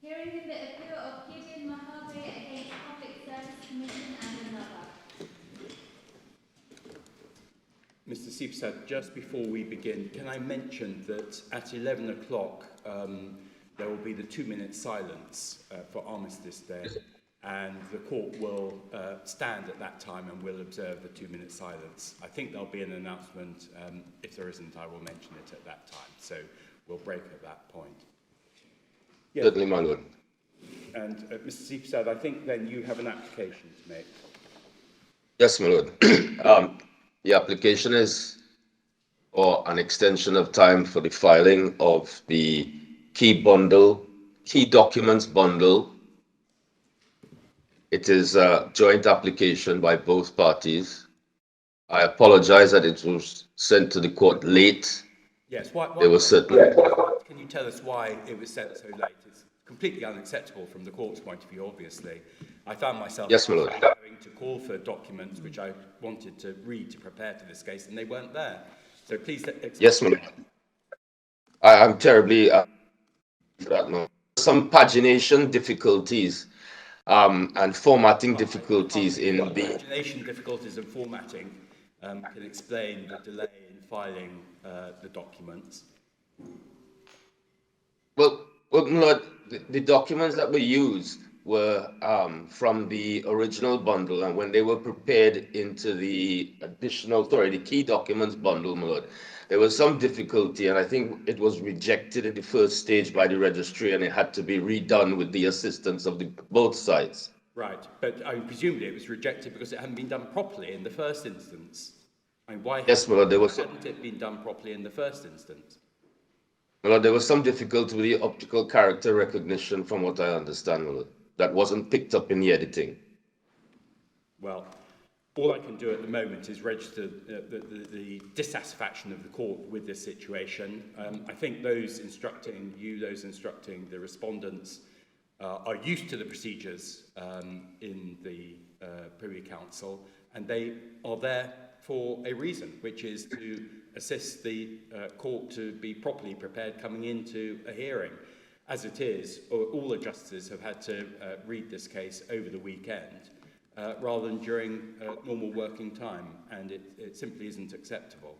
Hearing in the appeal of Gedeon Mahabir against Public Service Commission and another. Mr. Sipsad, just before we begin, can I mention that at 11 o'clock there will be the 2-minute silence for Armistice Day, and the court will stand at that time and will observe the 2-minute silence. I think there'll be an announcement. If there isn't, I will mention it at that time. So we'll break at that point. Yes. Certainly, my lord. And Mr. Sipsad, I think then you have an application to make. Yes, my lord. The application is for an extension of time for the filing of the key documents bundle. It is a joint application by both parties. I apologize that it was sent to the court late. Yes, can you tell us why it was sent so late? It's completely unacceptable from the court's point of view, obviously. I found myself having to call for documents which I wanted to read to prepare for this case, and they weren't there. So please explain. Yes, ma'am. I'm terribly that, no. Some pagination difficulties and formatting difficulties in the pagination difficulties and formatting can explain the delay in filing the documents. Well, Lord, the documents that were used were from the original bundle, and when they were prepared into the the key documents bundle, my lord, there was some difficulty, and I think it was rejected at the first stage by the registry, and it had to be redone with the assistance of both sides. Right, but presumably it was rejected because it hadn't been done properly in the first instance. I mean, why yes, my lord, hadn't it been done properly in the first instance? Well, there was some difficulty with the optical character recognition, from what I understand, my lord. That wasn't picked up in the editing. Well, all I can do at the moment is register the dissatisfaction of the court with this situation. I think those instructing the respondents are used to the procedures in the Privy Council, and they are there for a reason, which is to assist the court to be properly prepared coming into a hearing. As it is, all the justices have had to read this case over the weekend rather than during normal working time, and it simply isn't acceptable.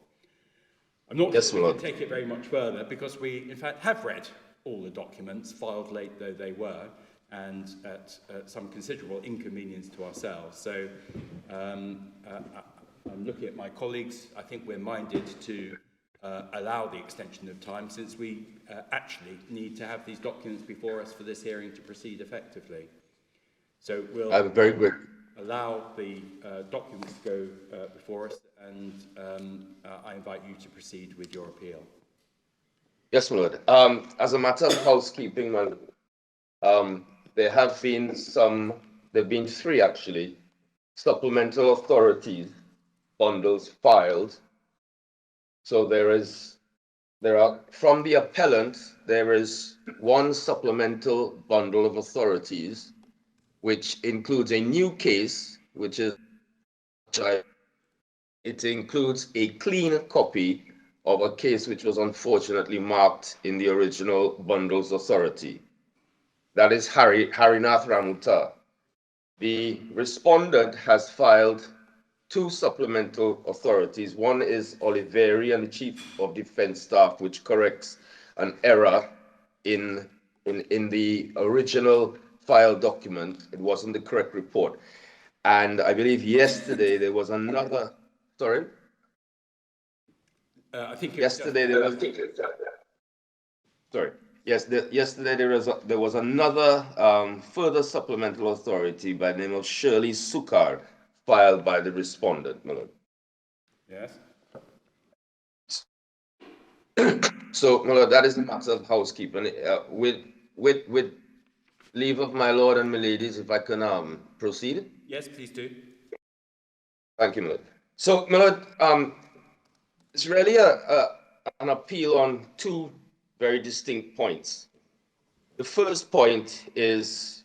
I'm not sure we can take it very much further because we, in fact, have read all the documents, filed late though they were, and at some considerable inconvenience to ourselves. So I'm looking at my colleagues. I think we're minded to allow the extension of time, since we actually need to have these documents before us for this hearing to proceed effectively. So we'll allow the documents to go before us, and I invite you to proceed with your appeal. Yes, my lord. As a matter of housekeeping, my lord, there have been three actually, supplemental authorities bundles filed. So there are from the appellant, there is one supplemental bundle of authorities, which includes a new case, it includes a clean copy of a case which was unfortunately marked in the original bundle's authority. That is Harinath Ramuta. The respondent has filed two supplemental authorities. One is Oliveri and the Chief of Defense Staff, which corrects an error in the original file document. It wasn't the correct report. And I believe yesterday there was another, sorry? I think yesterday there was, sorry. Yes, yesterday there was another further supplemental authority by the name of Shirley Sukar, filed by the respondent, my lord. Yes. So, my lord, that is a matter of housekeeping. With leave of my lord and my ladies, if I can proceed. Yes, please do. Thank you, my lord. So, my lord, it's really an appeal on two very distinct points. The first point is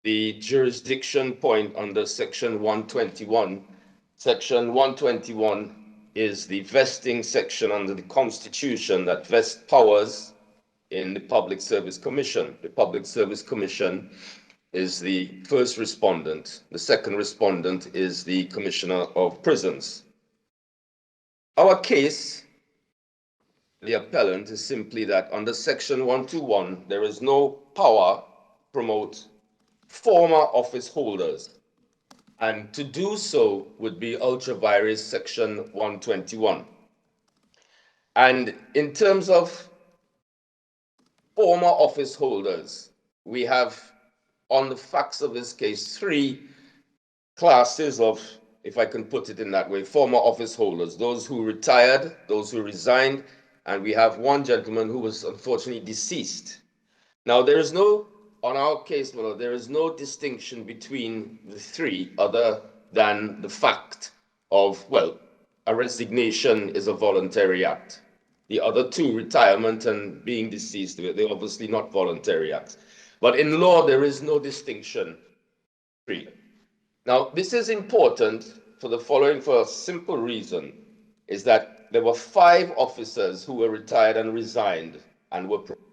the jurisdiction point under Section 121. Section 121 is the vesting section under the Constitution that vests powers in the Public Service Commission. The Public Service Commission is the first respondent. The second respondent is the Commissioner of Prisons. Our case, the appellant, is simply that under Section 121, there is no power to promote former office holders. And to do so would be ultra vires Section 121. And in terms of former office holders, we have, on the facts of this case, three classes of, if I can put it in that way, former office holders: those who retired, those who resigned, and we have one gentleman who was unfortunately deceased. Now, there is no, on our case, well, there is no distinction between the three other than the fact of, well, a resignation is a voluntary act. The other two, retirement and being deceased, they're obviously not voluntary acts. But in law, there is no distinction. Now, this is important for the following, for a simple reason, is that there were 5 officers who were retired and resigned and were promoted.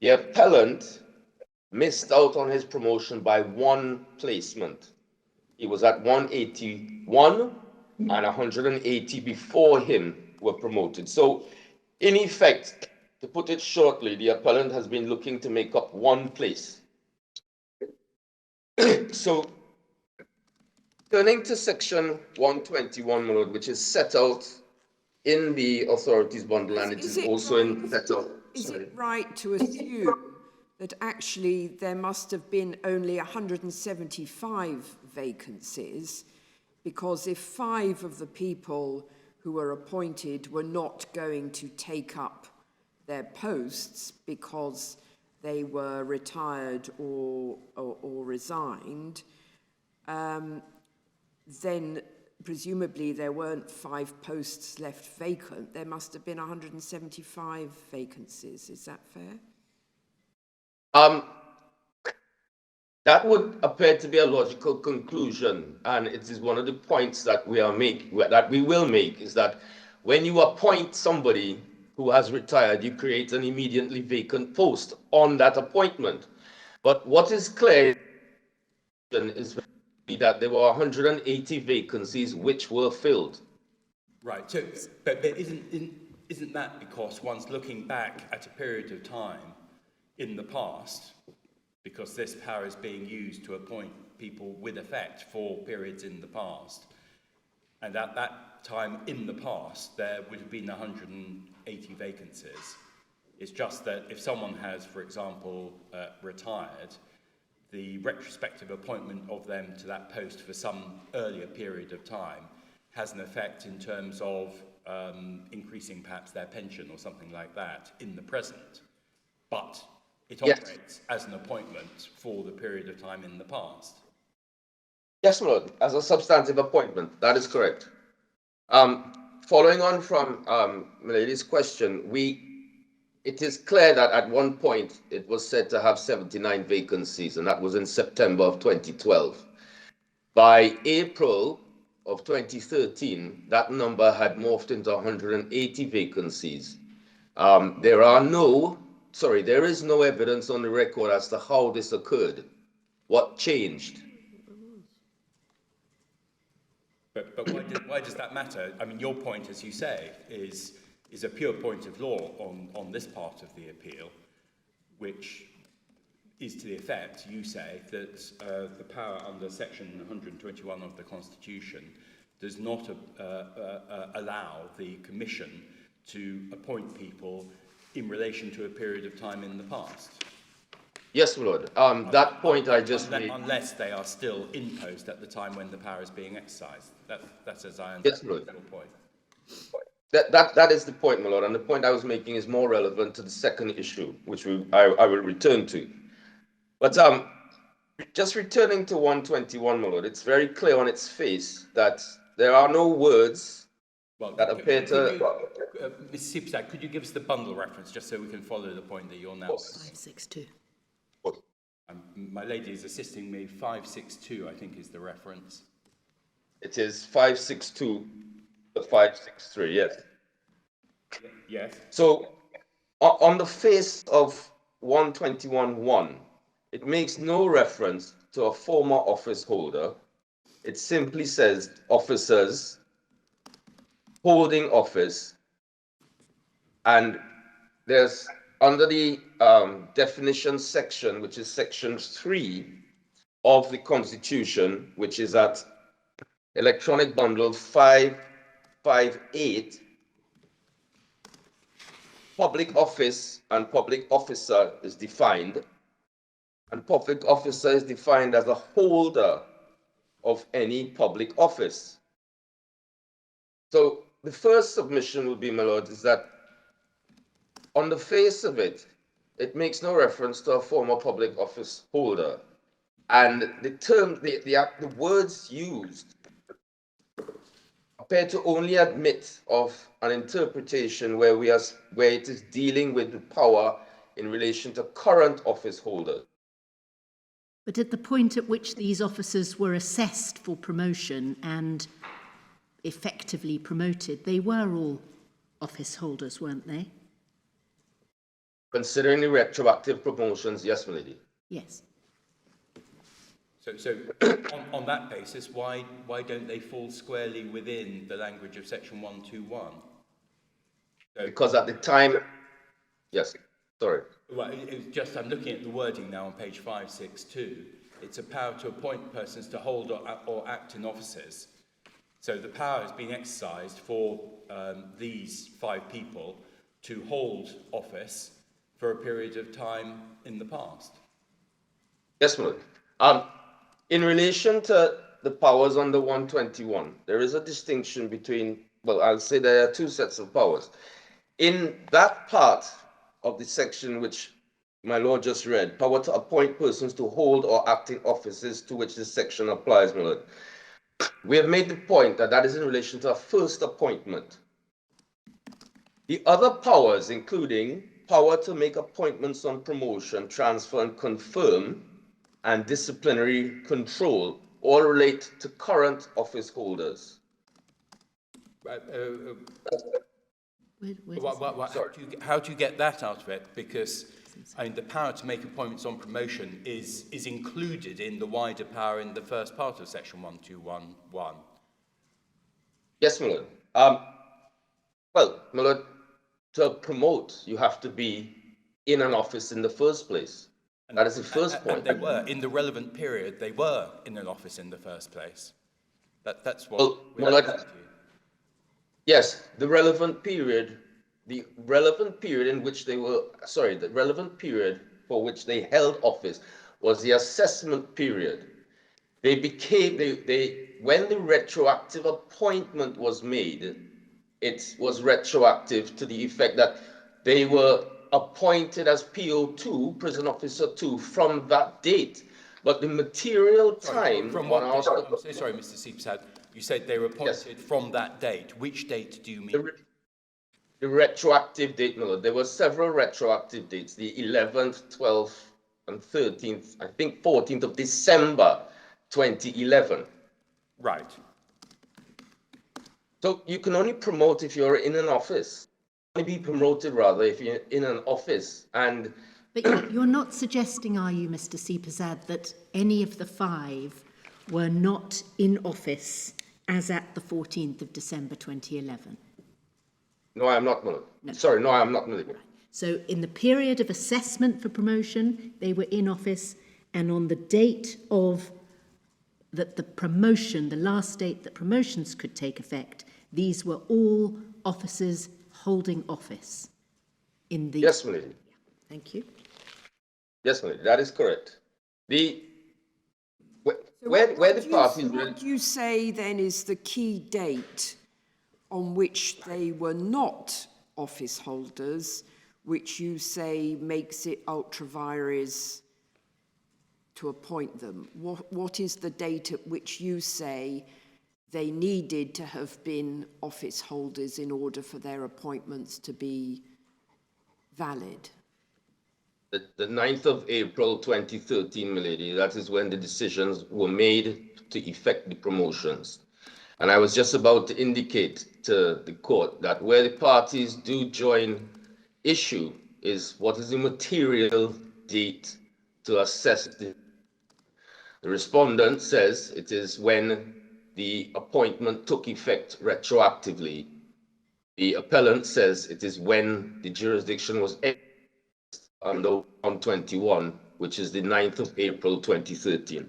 The appellant missed out on his promotion by 1 placement. He was at 181 and 180 before him were promoted. So, in effect, to put it shortly, the appellant has been looking to make up 1 place. So, turning to Section 121, my lord, which is set out in the authorities bundle, and it is also in set out. Is it right to assume that actually there must have been only 175 vacancies, because if 5 of the people who were appointed were not going to take up their posts because they were retired or resigned, then presumably there weren't 5 posts left vacant. There must have been 175 vacancies. Is that fair? That would appear to be a logical conclusion, and it is one of the points that we will make, is that when you appoint somebody who has retired, you create an immediately vacant post on that appointment. But what is clear is that there were 180 vacancies which were filled. Right. So, but isn't that because one's looking back at a period of time in the past, because this power is being used to appoint people with effect for periods in the past, and at that time in the past there would have been 180 vacancies. It's just that if someone has, for example, retired, the retrospective appointment of them to that post for some earlier period of time has an effect in terms of increasing perhaps their pension or something like that in the present. But it operates as an appointment for the period of time in the past. Yes, my lord, as a substantive appointment, that is correct. Following on from my lady's question, it is clear that at one point it was said to have 79 vacancies, and that was in September of 2012. By April of 2013, that number had morphed into 180 vacancies. There is no evidence on the record as to how this occurred. What changed? But why does that matter? I mean, your point, as you say, is a pure point of law on this part of the appeal, which is to the effect, you say, that the power under Section 121 of the Constitution does not allow the Commission to appoint people in relation to a period of time in the past. Yes, my lord. That point I just made. Unless they are still in post at the time when the power is being exercised. That's as I understand your point. That is the point, my lord. And the point I was making is more relevant to the second issue, which I will return to. But just returning to 121, my lord, it's very clear on its face that there are no words that appear to... Ms. Sipsag, could you give us the bundle reference just so we can follow the point that you're now... 562. My lady is assisting me. 562, I think, is the reference. It is 562 to 563, yes. Yes. So, On the face of 121.1, it makes no reference to a former office holder. It simply says officers holding office, and there's under the definition section, which is section 3 of the Constitution, which is at electronic bundle 558, public office and public officer is defined, and public officer is defined as a holder of any public office. So the first submission will be, my lord, is that on the face of it, it makes no reference to a former public office holder. And the term, the words used appear to only admit of an interpretation where it is dealing with the power in relation to current office holders. But at the point at which these officers were assessed for promotion and effectively promoted, they were all office holders, weren't they? Considering the retroactive promotions, yes, my lady. Yes. So on that basis, why don't they fall squarely within the language of section 121? So, Because at the time, yes, sorry. well, it's just I'm looking at the wording now on page 562. It's a power to appoint persons to hold or act in offices. So the power is being exercised for these 5 people to hold office for a period of time in the past. Yes, my lord. In relation to the powers under 121, there is a distinction between, well, I'll say there are 2 sets of powers. In that part of the section which my lord just read, power to appoint persons to hold or act in offices to which this section applies, my lord, we have made the point that that is in relation to a first appointment. The other powers, including power to make appointments on promotion, transfer, and confirm, and disciplinary control, all relate to current office holders. How do you get that out of it? Because I mean, the power to make appointments on promotion is included in the wider power in the first part of section 1211. Yes, my lord. Well, my lord, to promote, you have to be in an office in the first place. That is the first point. And they were, in the relevant period, they were in an office in the first place. That's what Well, we're my lord, asking you. yes, the relevant period in which they were, the relevant period for which they held office was the assessment period. They became, when the retroactive appointment was made, it was retroactive to the effect that they were appointed as PO2, prison officer 2, from that date. But the material time... From what date? I'm so sorry, Mr. Seepsad. You said they were appointed from that date. Which date do you mean? The retroactive date, no, there were several retroactive dates, the 11th, 12th, and 13th, I think 14th of December, 2011. Right. So you can only promote if you're in an office. Only be promoted, rather, if you're in an office. And But you're not suggesting, are you, Mr. Seepsad, that any of the 5 were not in office as at the 14th of December 2011? No, I am not, Mullen. No. Sorry, no, I am not, Mullen. So in the period of assessment for promotion, they were in office, and on the date of the promotion, the last date that promotions could take effect, these were all officers holding office in the... Yes, Mullen. Thank you. Yes, Mullen, that is correct. Where the parties... What do you say then is the key date on which they were not office holders, which you say makes it ultra vires to appoint them? What is the date at which you say they needed to have been office holders in order for their appointments to be valid? The 9th of April 2013, milady, that is when the decisions were made to effect the promotions. And I was just about to indicate to the court that where the parties do join issue is what is the material date to assess the respondent says it is when the appointment took effect retroactively. The appellant says it is when the jurisdiction was under 121, which is the 9th of April 2013.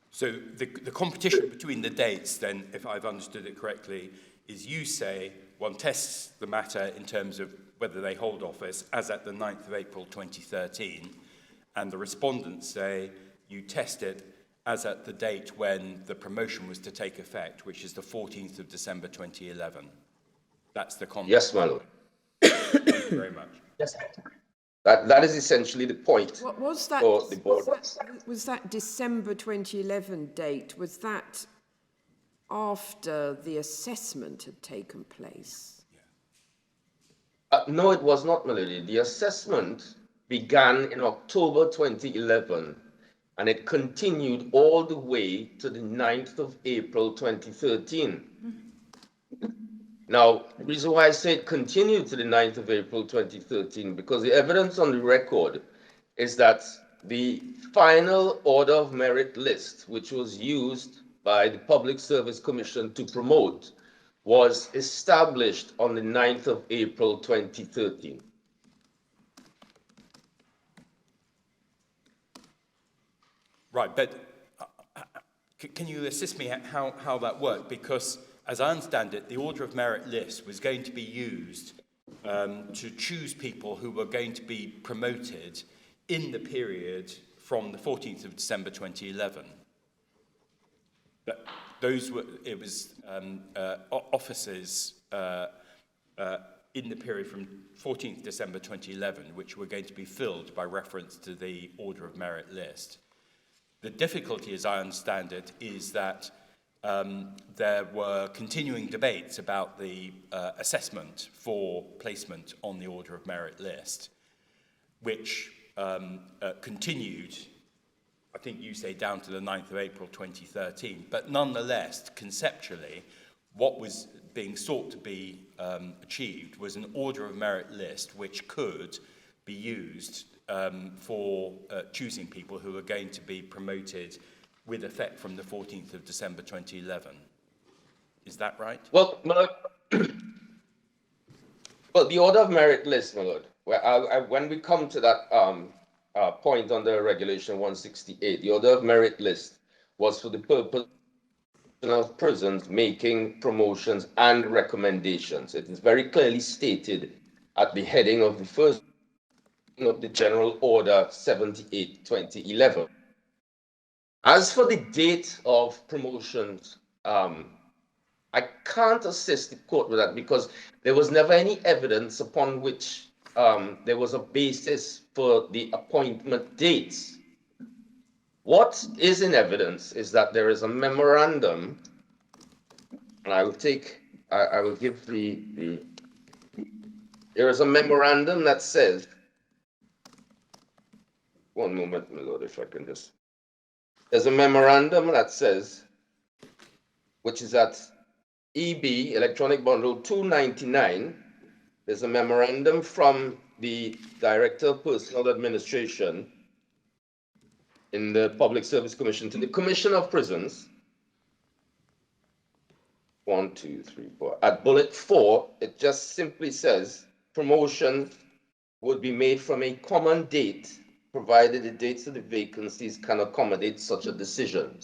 So the competition between the dates, then, if I've understood it correctly, is you say one tests the matter in terms of whether they hold office as at the 9th of April 2013, and the respondents say you test it as at the date when the promotion was to take effect, which is the 14th of December 2011. That's the competition. Yes, my lord. Thank you very much. Yes. That is essentially the point. What was that? For the board. Was that December 2011 date? Was that after the assessment had taken place? No, it was not, Melody. The assessment began in October 2011, and it continued all the way to the 9th of April 2013. Now, the reason why I say it continued to the 9th of April 2013, because the evidence on the record is that the final order of merit list, which was used by the Public Service Commission to promote, was established on the 9th of April 2013. Right, but can you assist me at how that worked? Because, as I understand it, the order of merit list was going to be used to choose people who were going to be promoted in the period from the 14th of December 2011. But those were, it was officers in the period from 14th December 2011, which were going to be filled by reference to the order of merit list. The difficulty, as I understand it, is that there were continuing debates about the assessment for placement on the order of merit list, which continued, I think you say, down to the 9th of April 2013. But nonetheless, conceptually, what was being sought to be achieved was an order of merit list which could be used for choosing people who are going to be promoted with effect from the 14th of December 2011. Is that right? Well, my lord, well, the order of merit list, my lord, when we come to that point under Regulation 168, the order of merit list was for the purpose of prisons making promotions and recommendations. It is very clearly stated at the heading of the first of the General Order 78/2011. As for the date of promotions, I can't assist the court with that because there was never any evidence upon which there was a basis for the appointment dates. What is in evidence is that there is a memorandum, and I will give there is a memorandum that says, one moment, my lord, if I can just. There's a memorandum that says, which is at EB, Electronic Bundle 299. There's a memorandum from the Director of Personnel Administration in the Public Service Commission to the Commission of Prisons. 1, 2, 3, 4. At bullet 4, it just simply says promotion would be made from a common date, provided the dates of the vacancies can accommodate such a decision.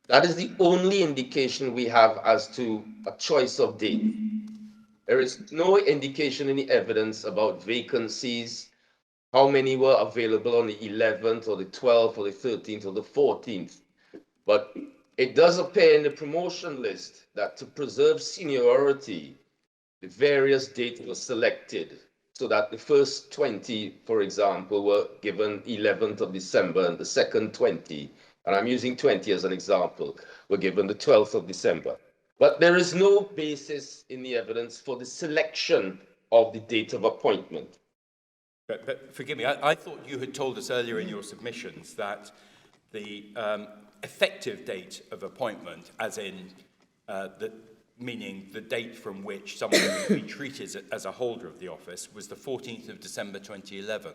That is the only indication we have as to a choice of date. There is no indication in the evidence about vacancies, how many were available on the 11th or the 12th or the 13th or the 14th. But it does appear in the promotion list that to preserve seniority, the various dates were selected, so that the first 20, for example, were given 11th of December, and the second 20, and I'm using 20 as an example, were given the 12th of December. But there is no basis in the evidence for the selection of the date of appointment. But forgive me, I thought you had told us earlier in your submissions that the effective date of appointment, as in meaning the date from which someone would be treated as a holder of the office, was the 14th of December 2011.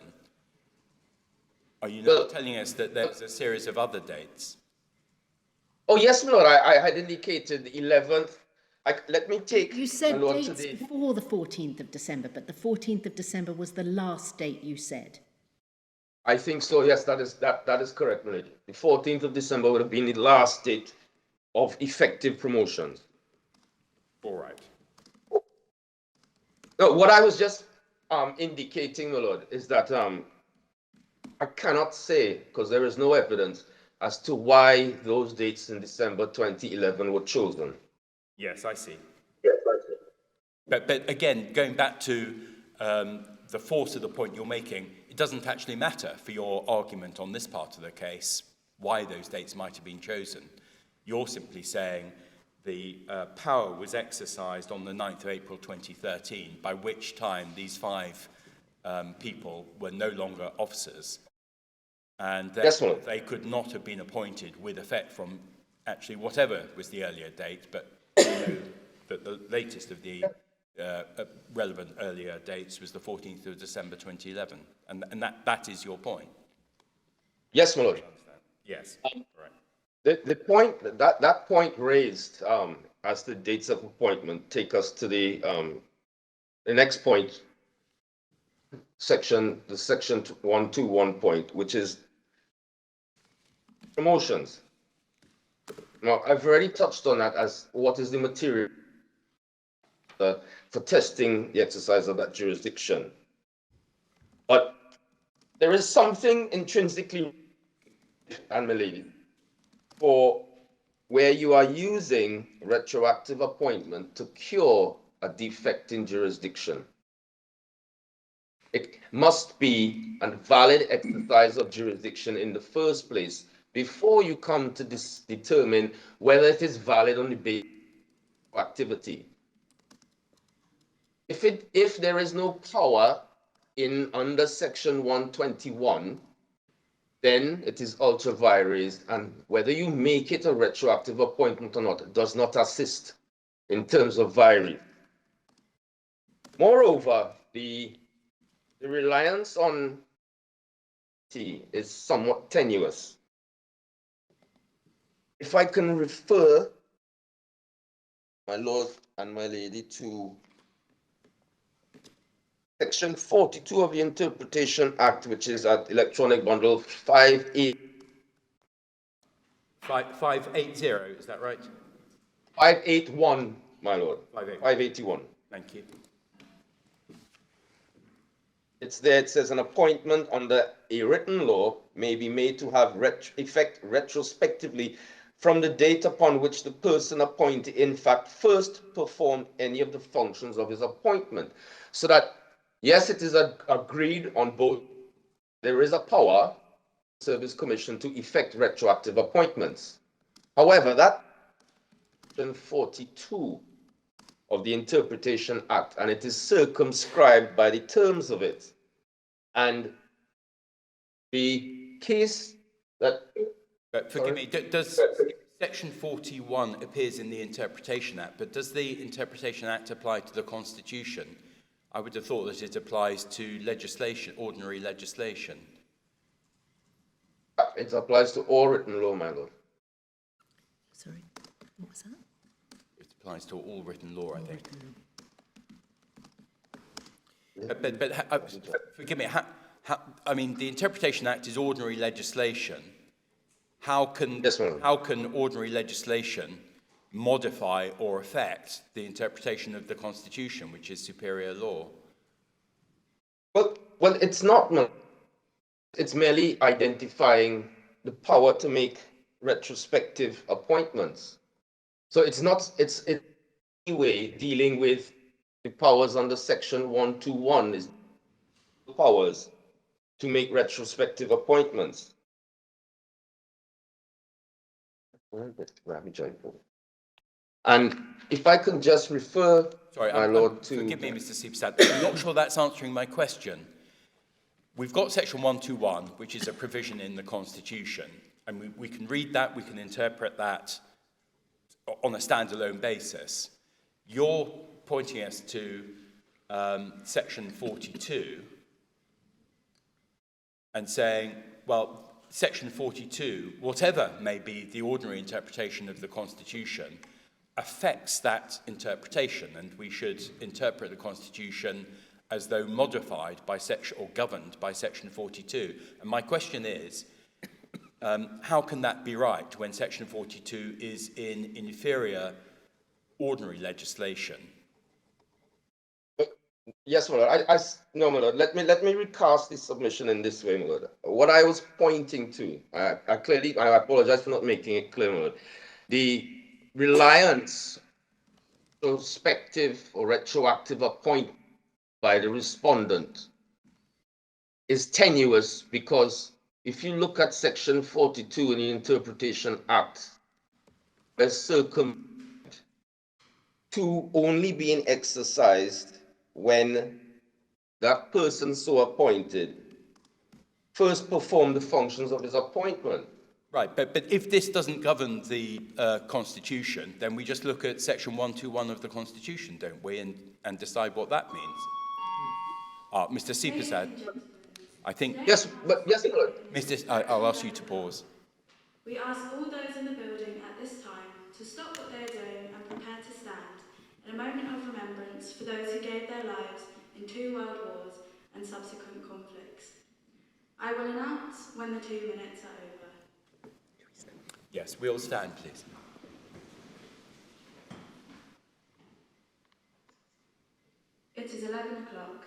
Are you now telling us that there's a series of other dates? Oh, yes, my lord, I had indicated the 11th. Let me take, You said my lord, dates today. before the 14th of December, but the 14th of December was the last date you said. I think so, yes, that is correct, my lady. The 14th of December would have been the last date of effective promotions. All right. No, what I was just indicating, my lord, is that I cannot say, because there is no evidence, as to why those dates in December 2011 were chosen. Yes, I see. Yes, I see. But again, going back to the force of the point you're making, it doesn't actually matter for your argument on this part of the case why those dates might have been chosen. You're simply saying the power was exercised on the 9th of April 2013, by which time these 5 people were no longer officers, and they could not have been appointed with effect from actually whatever was the earlier date, but you know that the latest of the relevant earlier dates was the 14th of December 2011, and that is your point. Yes, my lord. Yes. Right. The point that point raised as the dates of appointment take us to the next point, section 121 point, which is promotions. Now, I've already touched on that as what is the material for testing the exercise of that jurisdiction. But there is something intrinsically, and my lady, for where you are using retroactive appointment to cure a defect in jurisdiction. It must be a valid exercise of jurisdiction in the first place before you come to determine whether it is valid on the basis of activity. If there is no power under section 121, then it is ultra vires, and whether you make it a retroactive appointment or not does not assist in terms of vires. Moreover, the reliance on T is somewhat tenuous. If I can refer my lord and my lady to Section 42 of the Interpretation Act, which is at Electronic Bundle 580, is that right? 581, my lord. 581. Thank you. It's there. It says an appointment under a written law may be made to have effect retrospectively from the date upon which the person appointed in fact first performed any of the functions of his appointment. So that, yes, it is agreed on both. There is a power, Service Commission, to effect retroactive appointments. However, that Section 42 of the Interpretation Act, and it is circumscribed by the terms of it. And the case that... But forgive me, does Section 41 appears in the Interpretation Act, but does the Interpretation Act apply to the Constitution? I would have thought that it applies to legislation, ordinary legislation. It applies to all written law, my lord. Sorry, what was that? It applies to all written law, I think. But forgive me, I mean, the Interpretation Act is ordinary legislation. How can ordinary legislation modify or affect the interpretation of the Constitution, which is superior law? Well, it's not. It's merely identifying the power to make retrospective appointments. So it's not. It's in any way dealing with the powers under Section 121 is powers to make retrospective appointments. And if I can just refer, my lord, to... Forgive me, Mr. Seepstad. I'm not sure that's answering my question. We've got Section 121, which is a provision in the Constitution, and we can read that, we can interpret that on a standalone basis. You're pointing us to section 42 and saying, well, section 42, whatever may be the ordinary interpretation of the Constitution, affects that interpretation, and we should interpret the Constitution as though modified by section or governed by section 42. And my question is, how can that be right when section 42 is in inferior ordinary legislation? Yes, my lord. No, my lord. Let me recast this submission in this way, my lord. What I was pointing to, I apologize for not making it clear, my lord. The reliance, prospective or retroactive appointment by the respondent is tenuous, because if you look at section 42 in the Interpretation Act, there's circum to only being exercised when that person so appointed first performed the functions of his appointment. Right, but if this doesn't govern the Constitution, then we just look at section 121 of the Constitution, don't we, and decide what that means. Mr. Sipasad, I think... Yes, but yes, Lord. I'll ask you to pause. We ask all those in the building at this time to stop what they are doing and prepare to stand in a moment of remembrance for those who gave their lives in 2 world wars and subsequent conflicts. I will announce when the 2 minutes are over. Yes, we'll stand, please. It is 11 o'clock.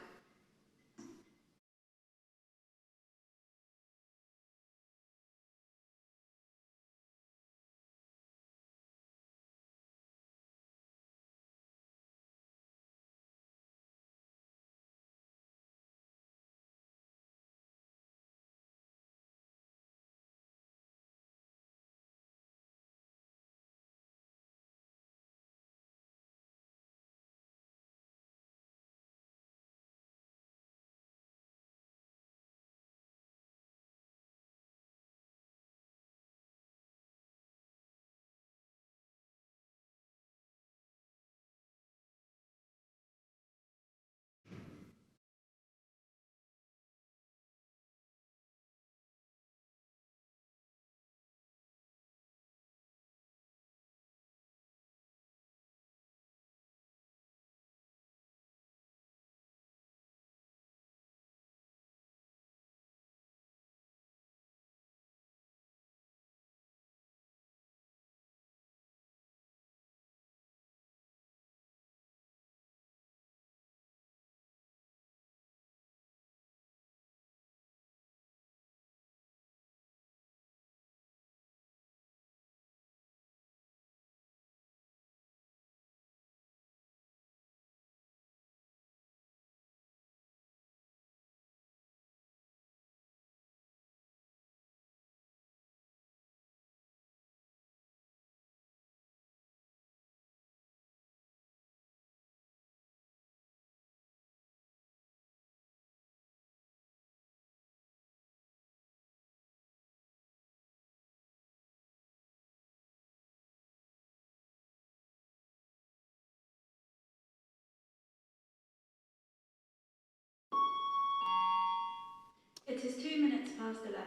It is 2 minutes past 11.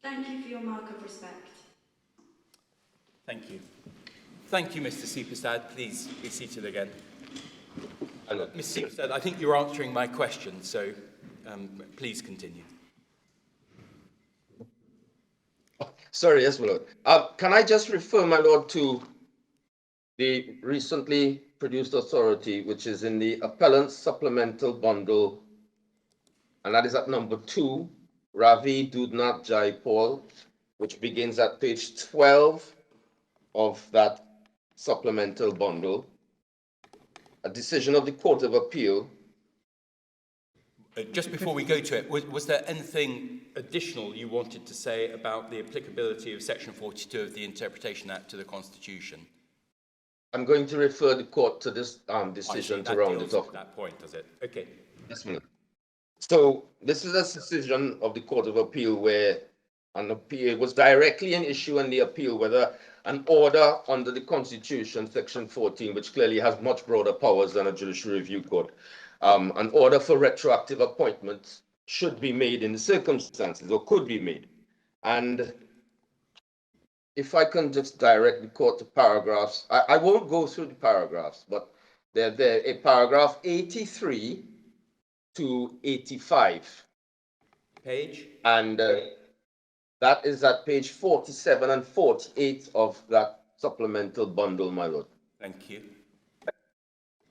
Thank you for your mark of respect. Thank you. Thank you, Mr. Sipasad. Please be seated again. Ms. Sipasad, I think you're answering my question, so please continue. Sorry, yes, my lord. Can I just refer, my lord, to the recently produced authority, which is in the Appellant Supplemental Bundle, and that is at number 2, Ravi Dudnath Jaipal, which begins at page 12 of that supplemental bundle. A decision of the Court of Appeal. Just before we go to it, was there anything additional you wanted to say about the applicability of Section 42 of the Interpretation Act to the Constitution? I'm going to refer the court to this decision to round it off. That point, does it? Okay. Yes, ma'am. So this is a decision of the Court of Appeal where an appeal, it was directly an issue in the appeal whether an order under the Constitution, Section 14, which clearly has much broader powers than a judicial review court, an order for retroactive appointments should be made in the circumstances, or could be made. And if I can just direct the court to paragraphs, I won't go through the paragraphs, but they're there, a paragraph 83 to 85. Page? And that is at page 47 and 48 of that supplemental bundle, my lord. Thank you.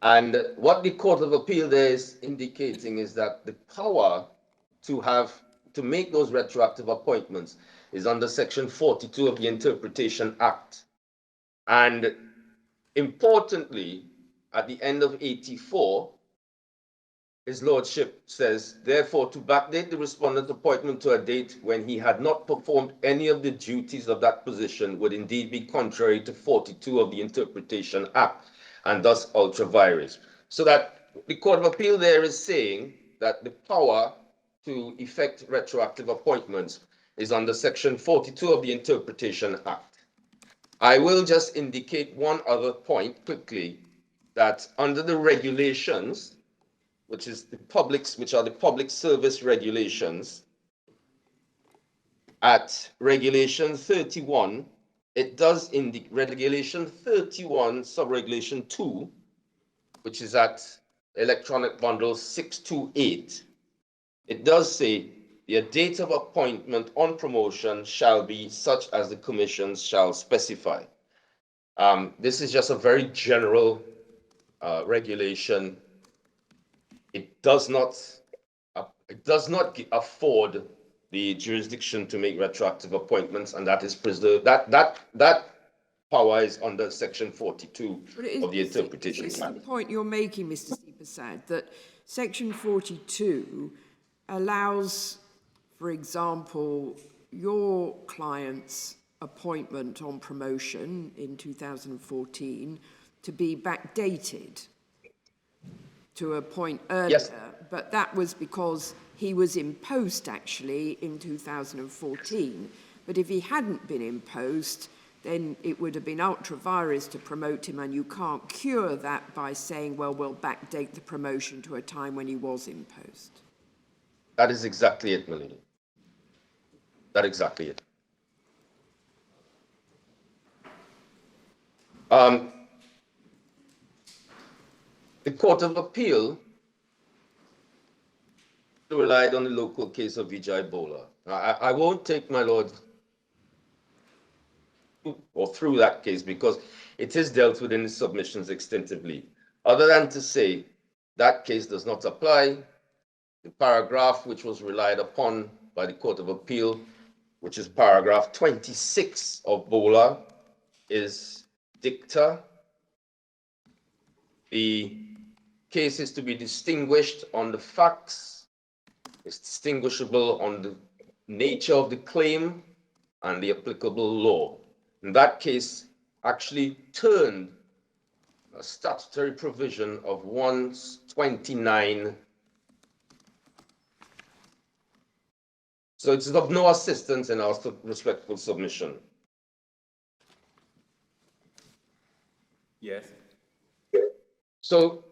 And what the Court of Appeal there is indicating is that the power to make those retroactive appointments is under Section 42 of the Interpretation Act. And importantly, at the end of 84, His Lordship says, therefore, to backdate the respondent's appointment to a date when he had not performed any of the duties of that position would indeed be contrary to 42 of the Interpretation Act, and thus ultra vires. So that the Court of Appeal there is saying that the power to effect retroactive appointments is under Section 42 of the Interpretation Act. I will just indicate one other point quickly, that under the regulations, which are the public service regulations, at regulation 31, it does indicate regulation 31, subregulation 2, which is at electronic bundle 628. It does say the date of appointment on promotion shall be such as the commissions shall specify. This is just a very general regulation. It does not afford the jurisdiction to make retroactive appointments, and that is preserved. That power is under Section 42 of the Interpretation Act. It's the point you're making, Mr. Seepersad, that Section 42 allows, for example, your client's appointment on promotion in 2014 to be backdated to a point earlier, yes, but that was because he was in post actually in 2014. But if he hadn't been in post, then it would have been ultra vires to promote him, and you can't cure that by saying, well, we'll backdate the promotion to a time when he was in post. That is exactly it, Melanie. That's exactly it. The Court of Appeal relied on the local case of Vijay Bola. I won't take my lord or through that case because it is dealt with in the submissions extensively. Other than to say that case does not apply, the paragraph which was relied upon by the Court of Appeal, which is paragraph 26 of Bola, is dicta. The case is to be distinguished on the facts. It's distinguishable on the nature of the claim and the applicable law. In that case, actually turned a statutory provision of 129. So it's of no assistance in our respectful submission. Yes. So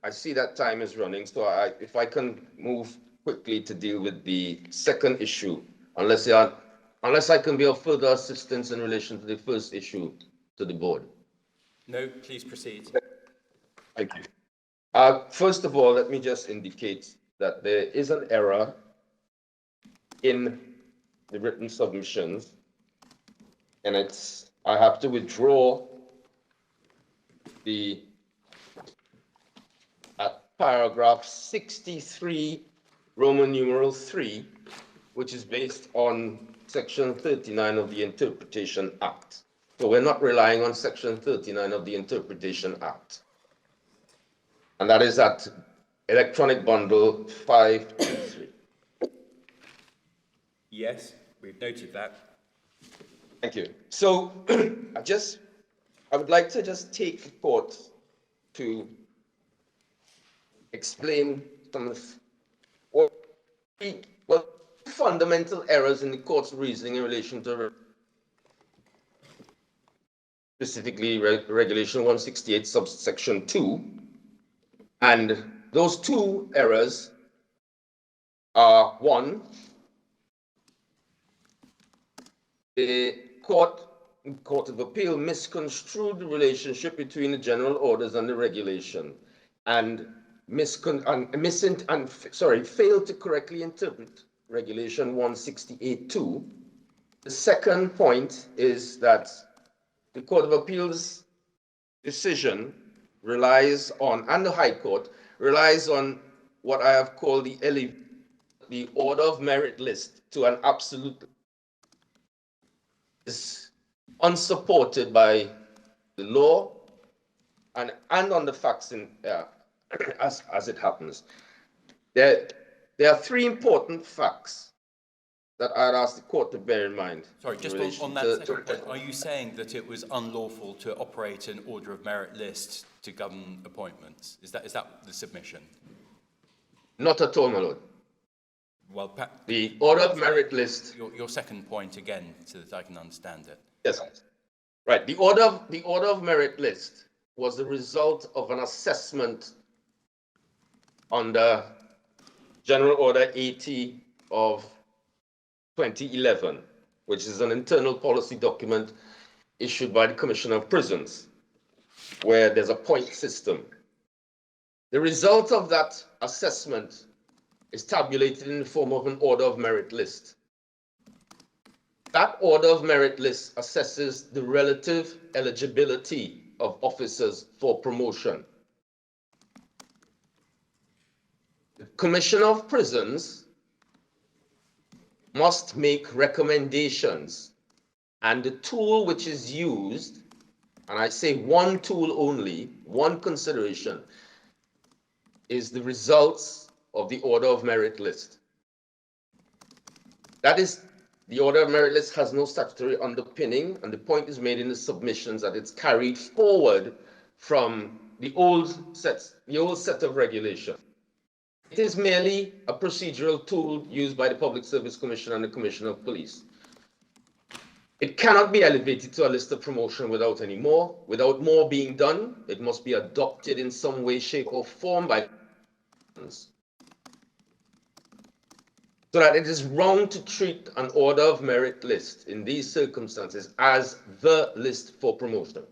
I see that time is running, so if I can move quickly to deal with the second issue, unless I can be of further assistance in relation to the first issue to the board. No, please proceed. Thank you. First of all, let me just indicate that there is an error in the written submissions, and I have to withdraw the paragraph 63, Roman numeral 3, which is based on Section 39 of the Interpretation Act. So we're not relying on Section 39 of the Interpretation Act. And that is at electronic bundle 523. Yes, we've noted that. Thank you. So I would like to just take the court to explain some of what fundamental errors in the court's reasoning in relation to specifically Regulation 168, subsection 2. And those two errors are, one, the Court of Appeal misconstrued the relationship between the general orders and the regulation and failed to correctly interpret Regulation 168.2. The second point is that the Court of Appeal's decision relies on, and the High Court relies on what I have called the order of merit list to an absolute, is unsupported by the law and on the facts in as it happens. There are three important facts that I'd ask the court to bear in mind. Sorry, just on that second point, are you saying that it was unlawful to operate an order of merit list to govern appointments? Is that the submission? Not at all, my lord. Well, the order of merit list. Your second point again, so that I can understand it. Yes, right. The order of merit list was the result of an assessment under General Order 80 of 2011, which is an internal policy document issued by the Commissioner of Prisons, where there's a point system. The result of that assessment is tabulated in the form of an order of merit list. That order of merit list assesses the relative eligibility of officers for promotion. The Commissioner of Prisons must make recommendations, and the tool which is used, and I say one tool only, one consideration, is the results of the order of merit list. That is, the order of merit list has no statutory underpinning, and the point is made in the submissions that it's carried forward from the old set of regulation. It is merely a procedural tool used by the Public Service Commission and the Commissioner of Police. It cannot be elevated to a list of promotion without any more. Without more being done, it must be adopted in some way, shape, or form by so that it is wrong to treat an order of merit list in these circumstances as the list for promotion.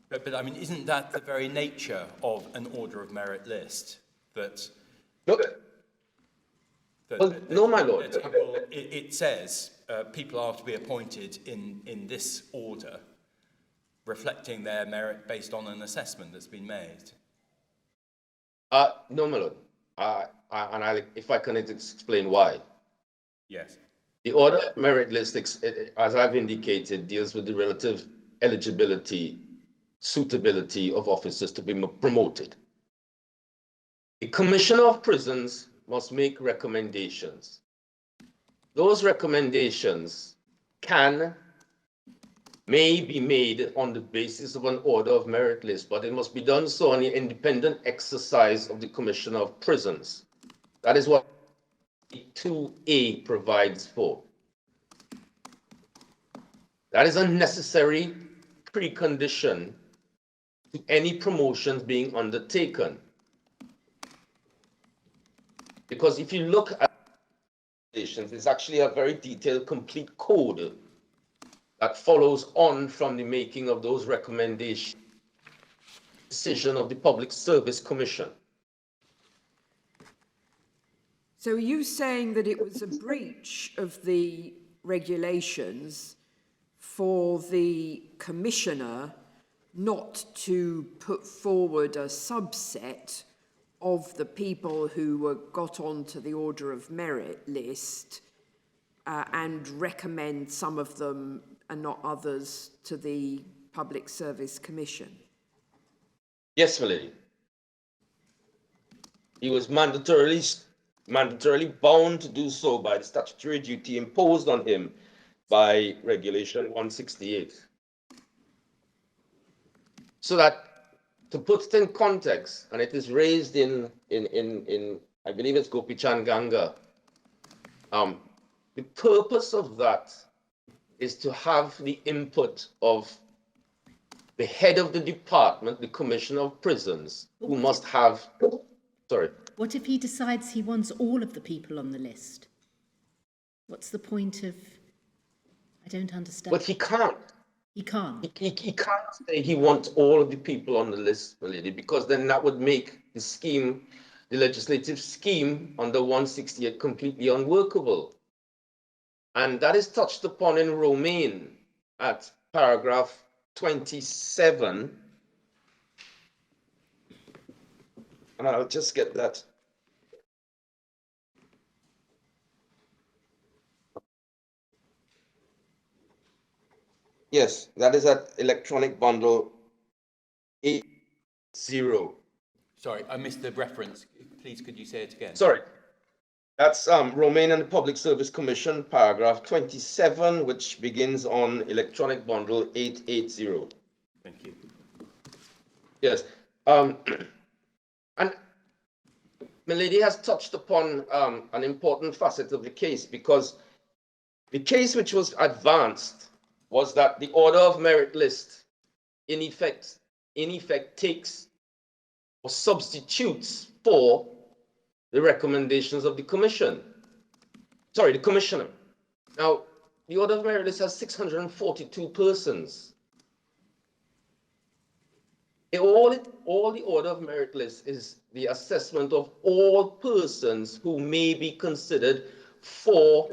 But I mean, isn't that the very nature of an order of merit list? That no, no, my lord. It says people are to be appointed in this order, reflecting their merit based on an assessment that's been made. No, my lord. If I can explain why. Yes. The order of merit list, as I've indicated, deals with the relative eligibility, suitability of officers to be promoted. The Commissioner of Prisons must make recommendations. Those recommendations may be made on the basis of an order of merit list, but it must be done so on the independent exercise of the Commissioner of Prisons. That is what 2A provides for. That is a necessary precondition to any promotions being undertaken. Because if you look at it's actually a very detailed, complete code that follows on from the making of those recommendations, decision of the Public Service Commission. So are you saying that it was a breach of the regulations for the Commissioner not to put forward a subset of the people who got onto the Order of Merit list and recommend some of them and not others to the Public Service Commission? Yes, my lady. He was mandatorily bound to do so by the statutory duty imposed on him by Regulation 168. So that, to put it in context, and it is raised in I believe it's Gopichan Ganga. The purpose of that is to have the input of the head of the department, the Commissioner of Prisons, who must have, sorry. What if he decides he wants all of the people on the list? What's the point of, I don't understand. But he can't. He can't. He can't say he wants all of the people on the list, my lady, because then that would make the scheme, the legislative scheme under 168 completely unworkable. And that is touched upon in Romain at paragraph 27. And I'll just get that. Yes, that is at electronic bundle 80. Sorry, I missed the reference. Please, could you say it again? Sorry. That's Romain and the Public Service Commission, paragraph 27, which begins on electronic bundle 880. Thank you. Yes. And Milady has touched upon an important facet of the case, because the case which was advanced was that the order of merit list in effect takes or substitutes for the recommendations of the commission. Sorry, the commissioner. Now, the order of merit list has 642 persons. All the order of merit list is the assessment of all persons who may be considered for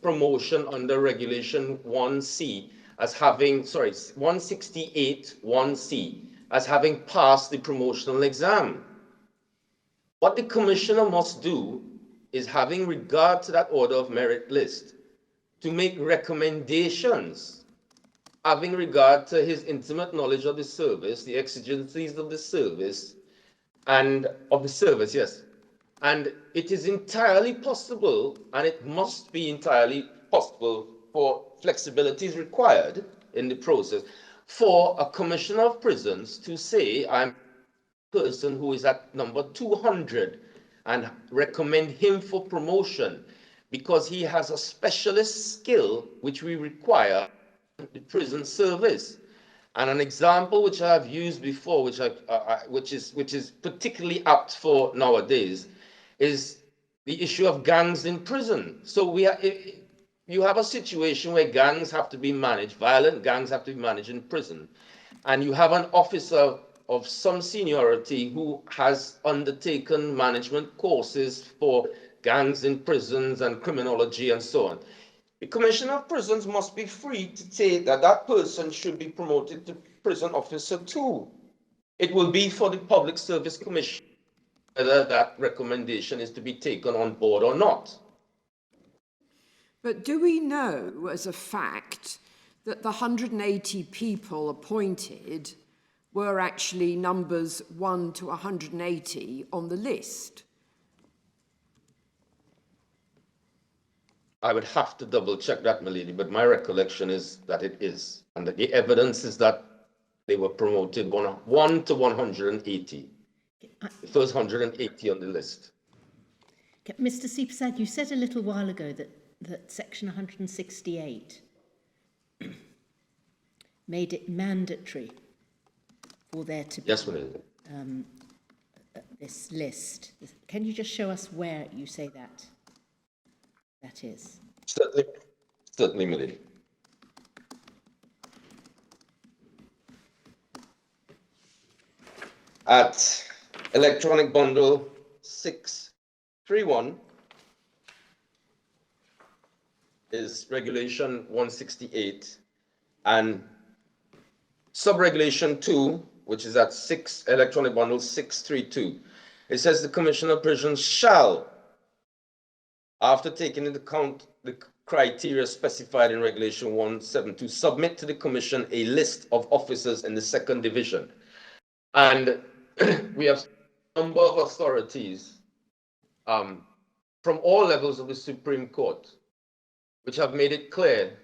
promotion under regulation 1C as having, 168 1C as having passed the promotional exam. What the commissioner must do is, having regard to that order of merit list, to make recommendations having regard to his intimate knowledge of the service, the exigencies of the service, and of the service, yes. And it is entirely possible, and it must be entirely possible, for flexibility is required in the process, for a commissioner of prisons to say, I'm a person who is at number 200 and recommend him for promotion because he has a specialist skill which we require in the prison service. And an example which I have used before, which is particularly apt for nowadays, is the issue of gangs in prison. So you have a situation where gangs have to be managed, violent gangs have to be managed in prison, and you have an officer of some seniority who has undertaken management courses for gangs in prisons and criminology and so on. The Commissioner of Prisons must be free to say that that person should be promoted to prison officer too. It will be for the Public Service Commission whether that recommendation is to be taken on board or not. But do we know as a fact that the 180 people appointed were actually numbers 1 to 180 on the list? I would have to double check that, my lady, but my recollection is that it is. And that the evidence is that they were promoted 1 to 180. The first 180 on the list. Mr. Sipsad, you said a little while ago that section 168 made it mandatory for there to be this list. Can you just show us where you say that is? Certainly, my lady. At electronic bundle 631 is regulation 168, and subregulation 2, which is at electronic bundle 632. It says the Commissioner of Prisons shall, after taking into account the criteria specified in regulation 172, submit to the Commission a list of officers in the 2nd Division. And we have a number of authorities from all levels of the Supreme Court which have made it clear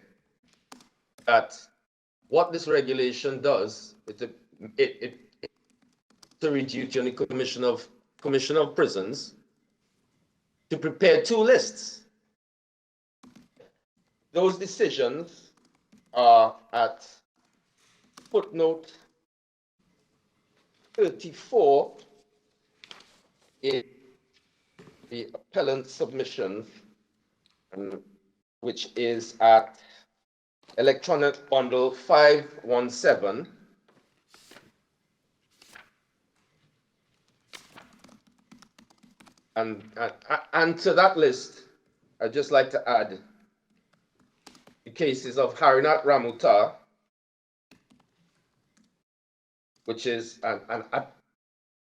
that what this regulation does, it's a duty on the Commissioner of Prisons to prepare two lists. Those decisions are at footnote 34 in the appellant submission, which is at electronic bundle 517. And to that list, I'd just like to add the cases of Harinath Ramuta, which is an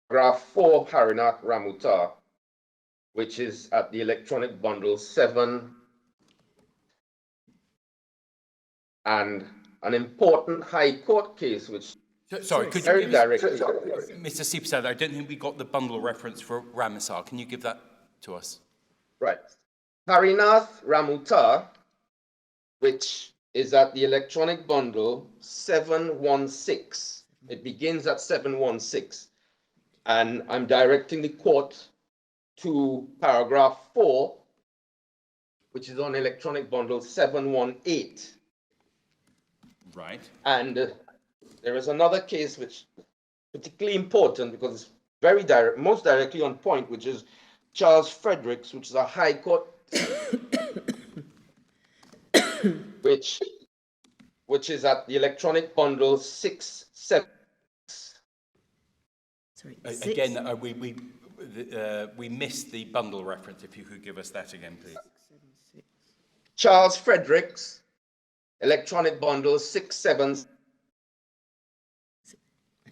paragraph 4 of Harinath Ramuta, which is at the electronic bundle 7, and an important High Court case, which Sorry, could you very give us, directly. Mr. Seepsad, I don't think we got the bundle reference for Ramesar. Can you give that to us? Right. Harinath Ramuta, which is at the electronic bundle 716. It begins at 716. And I'm directing the court to paragraph 4, which is on electronic bundle 718. Right. And there is another case which is particularly important because it's very direct, most directly on point, which is Charles Fredericks, which is a High Court, which is at the electronic bundle 676. Sorry, Again, we missed the bundle reference. If you could give us that again, please. Charles Fredericks, electronic bundle 676.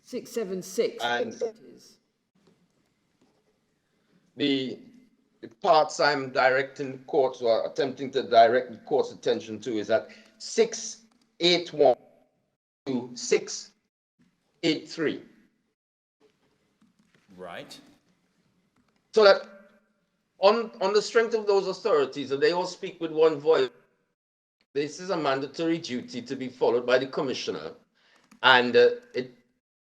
676. And the parts I'm directing the courts or attempting to direct the court's attention to is at 681 to 683. Right. So that on the strength of those authorities, and they all speak with one voice, this is a mandatory duty to be followed by the commissioner, and it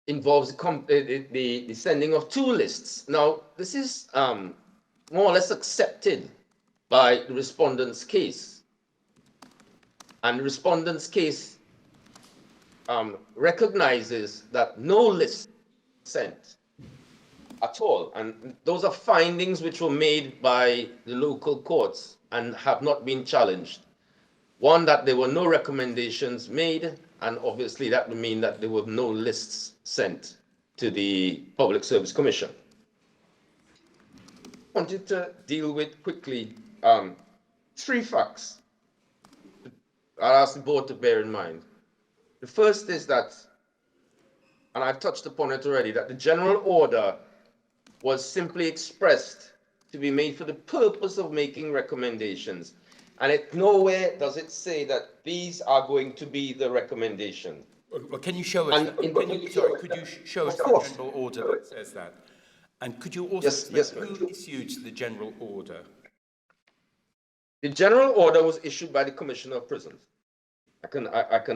involves the sending of two lists. Now, this is more or less accepted by the respondent's case. And the respondent's case recognizes that no list sent at all. And those are findings which were made by the local courts and have not been challenged. One, that there were no recommendations made, and obviously that would mean that there were no lists sent to the Public Service Commission. I wanted to deal with quickly 3 facts I'll ask the board to bear in mind. The first is that, and I've touched upon it already, that the general order was simply expressed to be made for the purpose of making recommendations. And nowhere does it say that these are going to be the recommendation. Well, can you show us? Could you show us the general order that says that? And could you also explain who issued the general order? The general order was issued by the Commissioner of Prisons. I can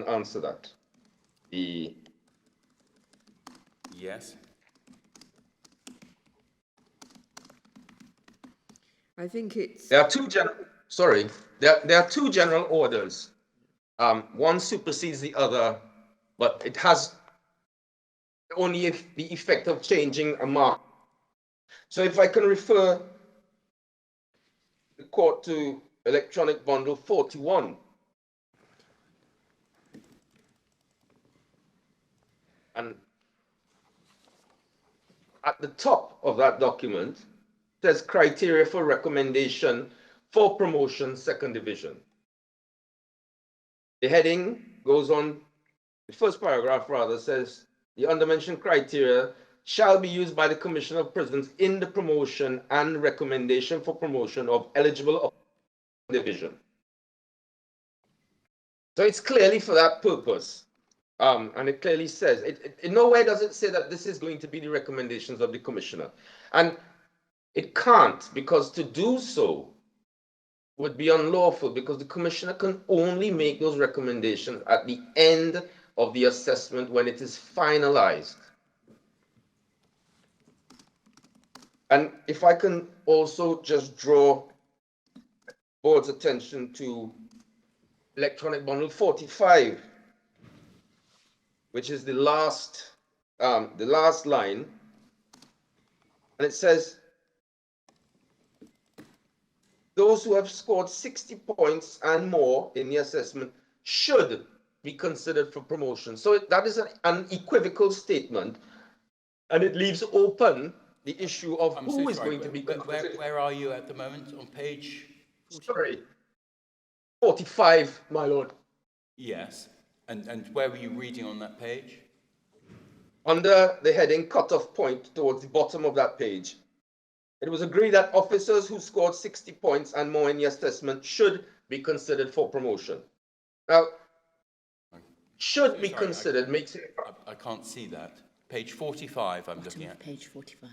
answer that. Yes. I think it's... There are two general orders. One supersedes the other, but it has only the effect of changing a mark. So if I can refer the court to electronic bundle 41. And at the top of that document, says criteria for recommendation for promotion, 2nd Division. The heading goes on, the first paragraph rather says, the undermentioned criteria shall be used by the Commissioner of Prisons in the promotion and recommendation for promotion of eligible division. So it's clearly for that purpose. And it clearly says, in no way does it say that this is going to be the recommendations of the Commissioner. And it can't, because to do so would be unlawful, because the Commissioner can only make those recommendations at the end of the assessment when it is finalized. And if I can also just draw board's attention to electronic bundle 45, which is the last line, and it says, those who have scored 60 points and more in the assessment should be considered for promotion. So that is an unequivocal statement, and it leaves open the issue of who is going to be considered. Where are you at the moment? On page? Sorry, 45, my lord. Yes. And where were you reading on that page? Under the heading cutoff point towards the bottom of that page, it was agreed that officers who scored 60 points and more in the assessment should be considered for promotion. Now, should be considered makes it... I can't see that. Page 45 I'm looking at. Page 45,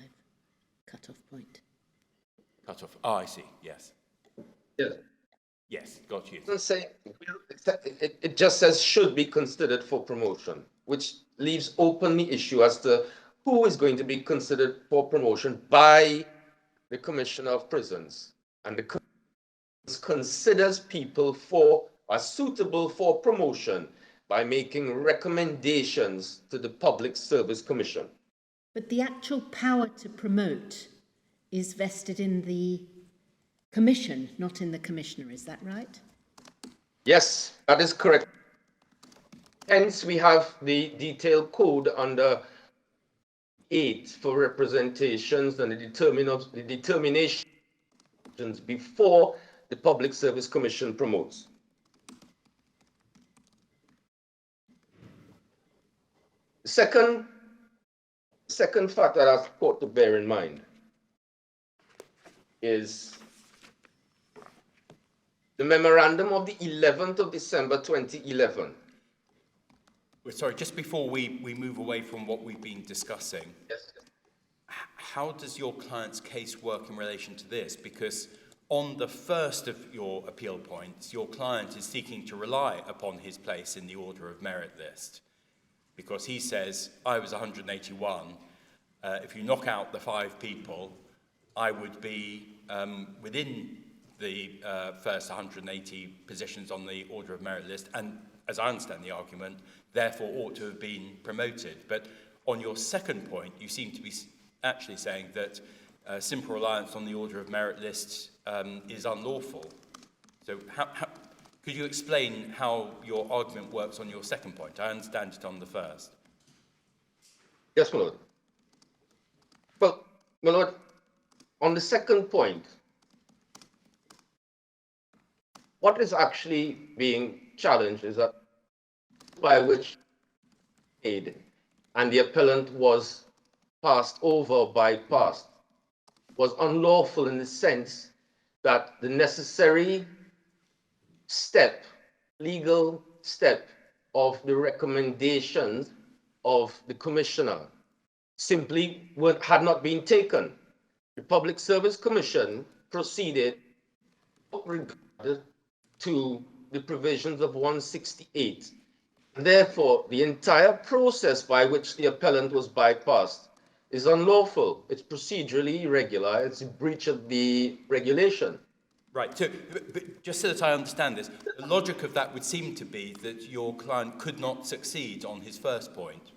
cut-off point. Cut-off. Oh, I see. Yes. Yes. Yes, got you. It doesn't say, it just says should be considered for promotion, which leaves open the issue as to who is going to be considered for promotion by the Commissioner of Prisons. And the Commission considers people are suitable for promotion by making recommendations to the Public Service Commission. But the actual power to promote is vested in the Commission, not in the Commissioner, is that right? Yes, that is correct. Hence, we have the detailed code under 8 for representations and the determinations before the Public Service Commission promotes. The second fact that I ask the court to bear in mind is the memorandum of the 11th of December 2011. Sorry, just before we move away from what we've been discussing, Yes. how does your client's case work in relation to this? Because on the first of your appeal points, your client is seeking to rely upon his place in the order of merit list, because he says, I was 181. If you knock out the 5 people, I would be within the first 180 positions on the order of merit list, and as I understand the argument, therefore ought to have been promoted. But on your second point, you seem to be actually saying that simple reliance on the order of merit list is unlawful. So could you explain how your argument works on your second point? I understand it on the first. Yes, my lord. Well, my lord, on the second point, what is actually being challenged is that by which aid and the appellant was passed over, bypassed, was unlawful in the sense that the necessary step, legal step of the recommendations of the commissioner simply had not been taken. The Public Service Commission proceeded with regard to the provisions of 168. Therefore, the entire process by which the appellant was bypassed is unlawful. It's procedurally irregular. It's a breach of the regulation. Right, so but just so that I understand this, the logic of that would seem to be that your client could not succeed on his first point,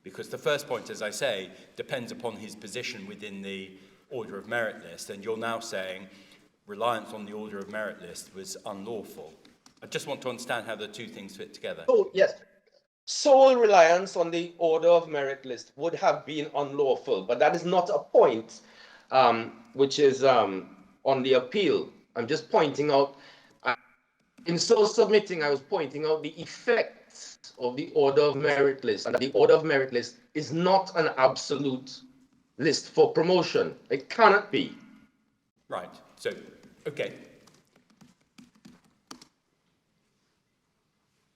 because the first point, as I say, depends upon his position within the order of merit list, and you're now saying reliance on the order of merit list was unlawful. I just want to understand how the two things fit together. Oh, yes. Sole reliance on the order of merit list would have been unlawful, but that is not a point which is on the appeal. I'm just pointing out, in so submitting, I was pointing out the effects of the order of merit list, and that the order of merit list is not an absolute list for promotion. It cannot be. Right, so, okay.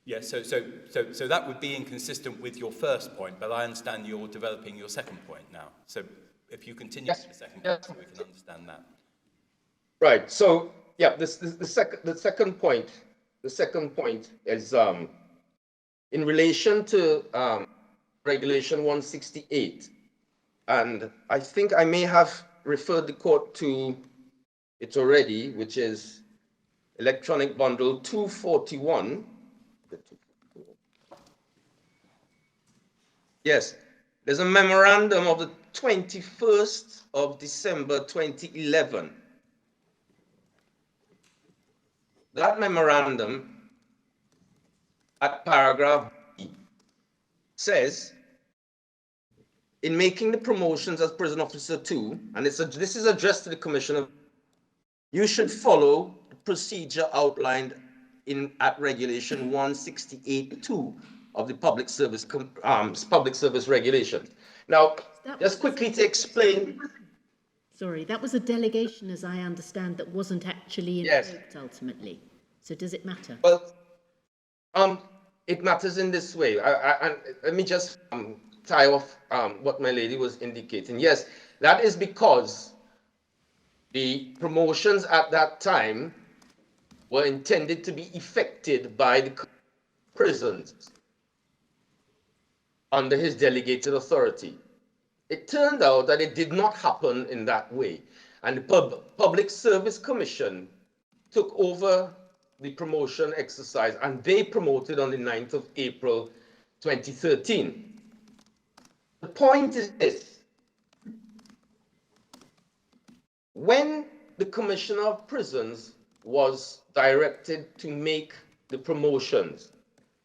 Yeah, so that would be inconsistent with your first point, but I understand you're developing your second point now. So if you continue Yes. with the second Yes. point, so we can understand that. Right. So yeah, the second point is in relation to Regulation 168, and I think I may have referred the court to it already, which is electronic bundle 241. Yes, there's a memorandum of the 21st of December 2011. That memorandum at paragraph B says, in making the promotions as prison officer 2, and this is addressed to the commissioner, you should follow the procedure outlined at regulation 168.2 of the public service regulation. Now, just quickly to explain. Sorry, that was a delegation, as I understand, that wasn't actually invoked ultimately. So does it matter? Well, it matters in this way. And let me just tie off what my lady was indicating. Yes, that is because the promotions at that time were intended to be effected by the prisons under his delegated authority. It turned out that it did not happen in that way, and the Public Service Commission took over the promotion exercise, and they promoted on the 9th of April 2013. The point is this: when the Commissioner of Prisons was directed to make the promotions,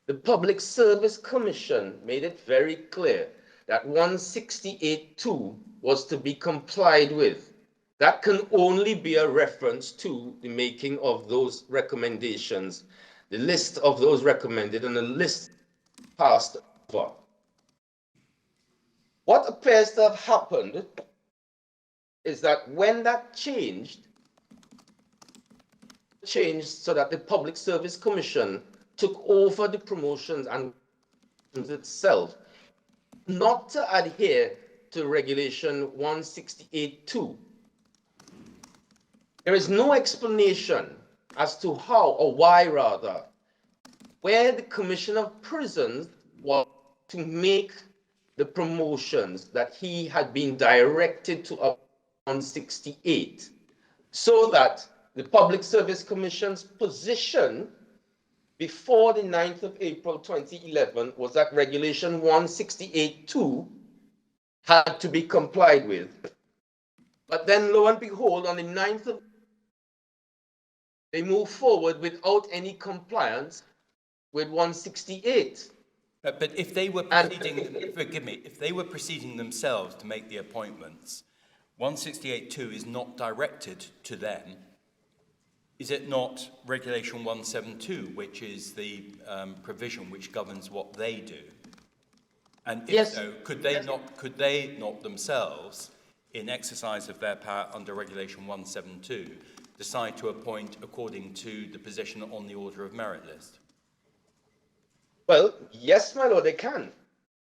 the Public Service Commission made it very clear that 168.2 was to be complied with. That can only be a reference to the making of those recommendations, the list of those recommended, and the list passed over. What appears to have happened is that when that changed so that the Public Service Commission took over the promotions and itself, not to adhere to regulation 168.2. There is no explanation as to how, or why rather, where the Commissioner of Prisons was to make the promotions that he had been directed to 168, so that the Public Service Commission's position before the 9th of April 2011 was that regulation 168.2 had to be complied with. But then lo and behold, on the 9th of they move forward without any compliance with 168. But if they were proceeding, forgive me, if they were proceeding themselves to make the appointments, 168.2 is not directed to them. Is it not regulation 172, which is the provision which governs what they do? And if yes. So, could they not themselves, in exercise of their power under regulation 172, decide to appoint according to the position on the order of merit list? Well, yes, my lord, they can.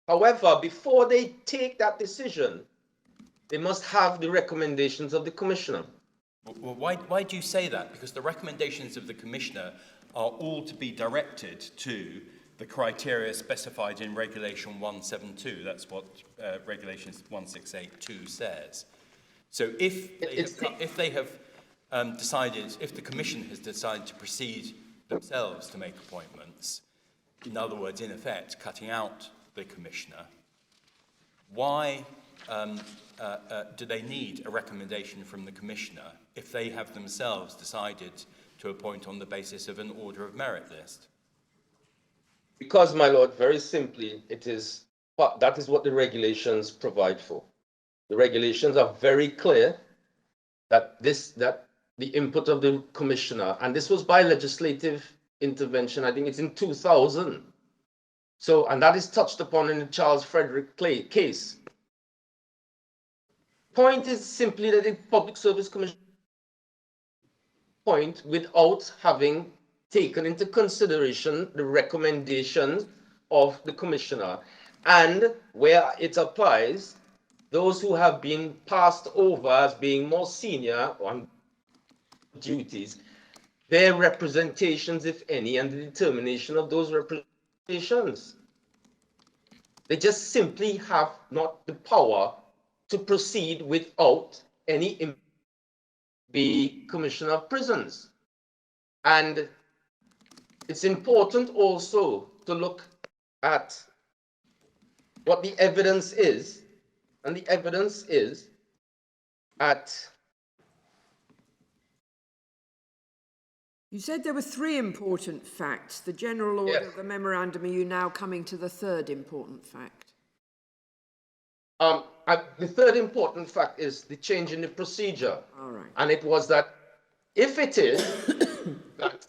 However, before they take that decision, they must have the recommendations of the commissioner. Well, why do you say that? Because the recommendations of the commissioner are all to be directed to the criteria specified in regulation 172. That's what regulation 168.2 says. So if they have decided, if the commission has decided to proceed themselves to make appointments, in other words, in effect, cutting out the commissioner, why do they need a recommendation from the commissioner if they have themselves decided to appoint on the basis of an order of merit list? Because, my lord, very simply, that is what the regulations provide for. The regulations are very clear that the input of the commissioner, and this was by legislative intervention, I think it's in 2000. So, and that is touched upon in the Charles Frederick case. Point is simply that the Public Service Commission point without having taken into consideration the recommendations of the commissioner, and where it applies, those who have been passed over as being more senior on duties, their representations, if any, and the determination of those representations. They just simply have not the power to proceed without any be Commissioner of Prisons. And it's important also to look at what the evidence is, and the evidence is at... You said there were 3 important facts. The general order, Yes. the memorandum. Are you now coming to the 3rd important fact? The 3rd important fact is the change in the procedure. All right. And it was that if it is that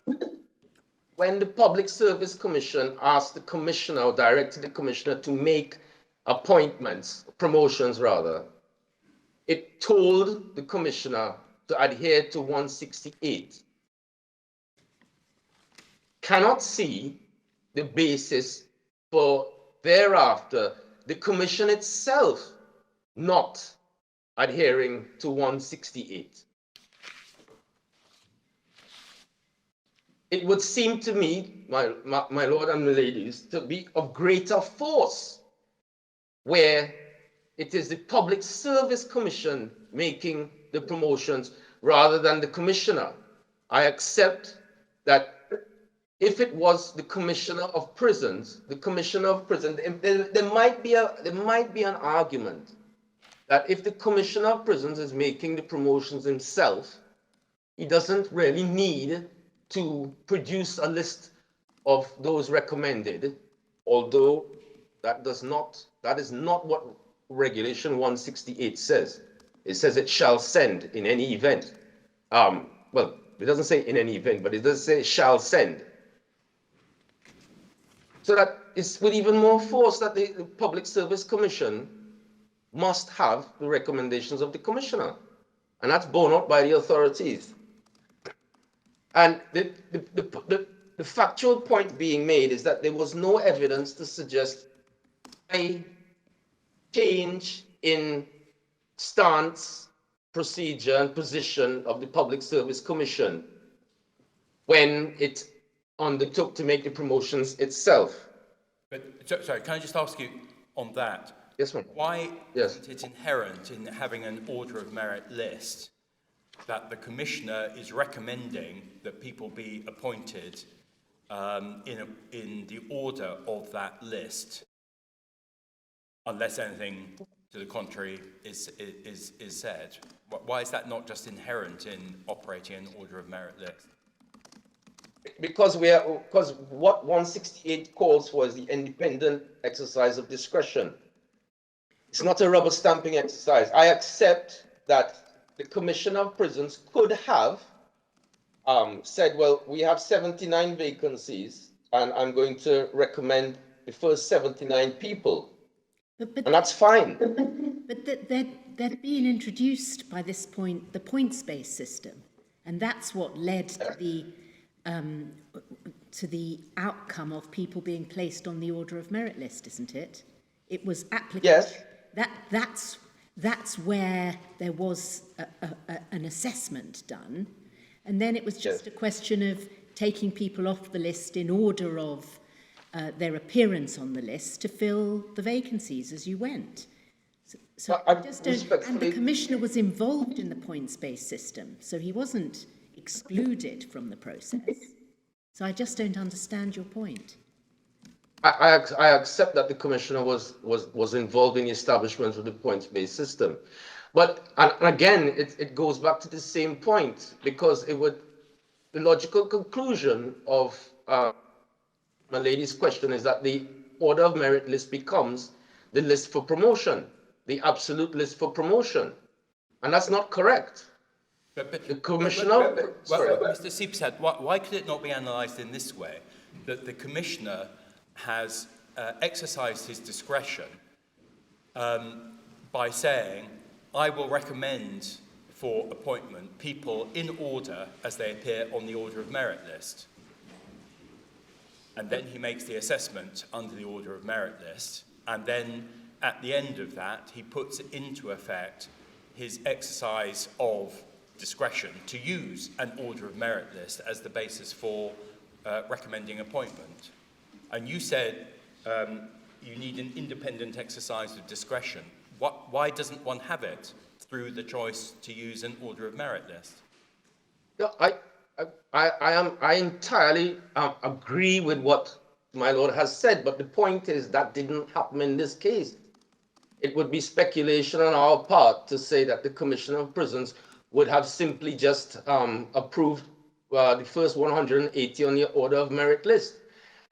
when the Public Service Commission asked the commissioner, or directed the commissioner to make appointments, promotions rather, it told the commissioner to adhere to 168. Cannot see the basis for thereafter the commission itself not adhering to 168. It would seem to me, my lord and my ladies, to be of greater force where it is the Public Service Commission making the promotions rather than the commissioner. I accept that if it was the Commissioner of Prisons, there might be an argument that if the Commissioner of Prisons is making the promotions himself, he doesn't really need to produce a list of those recommended, although that is not what Regulation 168 says. It says it shall send in any event. Well, it doesn't say in any event, but it does say shall send. So that it's with even more force that the Public Service Commission must have the recommendations of the commissioner. And that's borne out by the authorities. And the factual point being made is that there was no evidence to suggest a change in stance, procedure, and position of the Public Service Commission when it undertook to make the promotions itself. But, sorry, can I just ask you on that? Yes, ma'am. Why Yes. isn't it inherent in having an order of merit list that the commissioner is recommending that people be appointed in the order of that list, unless anything to the contrary is said? Why is that not just inherent in operating an order of merit list? Because what 168 calls for is the independent exercise of discretion. It's not a rubber stamping exercise. I accept that the Commissioner of Prisons could have said, well, we have 79 vacancies, and I'm going to recommend the first 79 people. And that's fine. But they're being introduced by this point, the points-based system, and that's what led to the outcome of people being placed on the order of merit list, isn't it? It was application. Yes. That's where there was an assessment done, and then it was just a question of taking people off the list in order of their appearance on the list to fill the vacancies as you went. So I just don't, and the commissioner was involved in the points-based system, so he wasn't excluded from the process. So I just don't understand your point. I accept that the commissioner was involved in the establishment of the points-based system, but and again it goes back to the same point, because the logical conclusion of my lady's question is that the order of merit list becomes the list for promotion, the absolute list for promotion, and that's not correct. But The commissioner. Mr. Sipsad, why could it not be analysed in this way, that the commissioner has exercised his discretion by saying, I will recommend for appointment people in order as they appear on the order of merit list. And then he makes the assessment under the order of merit list, and then at the end of that, he puts into effect his exercise of discretion to use an order of merit list as the basis for recommending appointment. And you said you need an independent exercise of discretion. Why doesn't one have it through the choice to use an order of merit list. No, I entirely agree with what my lord has said, but the point is that didn't happen in this case. It would be speculation on our part to say that the Commissioner of Prisons would have simply just approved the first 180 on the order of merit list.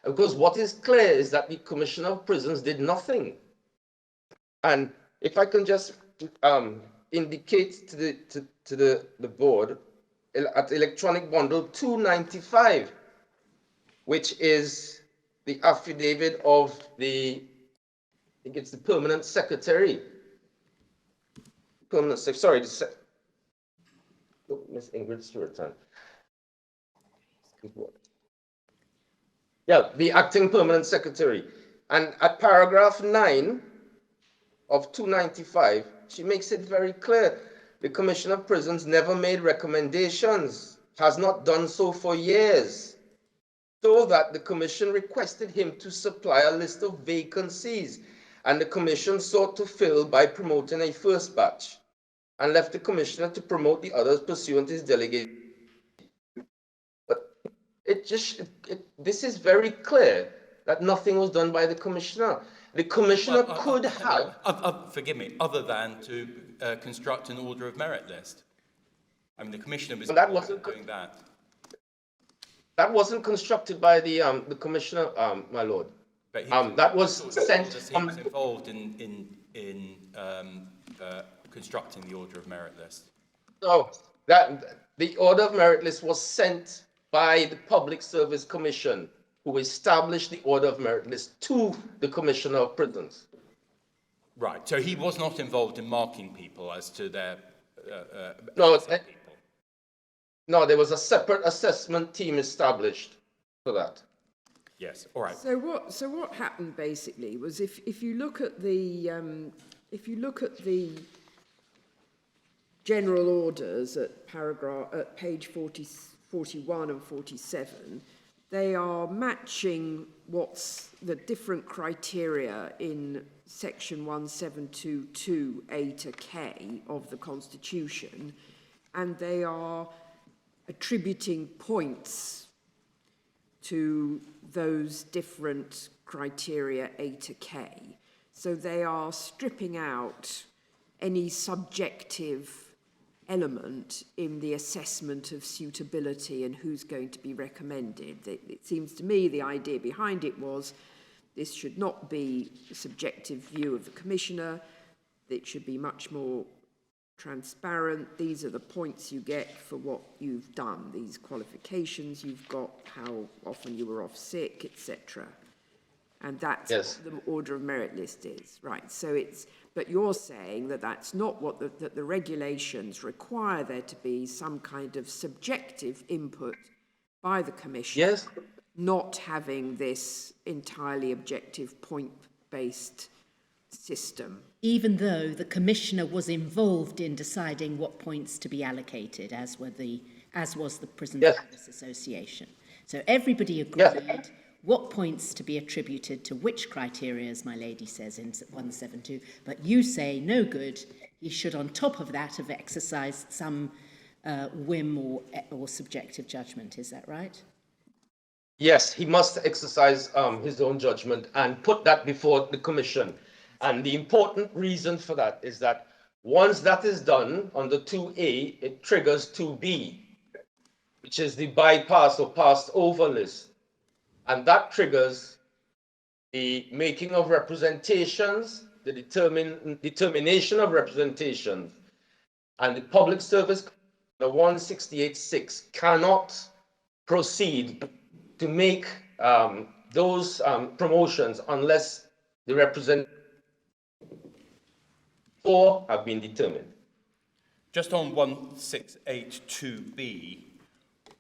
Because what is clear is that the Commissioner of Prisons did nothing. And if I can just indicate to the board at electronic bundle 295, which is the affidavit of I think it's the permanent secretary. Miss Ingrid Stewart. Yeah, the acting permanent secretary. And at paragraph 9 of 295, she makes it very clear. The Commissioner of Prisons never made recommendations, has not done so for years, so that the Commission requested him to supply a list of vacancies, and the Commission sought to fill by promoting a first batch, and left the Commissioner to promote the others pursuant to his delegation. But this is very clear that nothing was done by the Commissioner. The Commissioner could have... forgive me, other than to construct an order of merit list. I mean, the Commissioner was doing that. That wasn't constructed by the Commissioner, my lord. But that was sent... He was involved in constructing the order of merit list. No, the order of merit list was sent by the Public Service Commission, who established the order of merit list to the Commissioner of Prisons. Right, so he was not involved in marking people as to their... No, there was a separate assessment team established for that. Yes, all right. So what happened basically was if you look at the general orders at page 41 and 47, they are matching what's the different criteria in section 1722A to K of the Constitution, and they are attributing points to those different criteria A to K. So they are stripping out any subjective element in the assessment of suitability and who's going to be recommended. It seems to me the idea behind it was this should not be a subjective view of the Commissioner. It should be much more transparent. These are the points you get for what you've done, these qualifications you've got, how often you were off sick, etc. And that's what the order of merit list is, right? So but you're saying that that's not what the regulations require there to be some kind of subjective input by the Commission. Yes. Not having this entirely objective point-based system. Even though the Commissioner was involved in deciding what points to be allocated, as was the Prison Service Association. So everybody agreed what points to be attributed to which criteria, as my lady says in 172. But you say, no good, he should on top of that have exercised some whim or subjective judgment. Is that right? Yes, he must exercise his own judgment and put that before the Commission. And the important reason for that is that once that is done under 2A, it triggers 2B, which is the bypass or passed over list. And that triggers the making of representations, the determination of representations. And the Public Service, the 168.6, cannot proceed to make those promotions unless the representatives have been determined. Just on 1682B,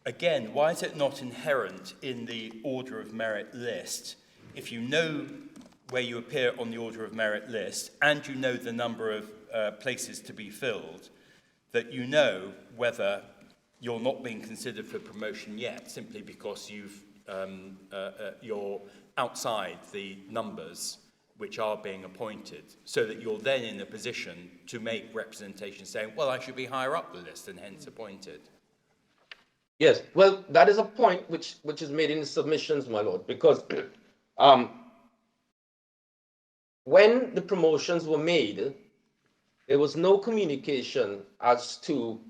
again, why is it not inherent in the order of merit list, if you know where you appear on the order of merit list and you know the number of places to be filled, that you know whether you're not being considered for promotion yet simply because you're outside the numbers which are being appointed, so that you're then in a position to make representation saying, well, I should be higher up the list and hence appointed. Yes, well, that is a point which is made in the submissions, my lord, because when the promotions were made, there was no communication as to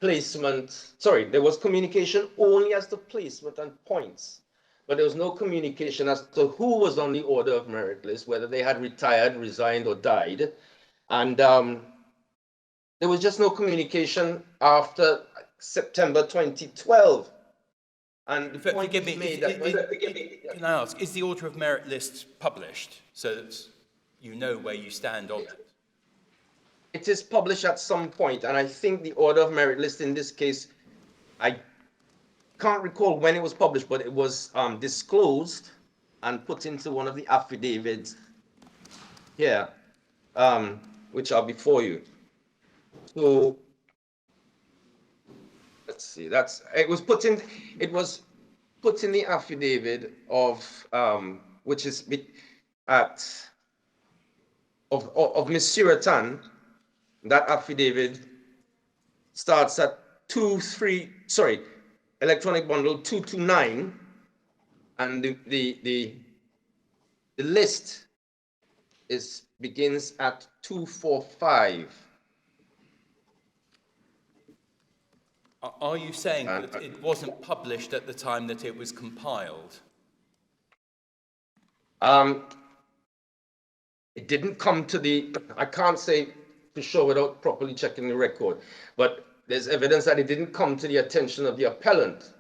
placement. Sorry, there was communication only as to placement and points, but there was no communication as to who was on the order of merit list, whether they had retired, resigned, or died. And there was just no communication after September 2012. And the point is made that can I ask, is the order of merit list published so that you know where you stand on it? It is published at some point, and I think the order of merit list in this case, I can't recall when it was published, but it was disclosed and put into one of the affidavits here, which are before you. So let's see. It was put in the affidavit of which is of Ms. Suratan. That affidavit starts at electronic bundle 229, and the list begins at 245. Are you saying that it wasn't published at the time that it was compiled? It didn't come to I can't say for sure without properly checking the record, but there's evidence that it didn't come to the attention of the appellant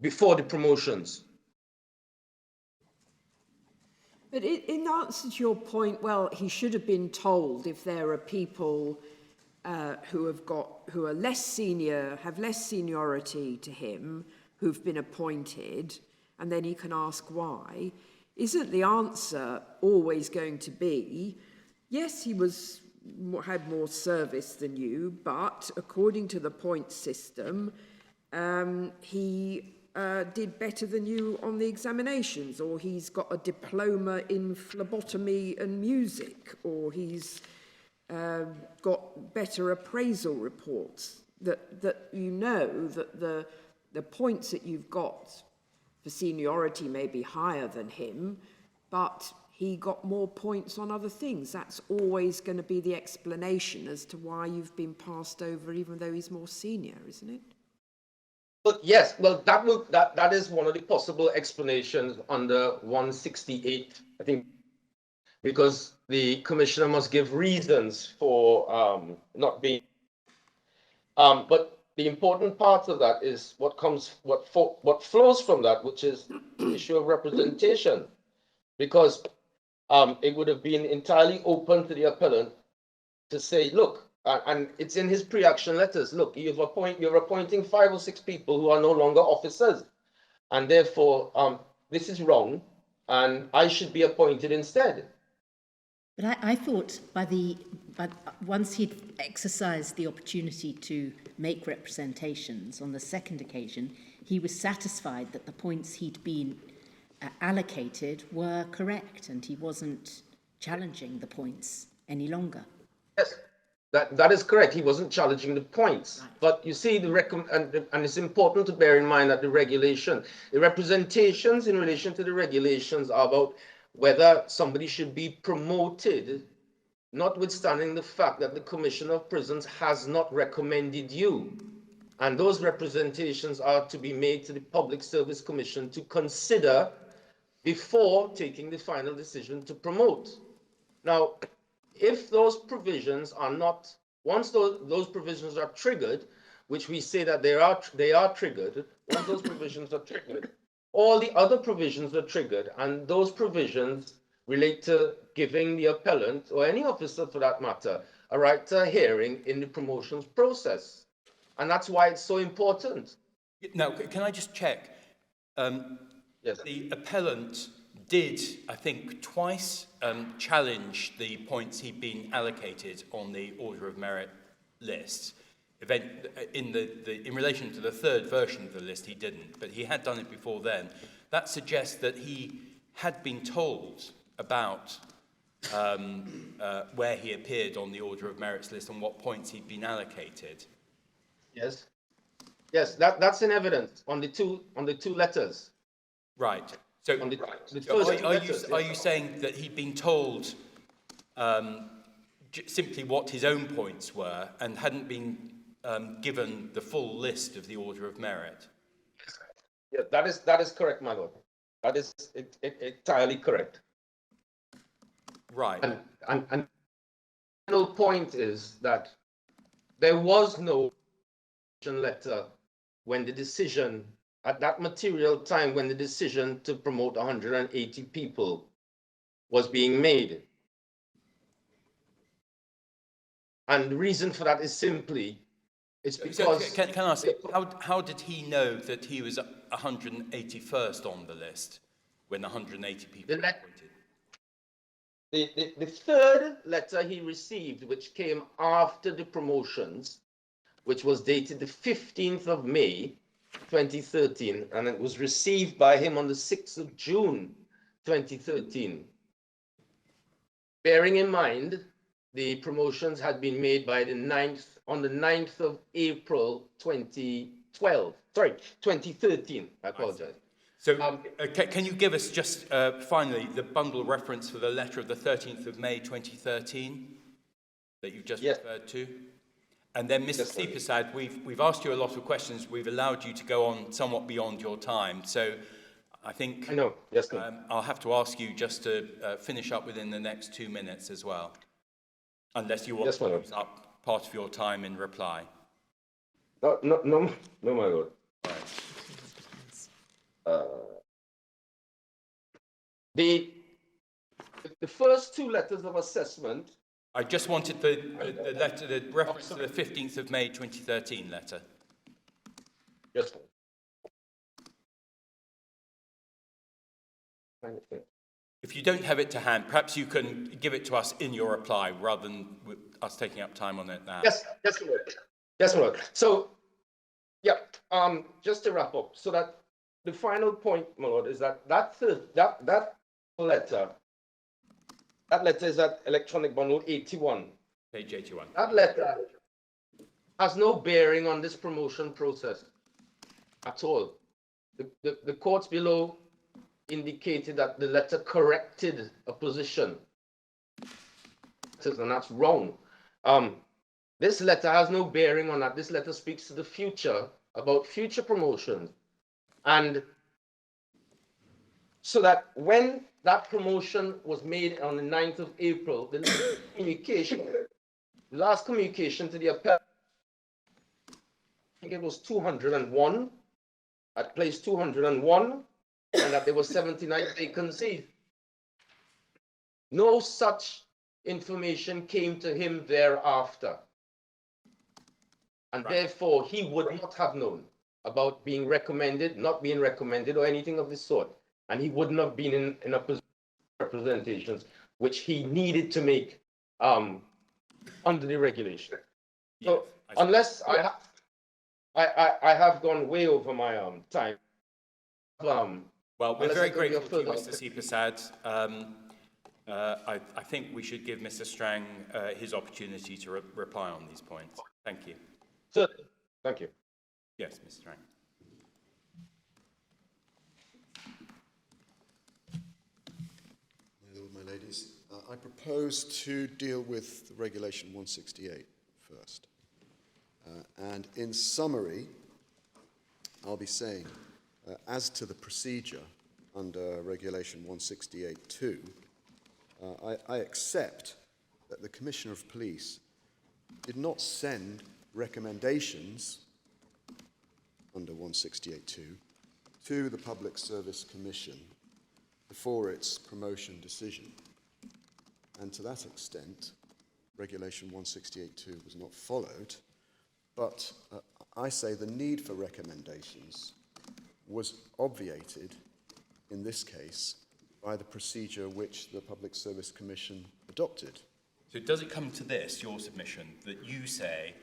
before the promotions. But in answer to your point, well, he should have been told if there are people who are less senior, have less seniority to him, who've been appointed, and then he can ask why. Isn't the answer always going to be, yes, he had more service than you, but according to the point system, he did better than you on the examinations, or he's got a diploma in phlebotomy and music, or he's got better appraisal reports, that you know that the points that you've got for seniority may be higher than him, but he got more points on other things. That's always going to be the explanation as to why you've been passed over, even though he's more senior, isn't it? But yes, well, that is one of the possible explanations under 168, I think, because the commissioner must give reasons for not being. But the important part of that is what flows from that, which is the issue of representation, because it would have been entirely open to the appellant to say, look, and it's in his pre-action letters, look, you're appointing 5 or 6 people who are no longer officers, and therefore this is wrong, and I should be appointed instead. But I thought once he'd exercised the opportunity to make representations on the second occasion, he was satisfied that the points he'd been allocated were correct, and he wasn't challenging the points any longer. Yes, that is correct. He wasn't challenging the points. Right. But you see, and it's important to bear in mind that the representations in relation to the regulations are about whether somebody should be promoted, notwithstanding the fact that the Commissioner of Prisons has not recommended you. And those representations are to be made to the Public Service Commission to consider before taking the final decision to promote. Now, if those provisions are not, once those provisions are triggered, which we say that they are triggered, once those provisions are triggered, all the other provisions are triggered, and those provisions relate to giving the appellant, or any officer for that matter, a right to a hearing in the promotions process. And that's why it's so important. Now, can I just check? Yes. The appellant did, I think, twice challenge the points he'd been allocated on the order of merit list. In relation to the third version of the list, he didn't, but he had done it before then. That suggests that he had been told about where he appeared on the Order of Merits list and what points he'd been allocated? Yes. Yes, that's in evidence on the two letters. Right. So, On the so first two letters, are you saying that he'd been told simply what his own points were and hadn't been given the full list of the Order of Merit? Yeah, that is correct, my lord. That is entirely correct. Right. And the final point is that there was no letter when the decision, at that material time when the decision to promote 180 people was being made. And the reason for that is simply, it's because... So can I ask, how did he know that he was 181st on the list when 180 people were appointed? The third letter he received, which came after the promotions, which was dated the 15th of May, 2013, and it was received by him on the 6th of June, 2013. Bearing in mind, the promotions had been made by on the 9th of April, 2013. I apologize. So can you give us just finally the bundle reference for the letter of the 13th of May 2013 that you've just referred to? And then, Mr. Seepersad, we've asked you a lot of questions. We've allowed you to go on somewhat beyond your time. So I think I'll have to ask you just to finish up within the next 2 minutes as well, unless you want to use up part of your time in reply. No, my lord. The first two letters of assessment. I just wanted the reference to the 15th of May 2013 letter. Yes. If you don't have it to hand, perhaps you can give it to us in your reply rather than us taking up time on it now. Yes, my lord. So, yeah, just to wrap up, so that the final point, my lord, is that that letter is at electronic bundle 81. Page 81. That letter has no bearing on this promotion process at all. The courts below indicated that the letter corrected a position, and that's wrong. This letter has no bearing on that. This letter speaks to the future, about future promotions. And so that when that promotion was made on the 9th of April, the last communication to the appellant, I think it was 201, at place 201, and that there were 79 vacancies. No such information came to him thereafter. And therefore, he would not have known about being recommended, not being recommended, or anything of this sort. And he wouldn't have been in a position of representations which he needed to make under the regulation. So, unless I have gone way over my time. Well, we're very grateful to you, Mr. Seepersad. I think we should give Mr. Strang his opportunity to reply on these points. Thank you. Certainly. Thank you. Yes, Mr. Strang. My lord, my ladies, I propose to deal with Regulation 168 first. And in summary, I'll be saying, as to the procedure under Regulation 168.2, I accept that the Commissioner of Police did not send recommendations under 168.2 to the Public Service Commission before its promotion decision. And to that extent, Regulation 168.2 was not followed, but I say the need for recommendations was obviated in this case by the procedure which the Public Service Commission adopted. So does it come to this, your submission, that you say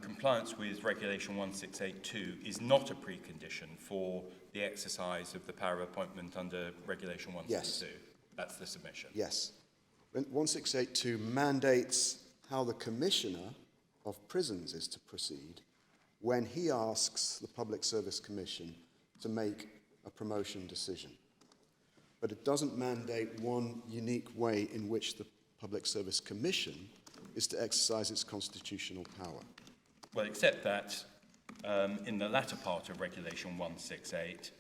compliance with Regulation 1682 is not a precondition for the exercise of the power of appointment under Regulation 162. Yes. That's the submission. Yes. 1682 mandates how the Commissioner of Prisons is to proceed when he asks the Public Service Commission to make a promotion decision. But it doesn't mandate one unique way in which the Public Service Commission is to exercise its constitutional power. Well, except that in the latter part of Regulation 168,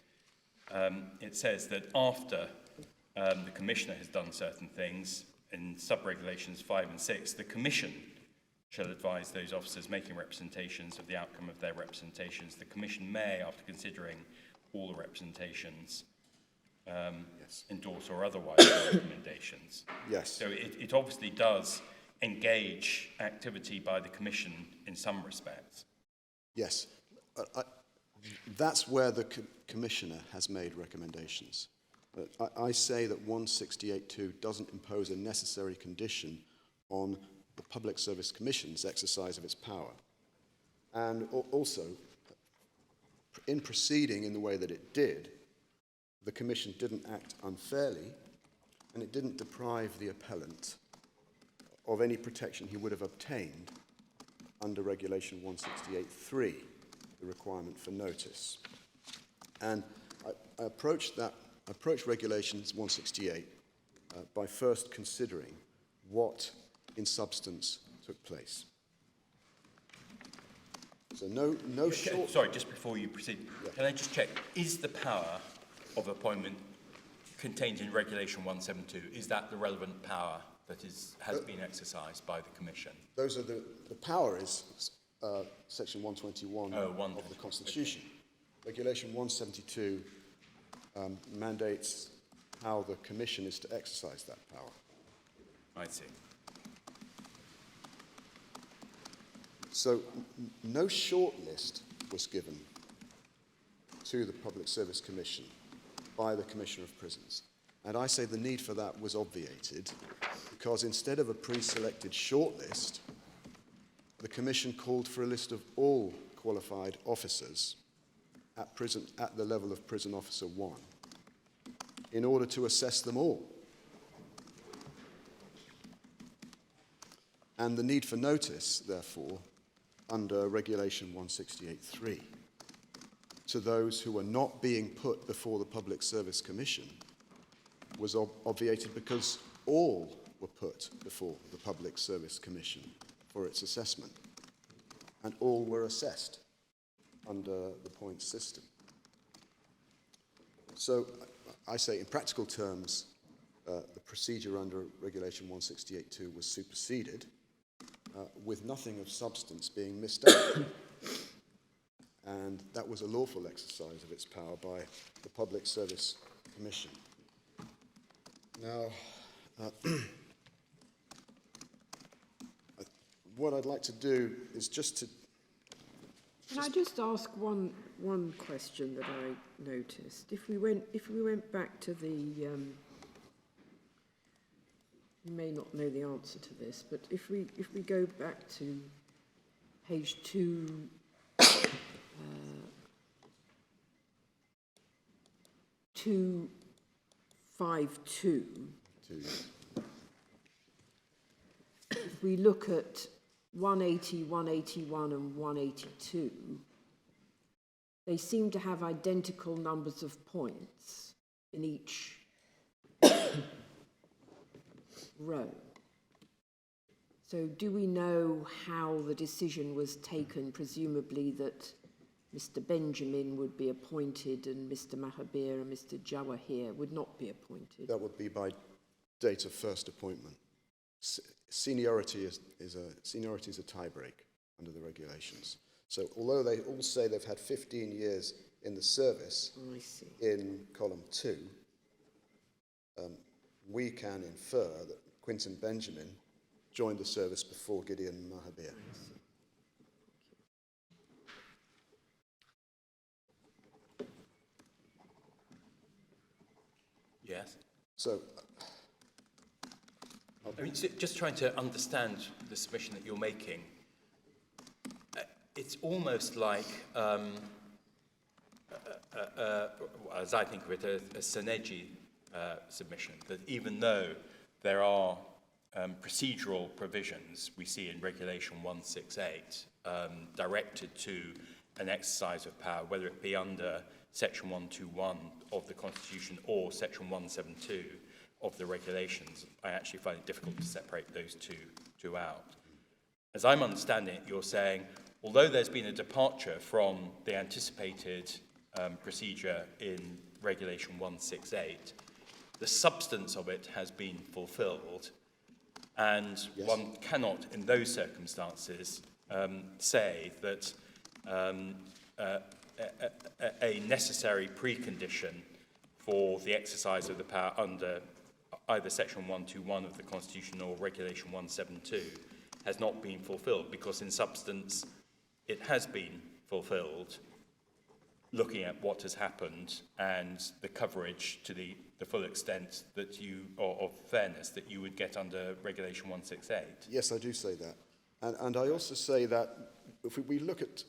it says that after the Commissioner has done certain things, in sub-regulations 5 and 6, the Commission shall advise those officers making representations of the outcome of their representations. The Commission may, after considering all the representations, endorse or otherwise the recommendations. Yes. So it obviously does engage activity by the Commission in some respects. Yes. That's where the Commissioner has made recommendations. I say that 168.2 doesn't impose a necessary condition on the Public Service Commission's exercise of its power. And also, in proceeding in the way that it did, the Commission didn't act unfairly, and it didn't deprive the appellant of any protection he would have obtained under Regulation 168.3, the requirement for notice. And I approached Regulations 168 by first considering what, in substance, took place. So no short... Sorry, just before you proceed, Yeah. Can I just check, is the power of appointment contained in Regulation 172, is that the relevant power that has been exercised by the Commission? Those are the power is Section 121 of the Constitution. Okay. Regulation 172 mandates how the Commission is to exercise that power. I see. So no shortlist was given to the Public Service Commission by the Commissioner of Prisons. And I say the need for that was obviated because instead of a pre-selected shortlist, the Commission called for a list of all qualified officers at the level of Prison Officer 1 in order to assess them all. And the need for notice, therefore, under Regulation 168.3, to those who were not being put before the Public Service Commission was obviated because all were put before the Public Service Commission for its assessment, and all were assessed under the points system. So I say in practical terms, the procedure under Regulation 168.2 was superseded with nothing of substance being missed out. And that was a lawful exercise of its power by the Public Service Commission. Now, what I'd like to do is just to... Can I just ask one question that I noticed? If we went back to the, you may not know the answer to this, but if we go back to page 252, if we look at 180, 181 and 182, they seem to have identical numbers of points in each row. So do we know how the decision was taken, presumably that Mr. Benjamin would be appointed and Mr. Mahabir and Mr. Jawahir would not be appointed? That would be by date of first appointment. Seniority is a tie-break under the regulations. So although they all say they've had 15 years in the service, I see. in column 2, we can infer that Quinton Benjamin joined the service before Gedeon Mahabir. Yes. So, I mean, just trying to understand the submission that you're making. It's almost like as I think of it, a synergy submission, that even though there are procedural provisions we see in Regulation 168 directed to an exercise of power, whether it be under Section 121 of the Constitution or Section 172 of the regulations, I actually find it difficult to separate those two out. As I'm understanding it, you're saying, although there's been a departure from the anticipated procedure in Regulation 168, the substance of it has been fulfilled, and Yes. one cannot, in those circumstances, say that a necessary precondition for the exercise of the power under either Section 121 of the Constitution or Regulation 172 has not been fulfilled, because in substance it has been fulfilled, looking at what has happened and the coverage to the full extent that of fairness that you would get under Regulation 168. Yes, I do say that. And I also say that if we look at,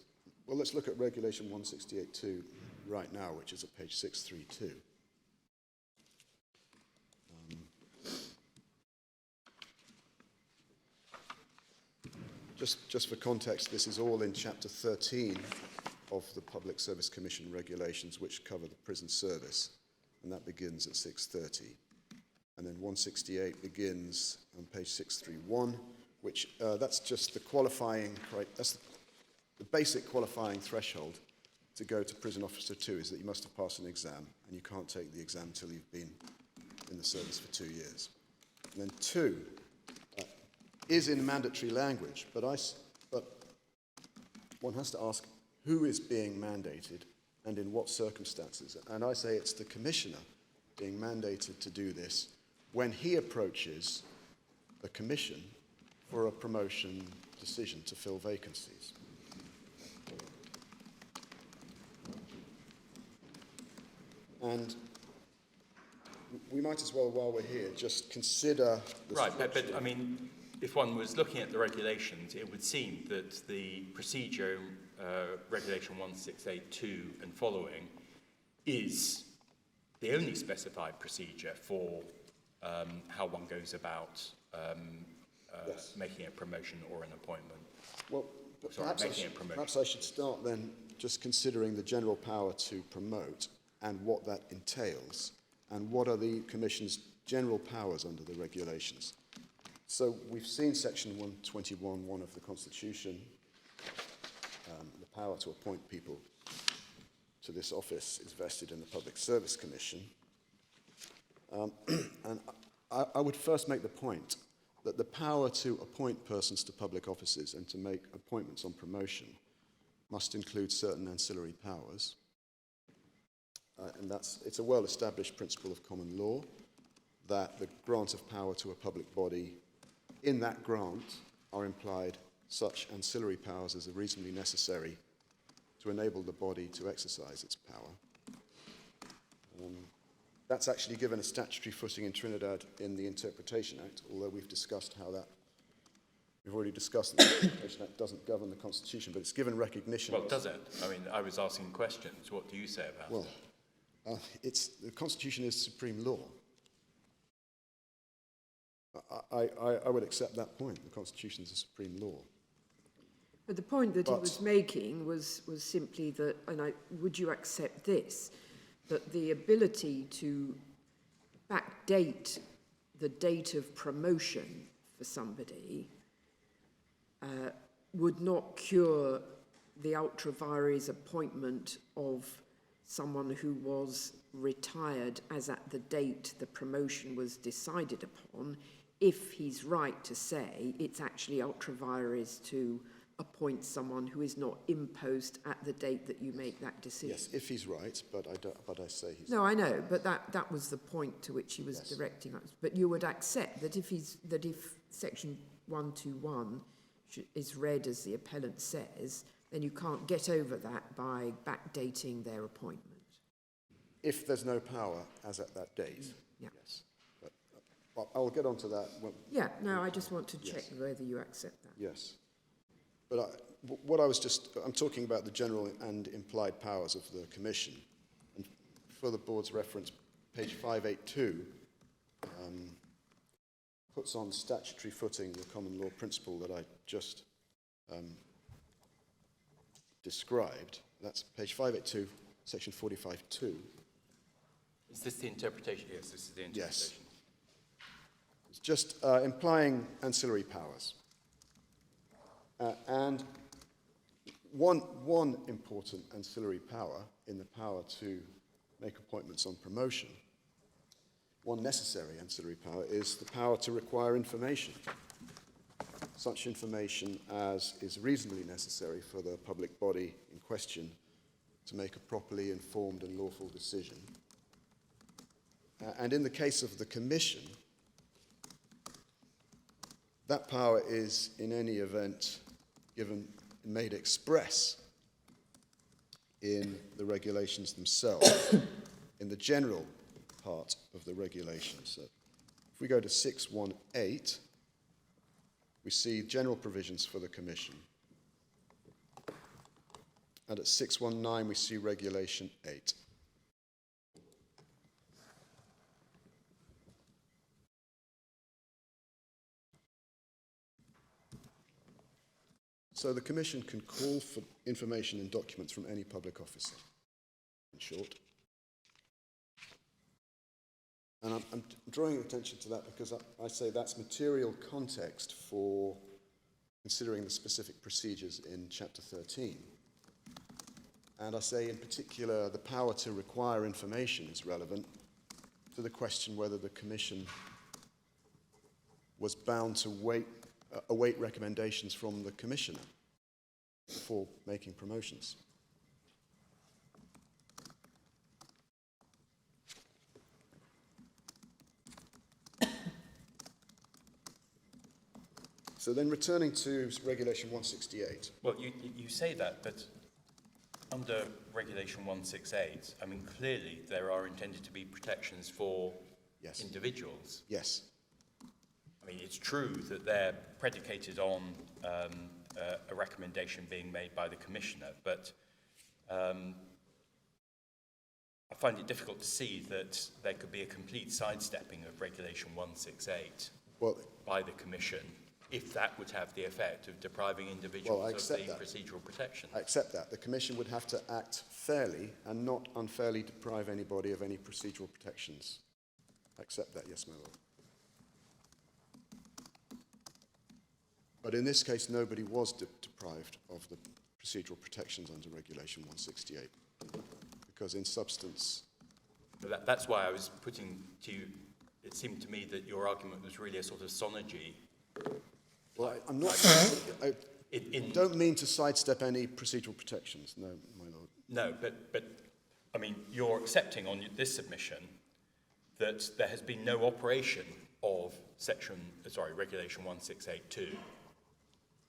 well, let's look at Regulation 168.2 right now, which is at page 632. Just for context, this is all in Chapter 13 of the Public Service Commission regulations, which cover the prison service, and that begins at 630. And then 168 begins on page 631, which that's just the qualifying, that's the basic qualifying threshold to go to Prison Officer 2 is that you must have passed an exam, and you can't take the exam until you've been in the service for 2 years. And then 2 is in mandatory language, but one has to ask who is being mandated and in what circumstances. And I say it's the Commissioner being mandated to do this when he approaches the Commission for a promotion decision to fill vacancies. And we might as well, while we're here, just consider the Right, but I mean, if one was looking at the regulations, it would seem that the procedure, Regulation 168.2 and following, is the only specified procedure for how one goes about Yes. making a promotion or an appointment. Well, perhaps I should start then just considering the general power to promote and what that entails, and what are the Commission's general powers under the regulations. So we've seen Section 121(1) of the Constitution, the power to appoint people to this office is vested in the Public Service Commission. And I would first make the point that the power to appoint persons to public offices and to make appointments on promotion must include certain ancillary powers. And it's a well-established principle of common law that the grant of power to a public body, in that grant are implied such ancillary powers as are reasonably necessary to enable the body to exercise its power. That's actually given a statutory footing in Trinidad in the Interpretation Act, although we've discussed how that, we've already discussed that the Interpretation Act doesn't govern the Constitution, but it's given recognition. Well, does it? I mean, I was asking questions. What do you say about it? The Constitution is supreme law. I would accept that point. The Constitution is a supreme law. But the point that he was making was simply that, and would you accept this, that the ability to backdate the date of promotion for somebody would not cure the ultra vires appointment of someone who was retired as at the date the promotion was decided upon, if he's right to say it's actually ultra vires to appoint someone who is not imposed at the date that you make that decision. Yes, if he's right, but I say he's No, I know, but that was the point to which he was directing us. But you would accept that if Section 121 is read as the appellant says, then you can't get over that by backdating their appointment. if there's no power as at that date. Yeah. Yes. But I'll get onto that. Yeah, no, I just want to check whether you accept that. Yes. But I'm talking about the general and implied powers of the Commission. And for the Board's reference, page 582 puts on statutory footing the common law principle that I just described. That's page 582, section 45.2. Is this the interpretation? Yes, this is the interpretation. Yes. It's just implying ancillary powers. And one important ancillary power in the power to make appointments on promotion, one necessary ancillary power, is the power to require information. Such information as is reasonably necessary for the public body in question to make a properly informed and lawful decision. And in the case of the Commission, that power is, in any event, made express in the regulations themselves, in the general part of the regulations. So if we go to 618, we see general provisions for the Commission. And at 619, we see Regulation 8. So the Commission can call for information and documents from any public officer, in short. And I'm drawing attention to that because I say that's material context for considering the specific procedures in Chapter 13. And I say in particular the power to require information is relevant to the question whether the Commission was bound to await recommendations from the Commissioner before making promotions. So then returning to Regulation 168. Well, you say that, but under Regulation 168, I mean, clearly there are intended to be protections for individuals. Yes. I mean, it's true that they're predicated on a recommendation being made by the Commissioner, but I find it difficult to see that there could be a complete sidestepping of Regulation 168 by the Commission if that would have the effect of depriving individuals of the procedural protection. I accept that. The Commission would have to act fairly and not unfairly deprive anybody of any procedural protections. I accept that, yes, my Lord. But in this case, nobody was deprived of the procedural protections under Regulation 168, because in substance... But that's why I was putting to you, it seemed to me that your argument was really a sort of sonergy. Well, I'm not... I don't mean to sidestep any procedural protections, no, my Lord. No, but I mean, you're accepting on this submission that there has been no operation of Regulation 1682.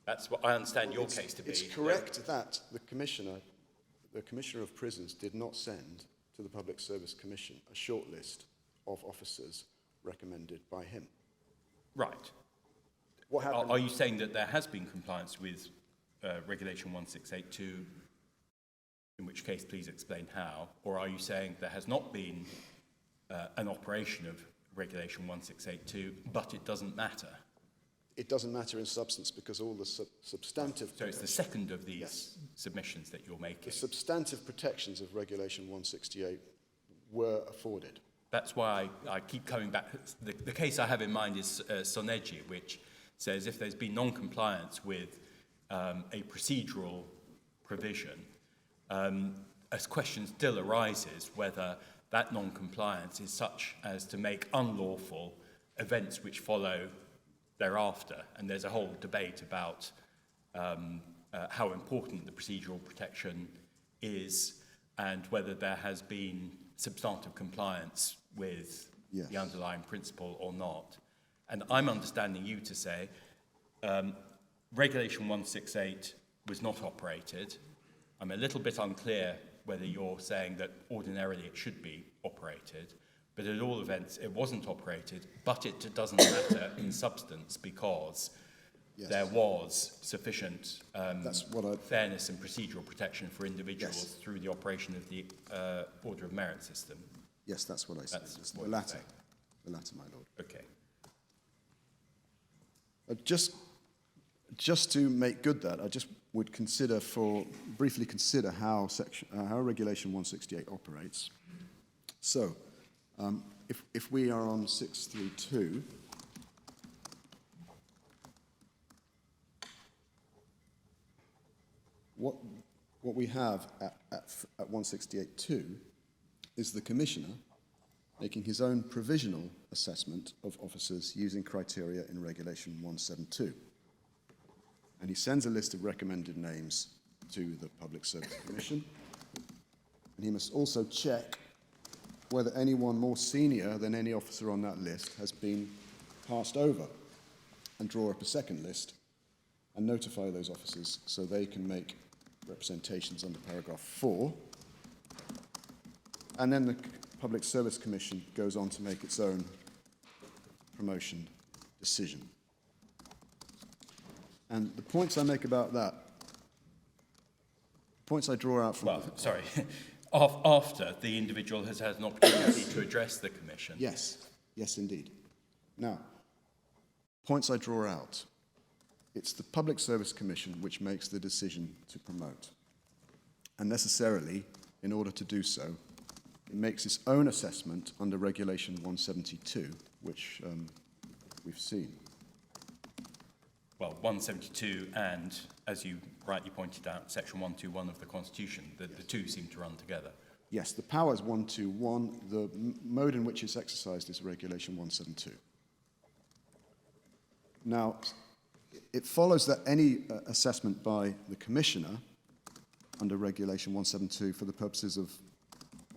That's what I understand your case to be. It's correct that the Commissioner of Prisons did not send to the Public Service Commission a short list of officers recommended by him. Right. What happened? Are you saying that there has been compliance with Regulation 1682, in which case please explain how, or are you saying there has not been an operation of Regulation 1682, but it doesn't matter? It doesn't matter in substance because all the substantive... So it's the second of these submissions that you're making. The substantive protections of Regulation 168 were afforded. That's why I keep coming back. The case I have in mind is Sonegi, which says if there's been non-compliance with a procedural provision, a question still arises whether that non-compliance is such as to make unlawful events which follow thereafter. And there's a whole debate about how important the procedural protection is and whether there has been substantive compliance with the underlying principle or not. And I'm understanding you to say Regulation 168 was not operated. I'm a little bit unclear whether you're saying that ordinarily it should be operated, but at all events it wasn't operated, but it doesn't matter in substance because Yes. there was sufficient That's what I... fairness and procedural protection for individuals Yes. through the operation of the order of merit system. Yes, that's what I said. That's It's what the you latter. say. The latter, my lord. Okay. Just to make good that, I just would briefly consider how Regulation 168 operates. So, if we are on 632, what we have at 168.2 is the Commissioner making his own provisional assessment of officers using criteria in Regulation 172. And he sends a list of recommended names to the Public Service Commission. And he must also check whether anyone more senior than any officer on that list has been passed over, and draw up a second list and notify those officers so they can make representations under paragraph 4. And then the Public Service Commission goes on to make its own promotion decision. And the points I make about that, points I draw out from... Well, sorry. After the individual has had an opportunity to address the Commission. Yes, yes, indeed. Now, points I draw out. It's the Public Service Commission which makes the decision to promote. And necessarily, in order to do so, it makes its own assessment under Regulation 172, which we've seen. Well, 172 and, as you rightly pointed out, Section 121 of the Constitution, the two seem to run together. Yes, the power is 121. The mode in which it's exercised is Regulation 172. Now, it follows that any assessment by the Commissioner under Regulation 172 for the purposes of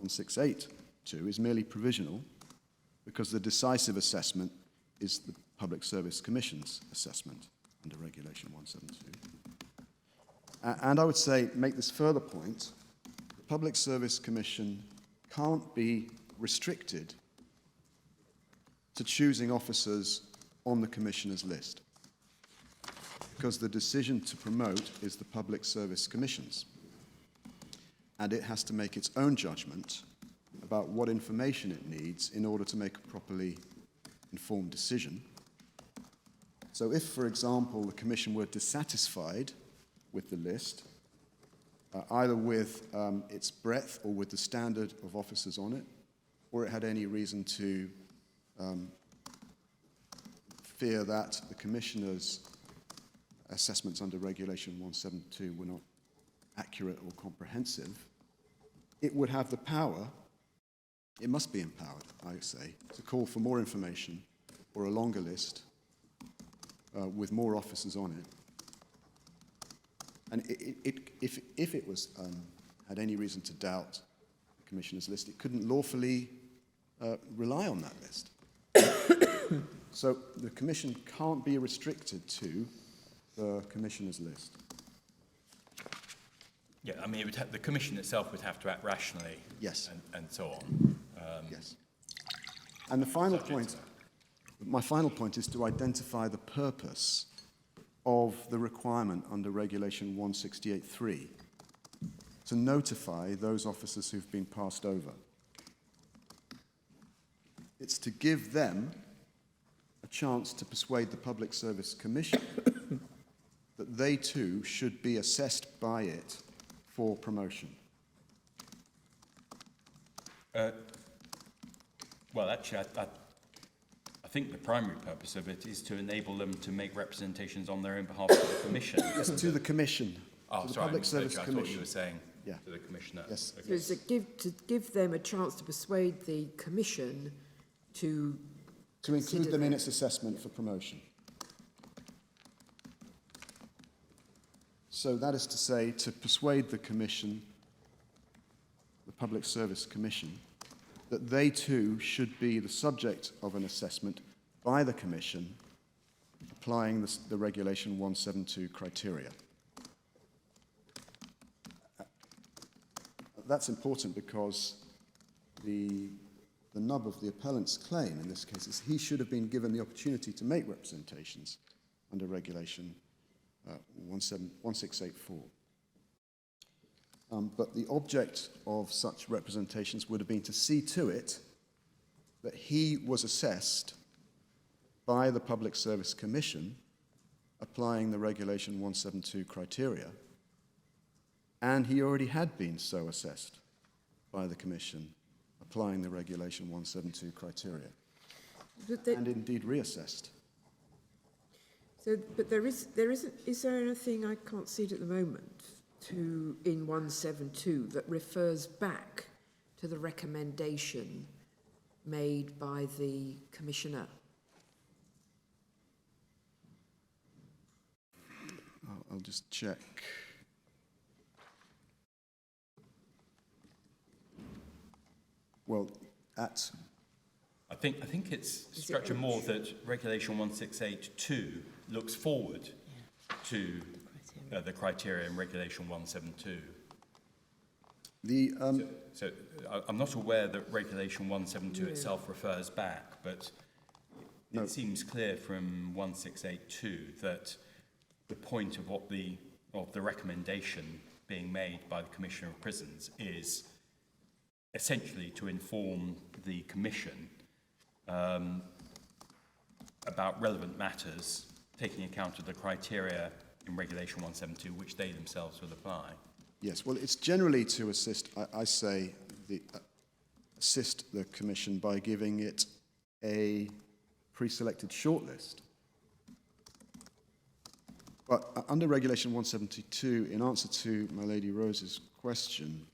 168.2 is merely provisional, because the decisive assessment is the Public Service Commission's assessment under Regulation 172. And I would say, make this further point, the Public Service Commission can't be restricted to choosing officers on the Commissioner's list, because the decision to promote is the Public Service Commission's. And it has to make its own judgment about what information it needs in order to make a properly informed decision. So if, for example, the Commission were dissatisfied with the list, either with its breadth or with the standard of officers on it, or it had any reason to fear that the Commissioner's assessments under Regulation 172 were not accurate or comprehensive, it would have the power, it must be empowered, I say, to call for more information or a longer list with more officers on it. And if it was had any reason to doubt the Commissioner's list, it couldn't lawfully rely on that list. So the Commission can't be restricted to the Commissioner's list. Yeah, I mean, it would the Commission itself would have to act rationally. Yes. And so on. Yes. And the final point, my final point is to identify the purpose of the requirement under Regulation 168.3 to notify those officers who've been passed over. It's to give them a chance to persuade the Public Service Commission that they too should be assessed by it for promotion. Well, actually, I think the primary purpose of it is to enable them to make representations on their own behalf to the Commission. Yes, to the Commission. Oh, to the sorry, Public Service I Commission. thought you were saying Yeah. to the Commissioner. Yes. Okay. So to give them a chance to persuade the Commission to include them in its assessment for promotion. So that is to say, to persuade the Commission, the Public Service Commission, that they too should be the subject of an assessment by the Commission applying the Regulation 172 criteria. That's important because the nub of the appellant's claim in this case is he should have been given the opportunity to make representations under Regulation 1684. But the object of such representations would have been to see to it that he was assessed by the Public Service Commission applying the Regulation 172 criteria, and he already had been so assessed by the Commission applying the Regulation 172 criteria, and indeed reassessed. So, but is there anything, I can't see it at the moment, in 172 that refers back to the recommendation made by the Commissioner? I'll just check. Well, I think it's structure more that Regulation 1682 looks forward to the criteria in Regulation 172. So I'm not aware that Regulation 172 itself refers back, but it seems clear from 1682 that the point of what the recommendation being made by the Commissioner of Prisons is essentially to inform the Commission about relevant matters, taking account of the criteria in Regulation 172, which they themselves will apply. Yes, well, it's generally to assist, assist the Commission by giving it a pre-selected shortlist. But under Regulation 172, in answer to my Lady Rose's question,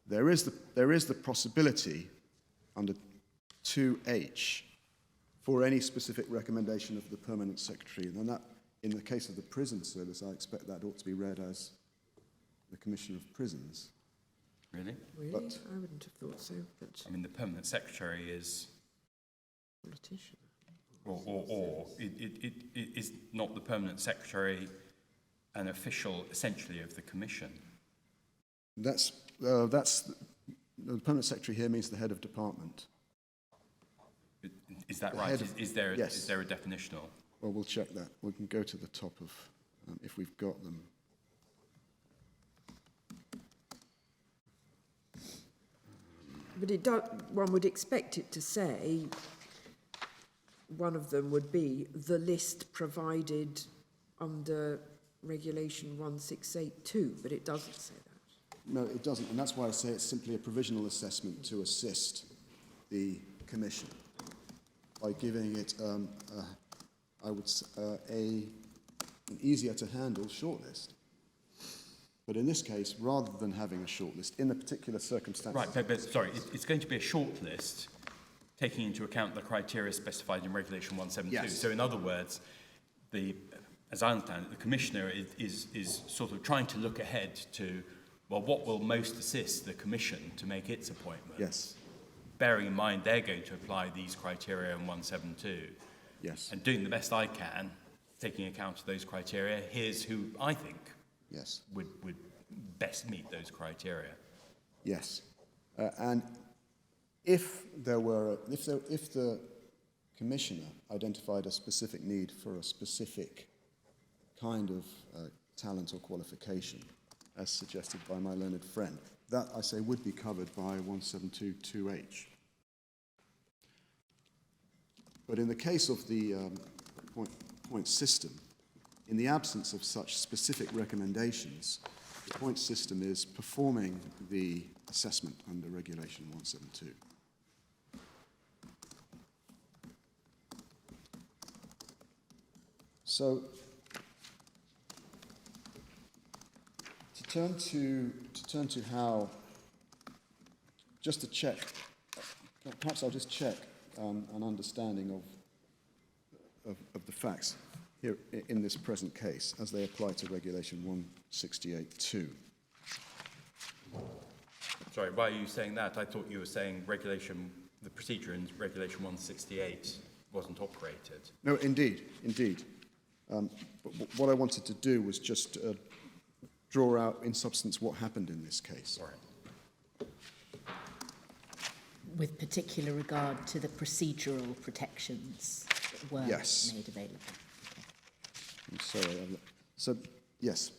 there is the possibility under 2H for any specific recommendation of the Permanent Secretary. And that, in the case of the Prison Service, I expect that ought to be read as the Commissioner of Prisons. Really? Really? But, I wouldn't have thought so, but... I mean, the Permanent Secretary is... Politician. Or it is not the Permanent Secretary an official, essentially, of the Commission? the Permanent Secretary here means the head of department. Is that right? Is there a definitional? Well, we'll check that. We can go to the top of, if we've got them. But one would expect it to say, one of them would be the list provided under Regulation 1682, but it doesn't say that. No, it doesn't, and that's why I say it's simply a provisional assessment to assist the Commission by giving it, an easier-to-handle shortlist. But in this case, rather than having a shortlist, in the particular circumstances... Right, but sorry, it's going to be a shortlist taking into account the criteria specified in Regulation 172. Yes. So in other words, as I understand it, the Commissioner is sort of trying to look ahead to, well, what will most assist the Commission to make its appointment? Yes. Bearing in mind they're going to apply these criteria in 172. Yes. And doing the best I can, taking account of those criteria, here's who I think Yes. would best meet those criteria. Yes. And if the Commissioner identified a specific need for a specific kind of talent or qualification, as suggested by my learned friend, that, I say, would be covered by 172.2h. But in the case of the point system, in the absence of such specific recommendations, the point system is performing the assessment under Regulation 172. So, to turn to how, just to check, perhaps I'll just check an understanding of the facts here in this present case as they apply to Regulation 168.2. Sorry, why are you saying that? I thought you were saying the procedure in Regulation 168 wasn't operated. No, indeed. But what I wanted to do was just draw out in substance what happened in this case. Sorry. With particular regard to the procedural protections that were Yes. made available. I'm sorry. So, yes.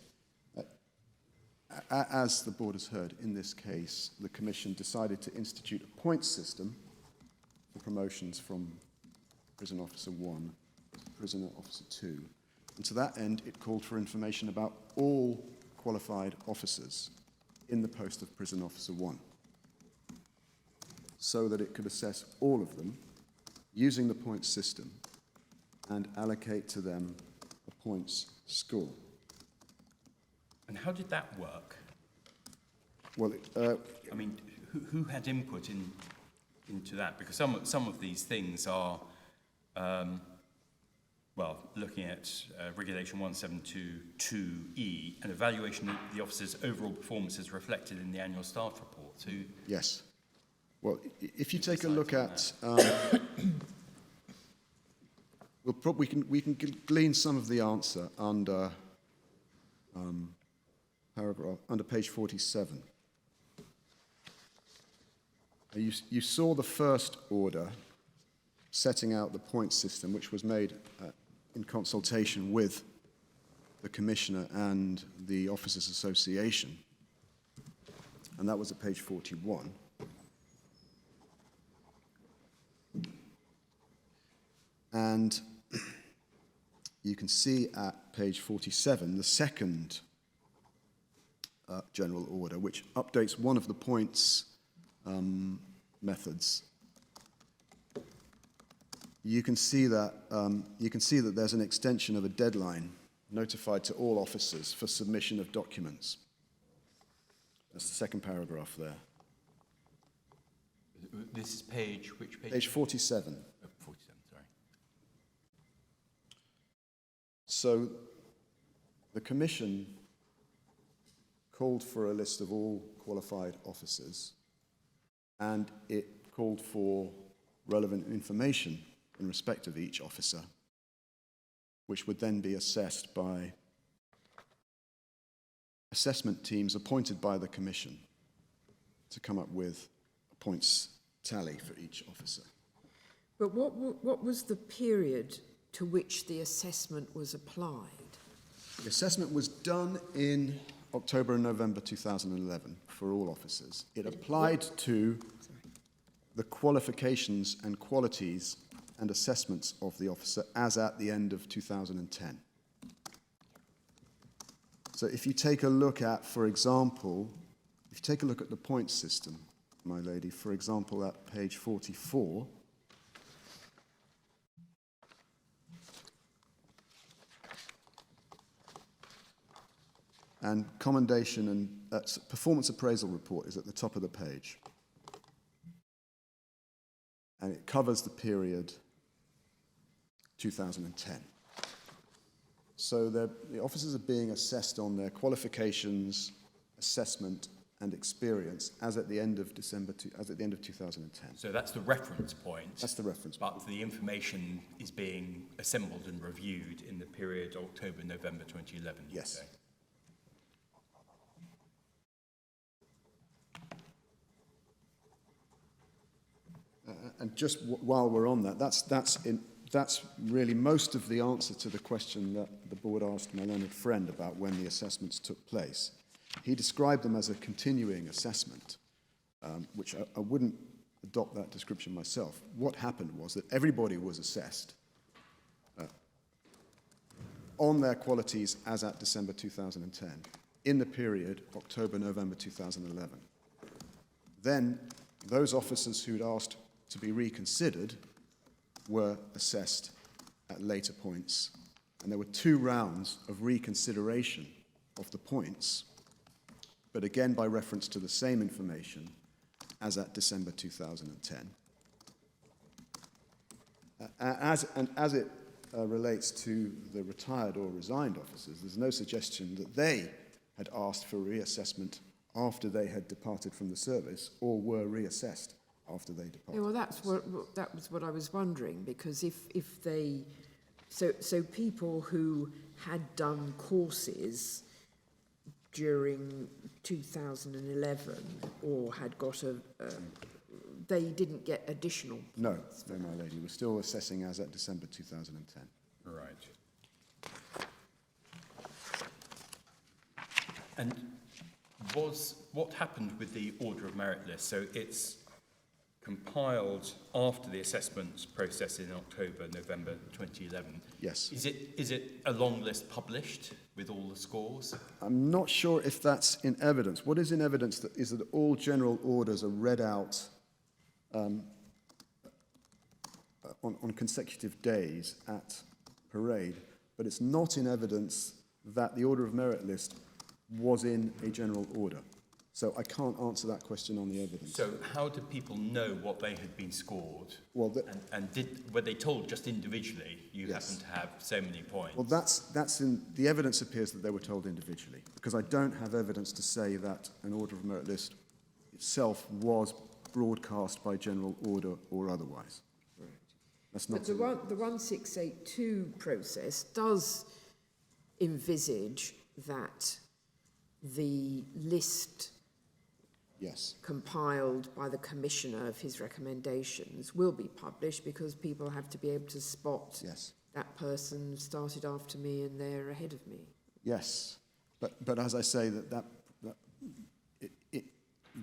As the board has heard, in this case, the Commission decided to institute a points system for promotions from Prison Officer 1 to Prisoner Officer 2. And to that end, it called for information about all qualified officers in the post of Prison Officer 1, so that it could assess all of them using the points system and allocate to them a points score. And how did that work? Well, I mean, who had input into that? Because some of these things are, well, looking at Regulation 1722E, an evaluation of the officer's overall performance is reflected in the annual staff report. So, yes. Well, if you take a look at, we can glean some of the answer under under page 47. You saw the first order setting out the point system, which was made in consultation with the Commissioner and the Officers Association, and that was at page 41. And you can see at page 47 the second general order, which updates one of the points methods. You can see that there's an extension of a deadline notified to all officers for submission of documents. That's the second paragraph there. this is which page? Page 47. Oh, 47, sorry. So the Commission called for a list of all qualified officers, and it called for relevant information in respect of each officer, which would then be assessed by assessment teams appointed by the Commission to come up with a points tally for each officer. But what was the period to which the assessment was applied? The assessment was done in October and November 2011 for all officers. It applied to the qualifications and qualities and assessments of the officer as at the end of 2010. So if you take a look at, for example, if you take a look at the points system, my lady, for example, at page 44, and commendation and performance appraisal report is at the top of the page. And it covers the period 2010. So the officers are being assessed on their qualifications, assessment, and experience as at the end of 2010. So that's the reference point. That's the reference point. But the information is being assembled and reviewed in the period October, November 2011. Yes. Okay. And just while we're on that, that's really most of the answer to the question that the board asked my learned friend about when the assessments took place. He described them as a continuing assessment, which I wouldn't adopt that description myself. What happened was that everybody was assessed on their qualities as at December 2010 in the period October-November 2011. Then those officers who'd asked to be reconsidered were assessed at later points, and there were 2 rounds of reconsideration of the points, but again by reference to the same information as at December 2010. As it relates to the retired or resigned officers, there's no suggestion that they had asked for reassessment after they had departed from the service or were reassessed after they departed. Yeah, well, that was what I was wondering, because if they, so people who had done courses during 2011 or had got they didn't get additional. No, my lady, we're still assessing as at December 2010. Right. And what happened with the order of merit list? So it's compiled after the assessment process in October, November 2011. Yes. Is it a long list published with all the scores? I'm not sure if that's in evidence. What is in evidence is that all general orders are read out on consecutive days at parade, but it's not in evidence that the order of merit list was in a general order. So I can't answer that question on the evidence. So how did people know what they had been scored? Well, were they told just individually, you Yes. happen to have so many points? well, that's in the evidence appears that they were told individually, because I don't have evidence to say that an order of merit list itself was broadcast by general order or otherwise. That's not. But the 1682 process does envisage that the list Yes. compiled by the commissioner of his recommendations will be published, because people have to be able to spot Yes. that person started after me and they're ahead of me. Yes, but as I say,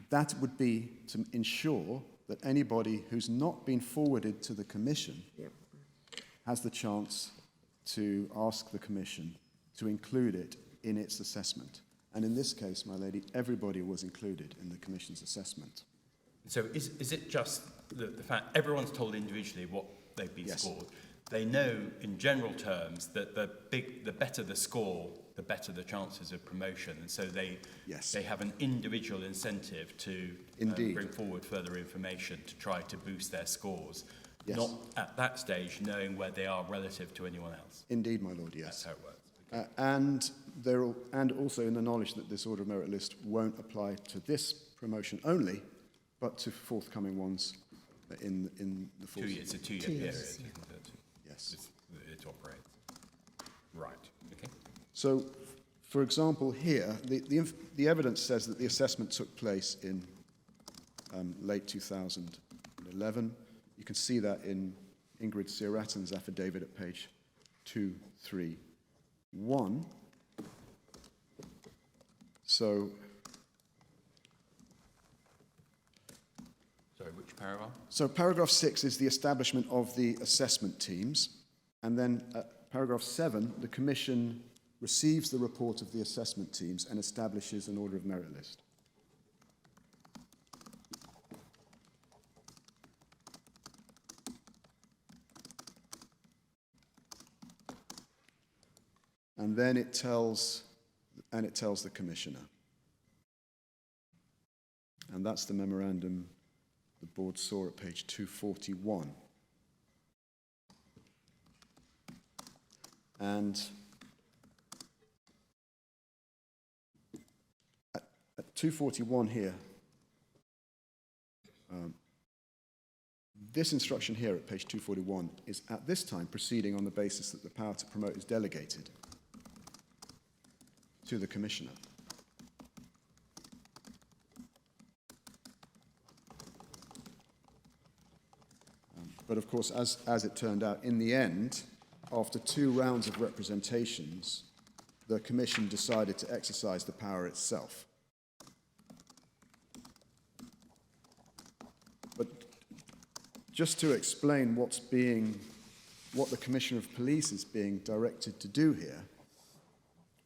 that would be to ensure that anybody who's not been forwarded to the commission Yep. has the chance to ask the commission to include it in its assessment. And in this case, my lady, everybody was included in the commission's assessment. So is it just the fact everyone's told individually what they've been Yes. scored? They know in general terms that the better the score, the better the chances of promotion, and so they Yes. they have an individual incentive to Indeed. bring forward further information to try to boost their scores. Yes. Not at that stage knowing where they are relative to anyone else. Indeed, my lord, That's yes. how it works. And also in the knowledge that this order of merit list won't apply to this promotion only, but to forthcoming ones in the 2 years, it's a 2 year 2 period, years, isn't it? Yes. It operates. Right, okay. So, for example, here, the evidence says that the assessment took place in late 2011. You can see that in Ingrid Siratan's affidavit at page 231. So, Sorry, which paragraph? so paragraph 6 is the establishment of the assessment teams. And then paragraph 7, the commission receives the report of the assessment teams and establishes an order of merit list. And then it tells the commissioner. And that's the memorandum the board saw at page 241. And at 241 here, this instruction here at page 241 is at this time proceeding on the basis that the power to promote is delegated to the commissioner. But of course, as it turned out, in the end, after 2 rounds of representations, the commission decided to exercise the power itself. But just to explain what the Commissioner of Police is being directed to do here,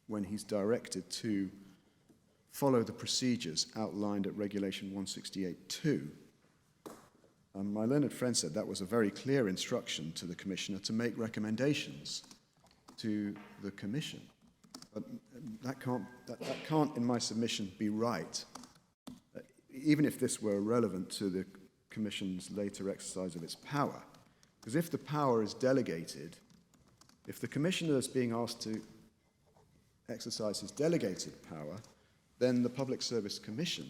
when he's directed to follow the procedures outlined at Regulation 168.2, my learned friend said that was a very clear instruction to the Commissioner to make recommendations to the Commission. But that can't, in my submission, be right. Even if this were relevant to the Commission's later exercise of its power. Because if the power is delegated, if the Commissioner is being asked to exercise his delegated power, then the Public Service Commission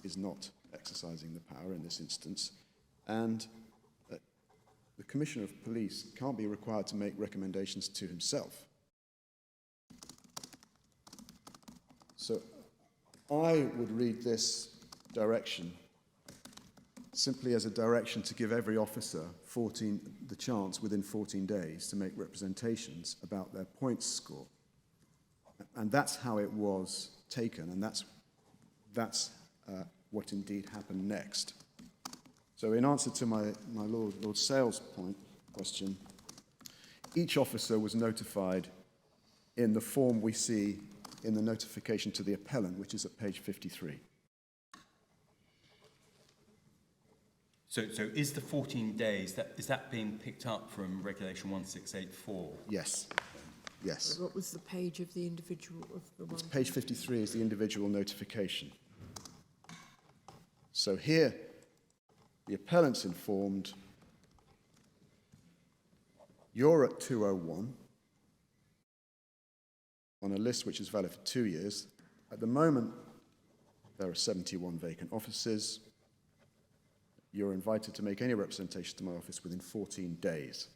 is not exercising the power in this instance, and the Commissioner of Police can't be required to make recommendations to himself. So I would read this direction simply as a direction to give every officer the chance within 14 days to make representations about their points score. and that's how it was taken, and that's what indeed happened next. So in answer to my Lord Sale's question, each officer was notified in the form we see in the notification to the appellant, which is at page 53. So is the 14 days, is that being picked up from Regulation 1684? Yes. Yes. What was the page of the individual of the one? Page 53 is the individual notification. So here, the appellant's informed, you're at 201 on a list which is valid for 2 years. At the moment, there are 71 vacant offices. You're invited to make any representation to my office within 14 days.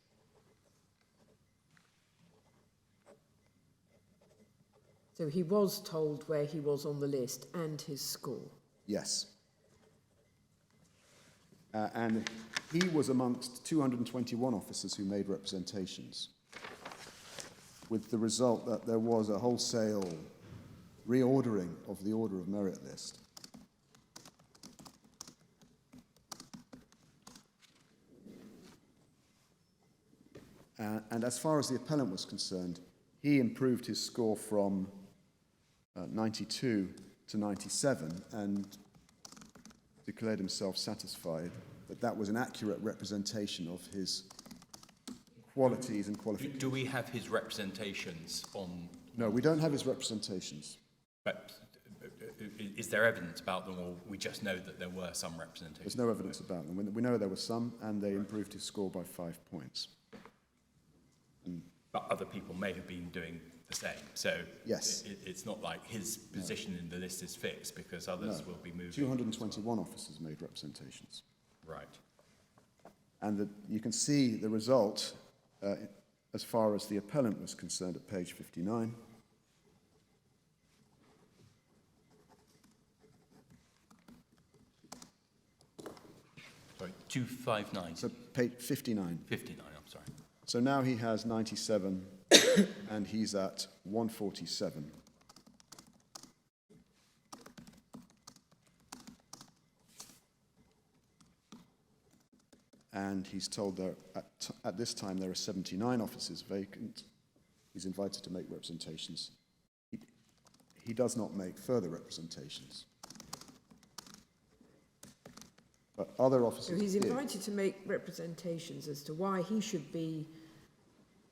So he was told where he was on the list and his score. Yes. And he was amongst 221 officers who made representations, with the result that there was a wholesale reordering of the order of merit list. And as far as the appellant was concerned, he improved his score from 92 to 97 and declared himself satisfied that that was an accurate representation of his qualities and qualifications. Do we have his representations on? No, we don't have his representations. But is there evidence about them, or we just know that there were some representations? There's no evidence about them. We know there were some, and they improved his score by 5 points. But other people may have been doing the same. So yes, it's not like his position in the list is fixed, because others will be moving. 221 officers made representations. Right. And you can see the result as far as the appellant was concerned at page 59. Sorry, 259. So page 59. 59, I'm sorry. So now he has 97 and he's at 147. And he's told that at this time there are 79 offices vacant. He's invited to make representations. He does not make further representations. But other officers So he's did. invited to make representations as to why he should be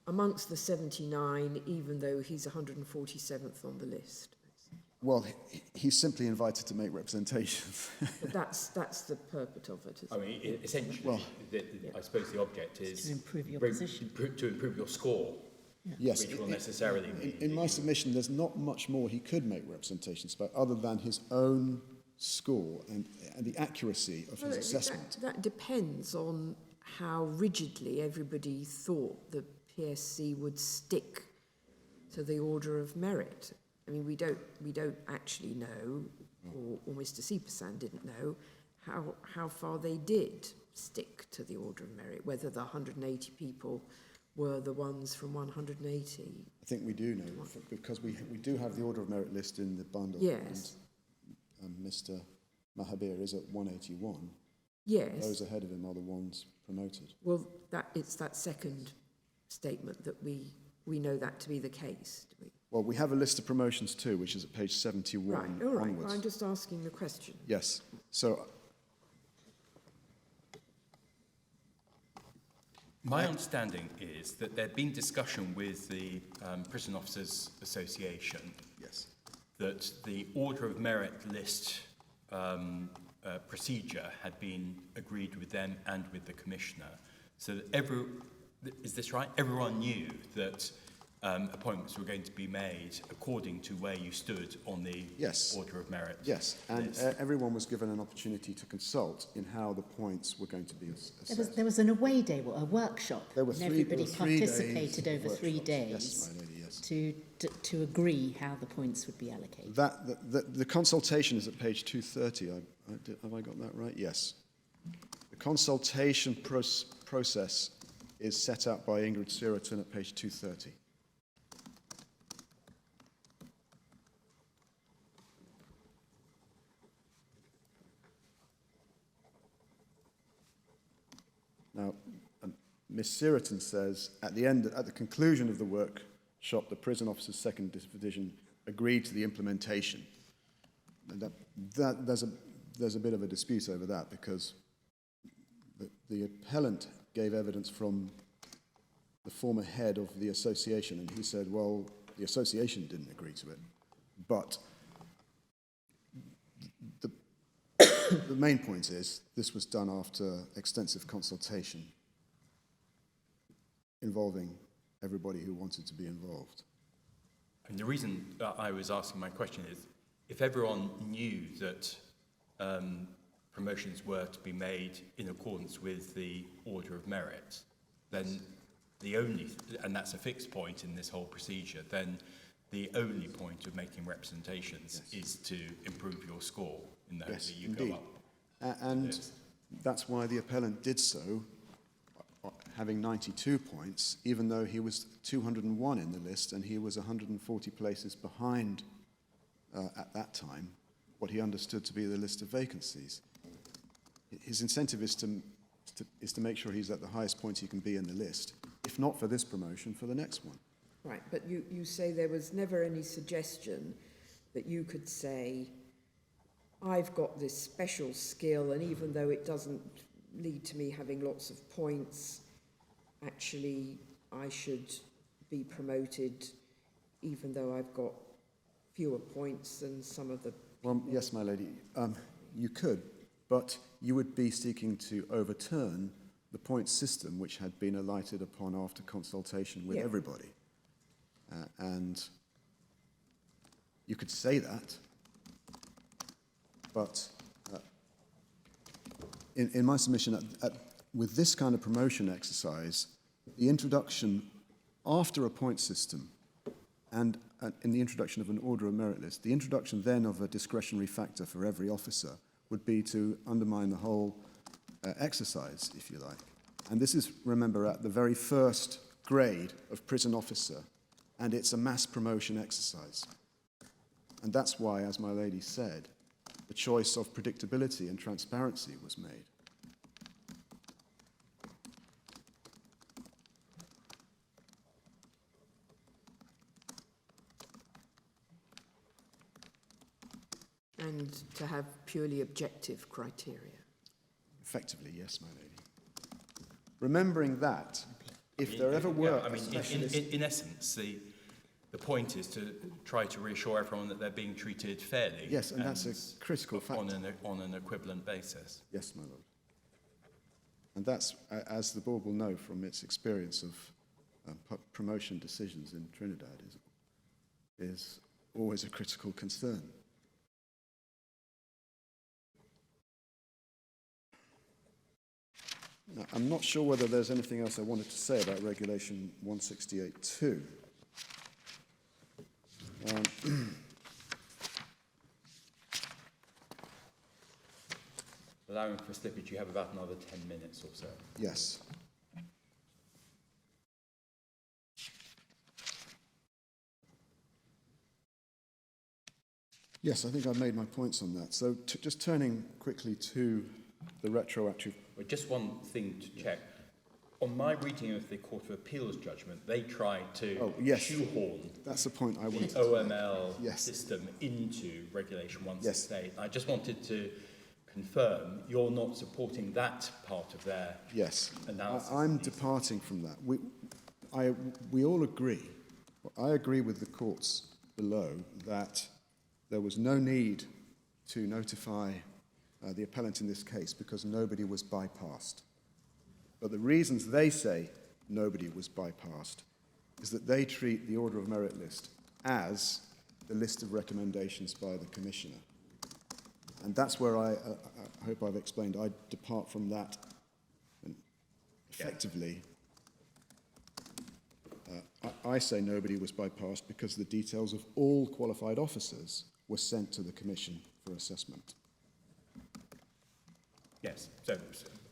amongst the 79, even though he's 147th on the list. Well, he's simply invited to make representations. But that's the purport of it, I mean, essentially, Well, I suppose the object is To improve your position. to improve your score, Yes. which will necessarily mean... In my submission, there's not much more he could make representations about other than his own score and the accuracy of his assessment. That depends on how rigidly everybody thought the PSC would stick to the order of merit. I mean, we don't actually know, or Mr. Seepersan didn't know, how far they did stick to the order of merit, whether the 180 people were the ones from 180. I think we do know, because we do have the order of merit list in the bundle. Yes. And Mr. Mahabir is at 181. Yes. Those ahead of him are the ones promoted. Well, it's that second statement that we know that to be the case, do we? Well, we have a list of promotions too, which is at page 71 Right, all right. onwards. Well, I'm just asking the question. Yes. So My understanding is that there'd been discussion with the Prison Officers Association yes. that the order of merit list procedure had been agreed with them and with the Commissioner. So that is this right? Everyone knew that appointments were going to be made according to where you stood on the Yes. order of merit. Yes, and list. everyone was given an opportunity to consult in how the points were going to be assessed. There was an away day, a workshop, There were and three- everybody there were 3 days participated of over 3 workshops. days Yes, my lady, yes. to agree how the points would be allocated. The consultation is at page 230. Have I got that right? Yes. The consultation process is set out by Ingrid Siraton at page 230. Now, Miss Siriton says, at the conclusion of the workshop, the prison officer's second division agreed to the implementation. And there's a bit of a dispute over that, because the appellant gave evidence from the former head of the association, and he said, well, the association didn't agree to it. But the main point is, this was done after extensive consultation involving everybody who wanted to be involved. And the reason that I was asking my question is, if everyone knew that promotions were to be made in accordance with the order of merit, then and that's a fixed point in this whole procedure, then the only point of making representations is to improve your score in the hope that you go up. And that's why the appellant did so, having 92 points, even though he was 201 in the list and he was 140 places behind at that time what he understood to be the list of vacancies. His incentive is to make sure he's at the highest point he can be in the list, if not for this promotion, for the next one. Right, but you say there was never any suggestion that you could say, I've got this special skill, and even though it doesn't lead to me having lots of points, actually I should be promoted even though I've got fewer points than some of the people. Well, yes, my lady, you could, but you would be seeking to overturn the point system which had been alighted upon after consultation with everybody. And you could say that, but in my submission, with this kind of promotion exercise, the introduction after a point system and in the introduction of an order of merit list, the introduction then of a discretionary factor for every officer would be to undermine the whole exercise, if you like. And this is, remember, at the very first grade of prison officer, and it's a mass promotion exercise. And that's why, as my lady said, the choice of predictability and transparency was made. And to have purely objective criteria. Effectively, yes, my lady. Remembering that, if there ever were I mean, in essence, the point is to try to reassure everyone that they're being treated fairly. Yes, and that's a critical factor. On an equivalent basis. Yes, my lord. And that's, as the board will know from its experience of promotion decisions in Trinidad, is always a critical concern. Now, I'm not sure whether there's anything else I wanted to say about Regulation 168.2. Allowing for slippage, you have about another 10 minutes or so. Yes. Yes, I think I've made my points on that. So just turning quickly to the retroactive... Well, just one thing to check. On my reading of the Court of Appeals judgment, they tried to shoehorn that's the point I wanted the OML system into Regulation 168. Yes. I just wanted to confirm you're not supporting that part of their analysis. I'm departing from that. We all agree, I agree with the courts below, that there was no need to notify the appellant in this case because nobody was bypassed. But the reasons they say nobody was bypassed is that they treat the Order of Merit list as the list of recommendations by the Commissioner. And that's where I hope I've explained, I depart from that. And effectively, I say nobody was bypassed because the details of all qualified officers were sent to the Commission for assessment. Yes.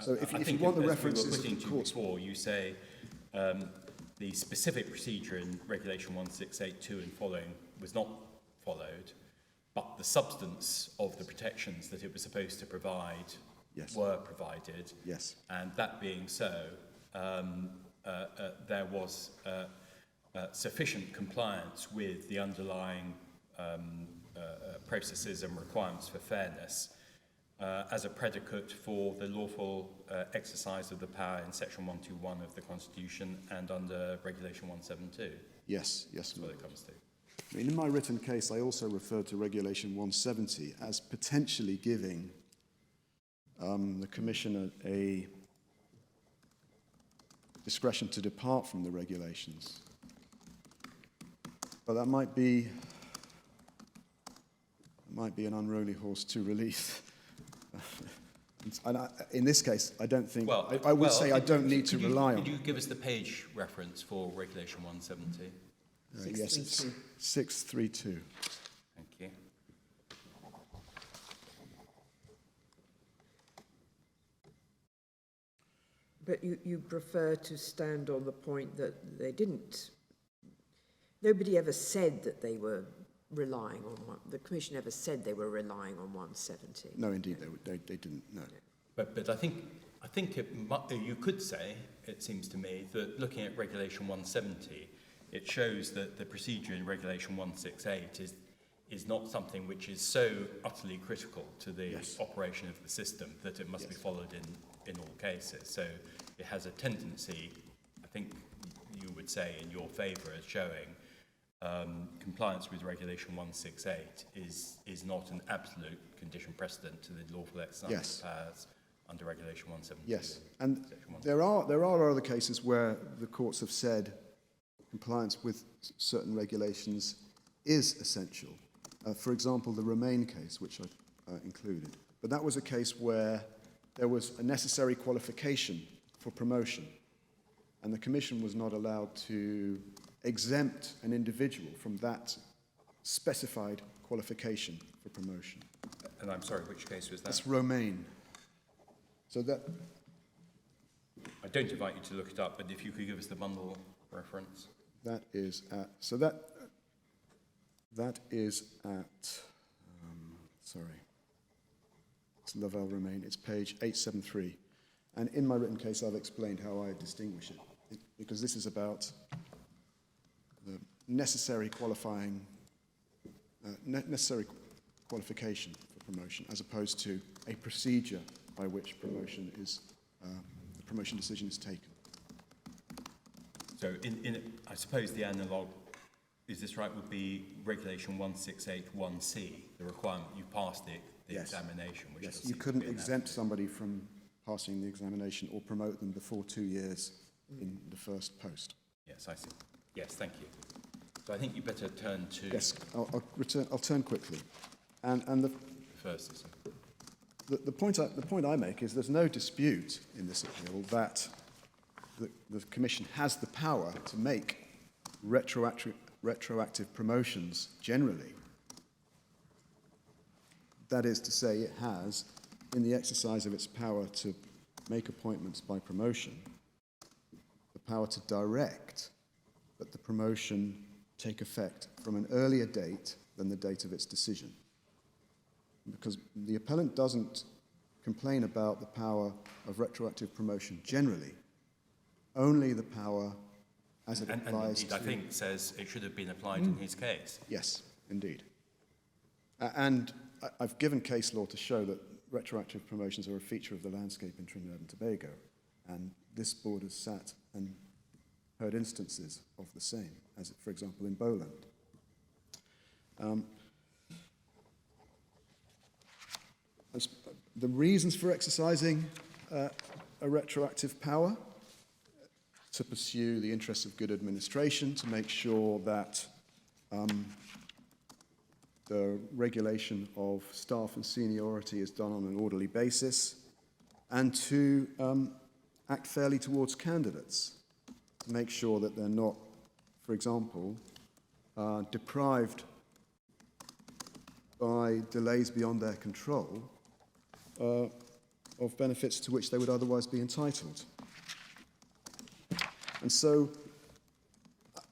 So if you want the references we were putting to the courts before, you say the specific procedure in Regulation 168.2 and following was not followed, but the substance of the protections that it was supposed to provide Yes. were provided. Yes. And that being so, there was sufficient compliance with the underlying processes and requirements for fairness as a predicate for the lawful exercise of the power in Section 121 of the Constitution and under Regulation 172. Yes, yes. That's what it comes to. I mean, in my written case, I also referred to Regulation 170 as potentially giving the Commissioner a discretion to depart from the regulations. But that might be an unruly horse to release. And in this case, I don't think, Well, I would say I don't need to rely on. Could you give us the page reference for Regulation 170? Yes, it's 632. Thank you. But you prefer to stand on the point that they didn't. Nobody ever said that they were relying on one. The Commission never said they were relying on 170. No, indeed, they didn't, no. But I think you could say, it seems to me, that looking at Regulation 170, it shows that the procedure in Regulation 168 is not something which is so utterly critical to the operation of the system that it must be followed in all cases. So it has a tendency, I think you would say, in your favour as showing compliance with Regulation 168 is not an absolute condition precedent to the lawful exercise of powers under Regulation 172. Yes, and there are other cases where the courts have said compliance with certain regulations is essential. For example, the Remain case, which I included. But that was a case where there was a necessary qualification for promotion, and the Commission was not allowed to exempt an individual from that specified qualification for promotion. And I'm sorry, which case was that? That's Romaine. So that... I don't invite you to look it up, but if you could give us the bundle reference. That is at... So that is at... sorry. It's Lavelle Romaine. It's page 873. And in my written case, I've explained how I distinguish it, because this is about the necessary qualification for promotion, as opposed to a procedure by which promotion is the promotion decision is taken. So, I suppose the analogue, is this right, would be Regulation 168(1)(c), the requirement you pass the examination. Which yes, you couldn't exempt somebody from passing the examination or promote them before 2 years in the first post. Yes, I see. Yes, thank you. So I think you better turn to... Yes, I'll turn quickly. And the first, is the point I make is there's no dispute in this appeal that the Commission has the power to make retroactive promotions generally. That is to say, it has, in the exercise of its power to make appointments by promotion, the power to direct that the promotion take effect from an earlier date than the date of its decision. Because the appellant doesn't complain about the power of retroactive promotion generally, only the power as it applies and indeed, I think says it should have been applied in his case. Yes, indeed. And I've given case law to show that retroactive promotions are a feature of the landscape in Trinidad and Tobago, and this board has sat and heard instances of the same, as for example in Boland. The reasons for exercising a retroactive power: to pursue the interests of good administration, to make sure that the regulation of staff and seniority is done on an orderly basis, and to act fairly towards candidates, to make sure that they're not, for example, deprived by delays beyond their control of benefits to which they would otherwise be entitled. And so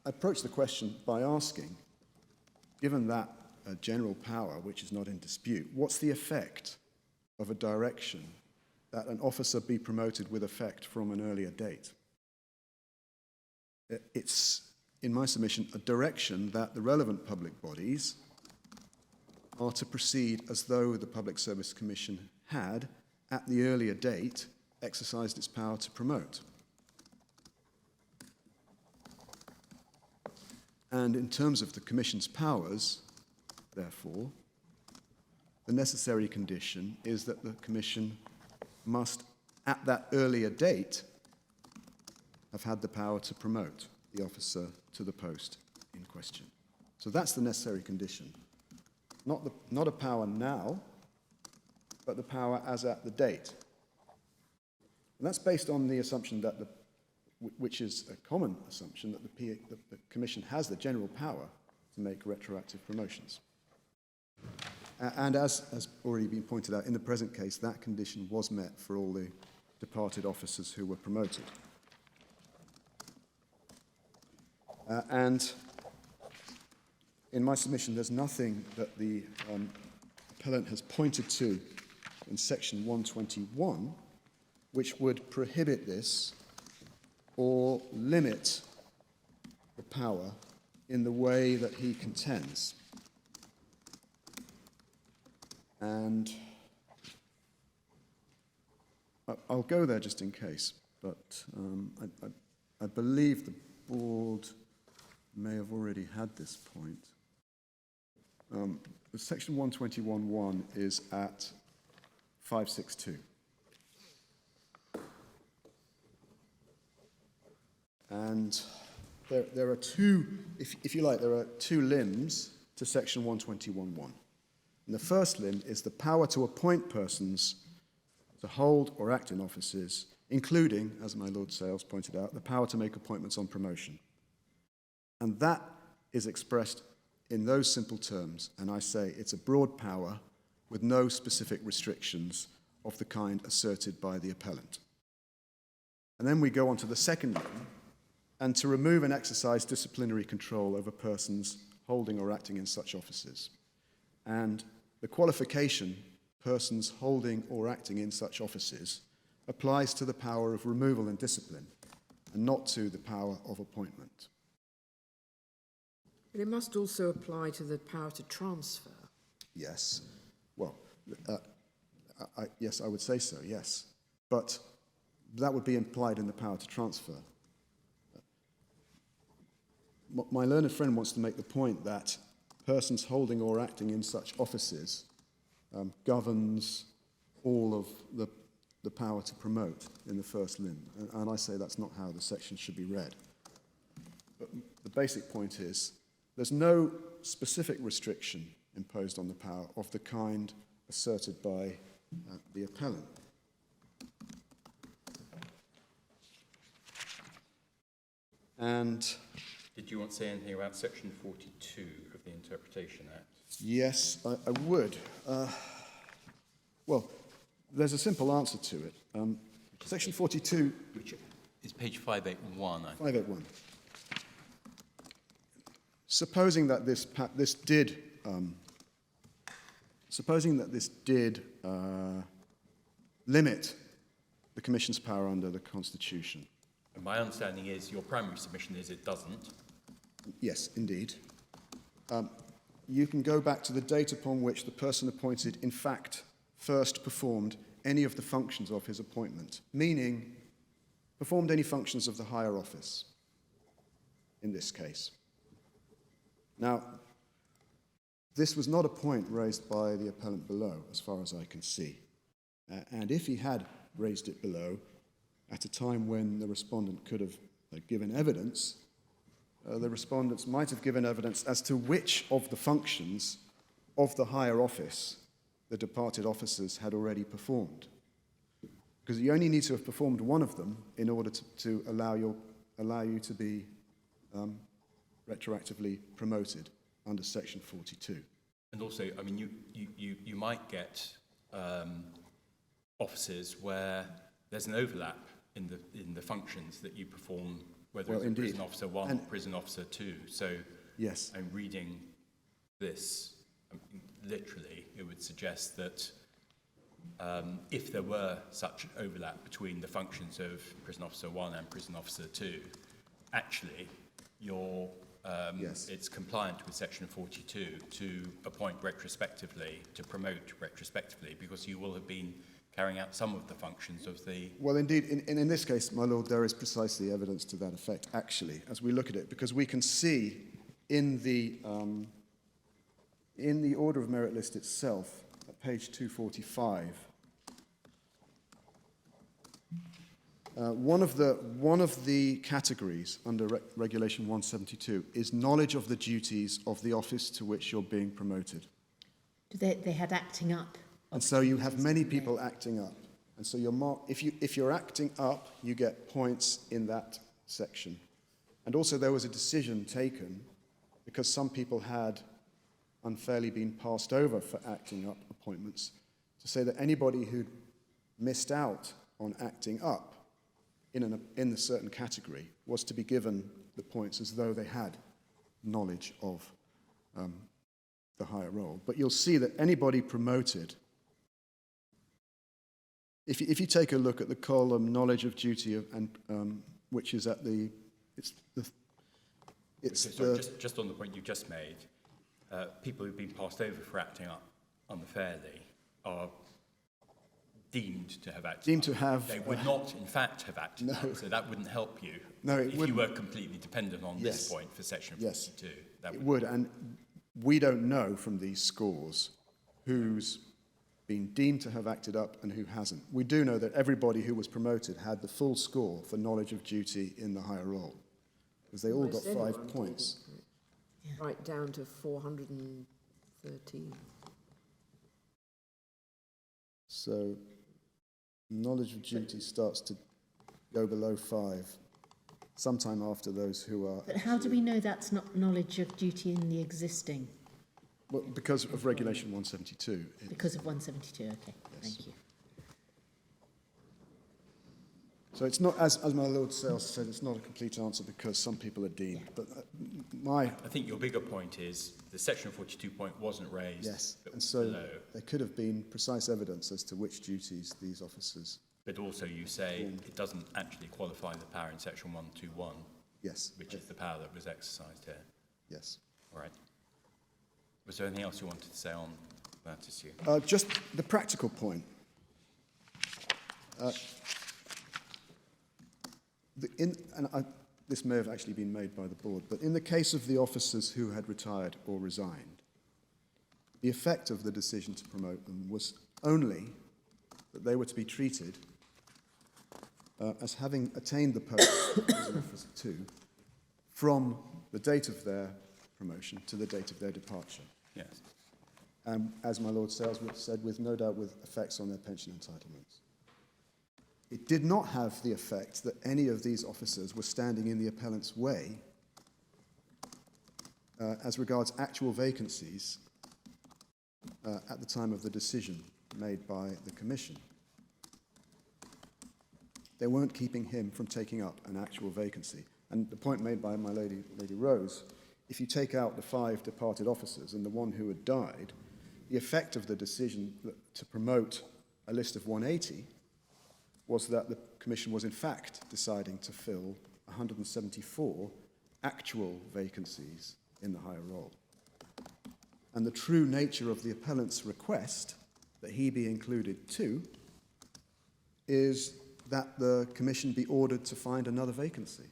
I approach the question by asking, given that general power which is not in dispute, what's the effect of a direction that an officer be promoted with effect from an earlier date. It's, in my submission, a direction that the relevant public bodies are to proceed as though the Public Service Commission had, at the earlier date, exercised its power to promote. And in terms of the Commission's powers, therefore, the necessary condition is that the Commission must, at that earlier date, have had the power to promote the officer to the post in question. So that's the necessary condition. Not a power now, but the power as at the date. And that's based on the assumption that which is a common assumption, that the Commission has the general power to make retroactive promotions. And as has already been pointed out, in the present case, that condition was met for all the departed officers who were promoted. And in my submission, there's nothing that the appellant has pointed to in section 121 which would prohibit this or limit the power in the way that he contends. And I'll go there just in case, but I believe the board may have already had this point. Section 121.1 is at 562. And there are two, if you like, there are two limbs to section 121.1. And the first limb is the power to appoint persons to hold or act in offices, including, as my Lord Sales pointed out, the power to make appointments on promotion. And that is expressed in those simple terms, and I say it's a broad power with no specific restrictions of the kind asserted by the appellant. And then we go on to the second limb, and to remove and exercise disciplinary control over persons holding or acting in such offices. And the qualification, persons holding or acting in such offices, applies to the power of removal and discipline, and not to the power of appointment. But it must also apply to the power to transfer. Yes. Well, yes, I would say so, yes. But that would be implied in the power to transfer. My learned friend wants to make the point that persons holding or acting in such offices governs all of the power to promote in the first limb. And I say that's not how the section should be read. But the basic point is there's no specific restriction imposed on the power of the kind asserted by the appellant. And did you want to say anything about section 42 of the Interpretation Act? yes, I would. Well, there's a simple answer to it. Section 42... Which is page 581, I think. 581. Supposing that this did limit the Commission's power under the Constitution. And my understanding is your primary submission is it doesn't. Yes, indeed. You can go back to the date upon which the person appointed, in fact, first performed any of the functions of his appointment, meaning performed any functions of the higher office, in this case. Now, this was not a point raised by the appellant below, as far as I can see. And if he had raised it below, at a time when the respondent could have given evidence, the respondents might have given evidence as to which of the functions of the higher office the departed officers had already performed. Because you only need to have performed one of them in order to allow you to be retroactively promoted under section 42. And also, I mean, you might get offices where there's an overlap in the functions that you perform, whether it's prison officer 1 or prison officer 2. So yes, I'm reading this literally. It would suggest that if there were such overlap between the functions of Prison Officer 1 and Prison Officer 2, actually, Yes. it's compliant with Section 42 to appoint retrospectively, to promote retrospectively, because you will have been carrying out some of the functions of the... Well, indeed, in this case, my lord, there is precisely evidence to that effect, actually, as we look at it, because we can see in the order of merit list itself, at page 245, one of the categories under Regulation 172 is knowledge of the duties of the office to which you're being promoted. They had acting up. And so you have many people acting up. And so if you're acting up, you get points in that section. And also there was a decision taken, because some people had unfairly been passed over for acting up appointments, to say that anybody who missed out on acting up in a certain category was to be given the points as though they had knowledge of the higher role. But you'll see that anybody promoted, if you take a look at the column knowledge of duty which is at the just on the point you just made, people who've been passed over for acting up unfairly are deemed to have acted deemed up. to have They would not, in fact, have acted up, so that wouldn't help you. No, it if wouldn't. you were completely dependent on Yes. this point for Section Yes. 42. That It would, and we don't know from these scores who's been deemed to have acted up and who hasn't. We do know that everybody who was promoted had the full score for knowledge of duty in the higher role, because they all got Almost 5 anyone points. did, right down to 413. So knowledge of duty starts to go below 5, sometime after those who are... But how do we know that's not knowledge of duty in the existing? Well, because of Regulation 172. Because of 172, okay, Yes. thank you. So it's not, as my Lord Sales said, it's not a complete answer because some people are deemed. But I think your bigger point is the Section 42 point wasn't raised. yes, but and so below. there could have been precise evidence as to which duties these officers... But also you say it doesn't actually qualify the power in Section 121, Yes. which is the power that was exercised here. Yes. All right. Was there anything else you wanted to say on that issue? Just the practical point. This may have actually been made by the board, but in the case of the officers who had retired or resigned, the effect of the decision to promote them was only that they were to be treated as having attained the post as an officer 2 from the date of their promotion to the date of their departure. Yes. As my Lord Saleswood said, with no doubt with effects on their pension entitlements. It did not have the effect that any of these officers were standing in the appellant's way as regards actual vacancies at the time of the decision made by the Commission. They weren't keeping him from taking up an actual vacancy. And the point made by my Lady Rose, if you take out the 5 departed officers and the one who had died, the effect of the decision to promote a list of 180 was that the Commission was in fact deciding to fill 174 actual vacancies in the higher role. And the true nature of the appellant's request that he be included too is that the Commission be ordered to find another vacancy.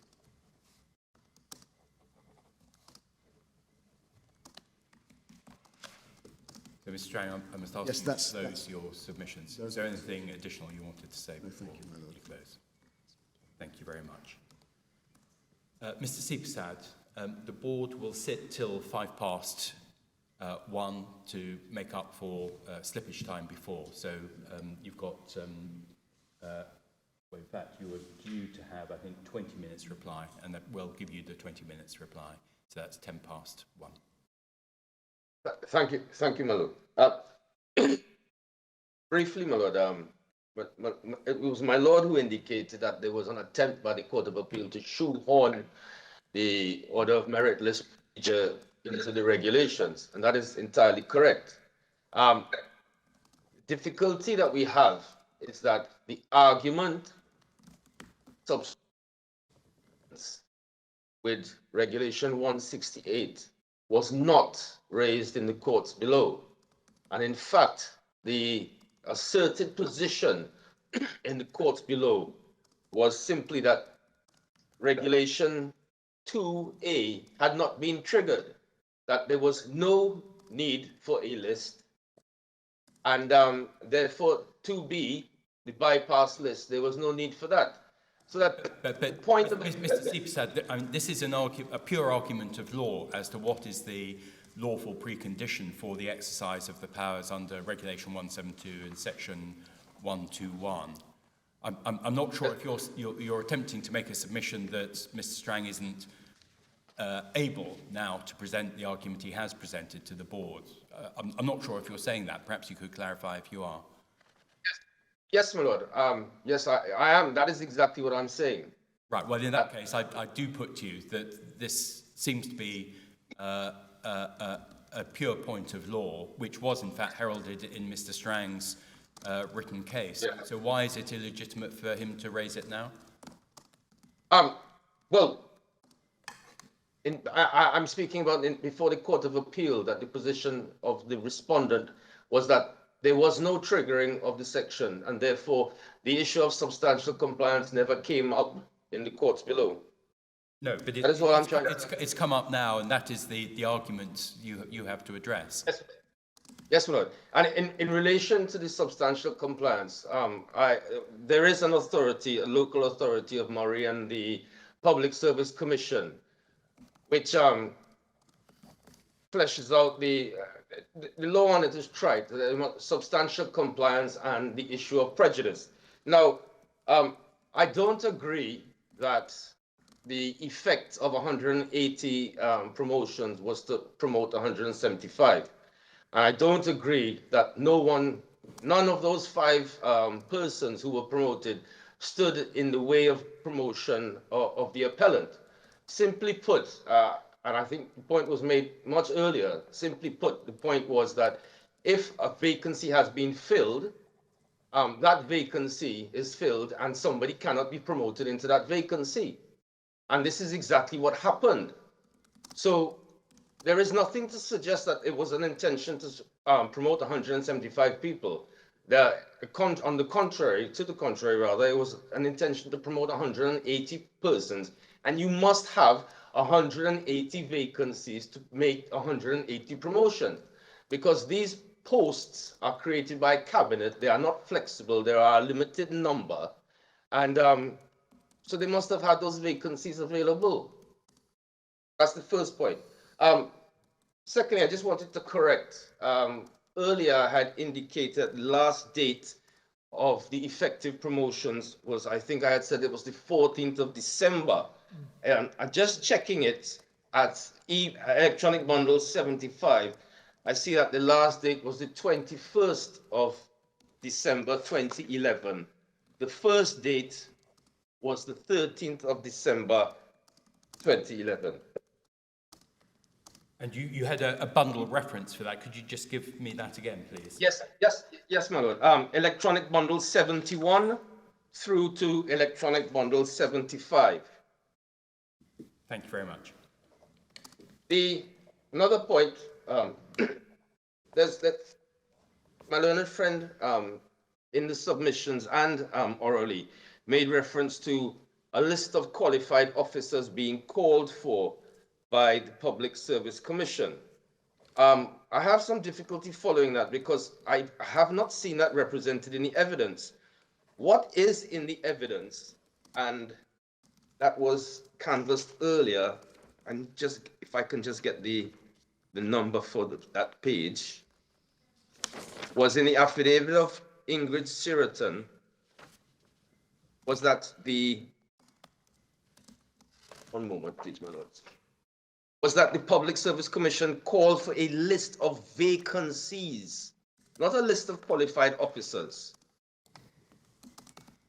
So, Mr. Strang, I must ask Yes, you that's- to close your submissions. Is there anything additional you wanted to say before thank you, my lord. you close? Thank you very much. Mr. Sipsad, the board will sit till 1:05 to make up for slippage time before. So you've got, well, in fact, you were due to have, I think, 20 minutes reply, and that will give you the 20 minutes reply. So that's 1:10. Thank you, my lord. Briefly, my lord, it was my lord who indicated that there was an attempt by the Court of Appeal to shoehorn the order of merit list procedure into the regulations, and that is entirely correct. difficulty that we have is that the argument with Regulation 168 was not raised in the courts below. And in fact, the asserted position in the courts below was simply that Regulation 2A had not been triggered, that there was no need for a list, and therefore 2B, the bypass list, there was no need for that. So that the point of Mr. Sieper said that, I mean, this is a pure argument of law as to what is the lawful precondition for the exercise of the powers under Regulation 172 and Section 121. I'm not sure if you're attempting to make a submission that Mr. Strang isn't able now to present the argument he has presented to the board. I'm not sure if you're saying that. Perhaps you could clarify if you are. Yes, my lord. Yes, I am. That is exactly what I'm saying. Right. Well, in that case, I do put to you that this seems to be a pure point of law, which was in fact heralded in Mr. Strang's written case. Yeah. So why is it illegitimate for him to raise it now? Well, I'm speaking about before the Court of Appeal, that the position of the respondent was that there was no triggering of the section, and therefore the issue of substantial compliance never came up in the courts below. No, but that is what I'm trying it's come up now, and that is the argument you have to address. Yes, yes, my lord. And in relation to the substantial compliance, there is an authority, a local authority of Murray and the Public Service Commission, which fleshes out the law on it is trite, substantial compliance and the issue of prejudice. Now, I don't agree that the effect of 180 promotions was to promote 175. And I don't agree that none of those 5 persons who were promoted stood in the way of promotion of the appellant. Simply put, and I think the point was made much earlier, simply put, the point was that if a vacancy has been filled, that vacancy is filled and somebody cannot be promoted into that vacancy. And this is exactly what happened. So there is nothing to suggest that it was an intention to promote 175 people. On the contrary, it was an intention to promote 180 persons. And you must have 180 vacancies to make 180 promotions, because these posts are created by cabinet. They are not flexible. There are a limited number. And so they must have had those vacancies available. That's the first point. Secondly, I just wanted to correct. Earlier, I had indicated the last date of the effective promotions was, I think I had said it was the 14th of December. And I'm just checking it at electronic bundle 75. I see that the last date was the 21st of December 2011. The first date was the 13th of December 2011. And you had a bundle reference for that. Could you just give me that again, please? Yes, my lord. Electronic bundle 71 through to electronic bundle 75. Thank you very much. Another point, there's my learned friend in the submissions and orally made reference to a list of qualified officers being called for by the Public Service Commission. I have some difficulty following that because I have not seen that represented in the evidence. What is in the evidence, and that was canvassed earlier, and just if I can just get the number for that page, was in the affidavit of Ingrid Sheraton, was that one moment please, my lords, was that the Public Service Commission called for a list of vacancies, not a list of qualified officers.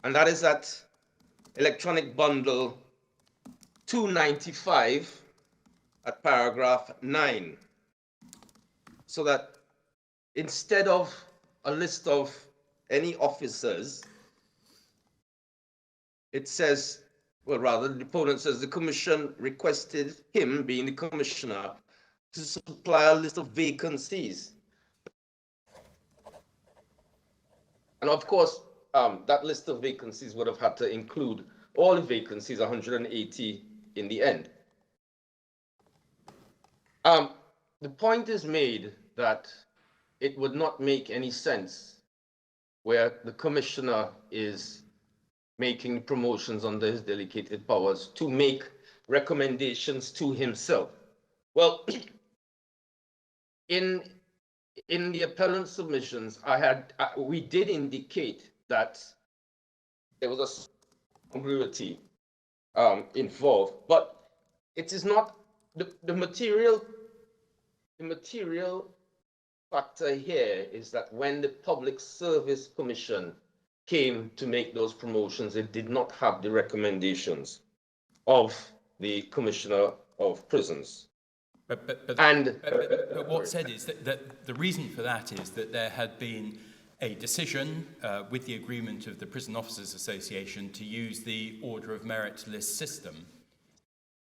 And that is at electronic bundle 295 at paragraph 9. So that instead of a list of any officers, it says, well, rather, the opponent says the commission requested him, being the commissioner, to supply a list of vacancies. And of course, that list of vacancies would have had to include all the vacancies, 180 in the end. The point is made that it would not make any sense where the commissioner is making promotions under his delegated powers to make recommendations to himself. Well, in the appellant submissions, we did indicate that there was a congruity involved, but it is not the material factor here is that when the Public Service Commission came to make those promotions, it did not have the recommendations of the Commissioner of Prisons. But what's said is that the reason for that is that there had been a decision with the agreement of the Prison Officers Association to use the Order of Merit list system.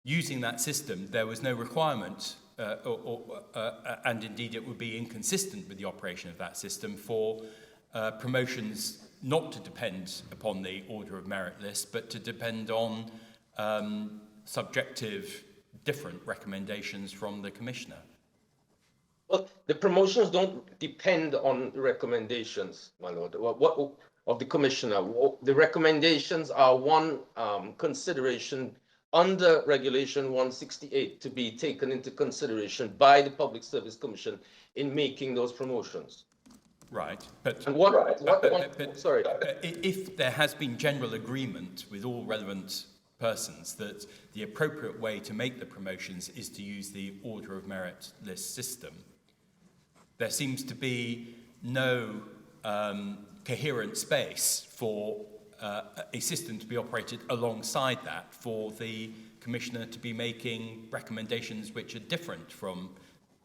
Using that system, there was no requirement, and indeed it would be inconsistent with the operation of that system for promotions not to depend upon the Order of Merit list, but to depend on subjective different recommendations from the Commissioner. Well, the promotions don't depend on the recommendations, my lord, of the Commissioner. The recommendations are one consideration under Regulation 168 to be taken into consideration by the Public Service Commission in making those promotions. Right, but if there has been general agreement with all relevant persons that the appropriate way to make the promotions is to use the Order of Merit list system, there seems to be no coherent space for a system to be operated alongside that for the Commissioner to be making recommendations which are different from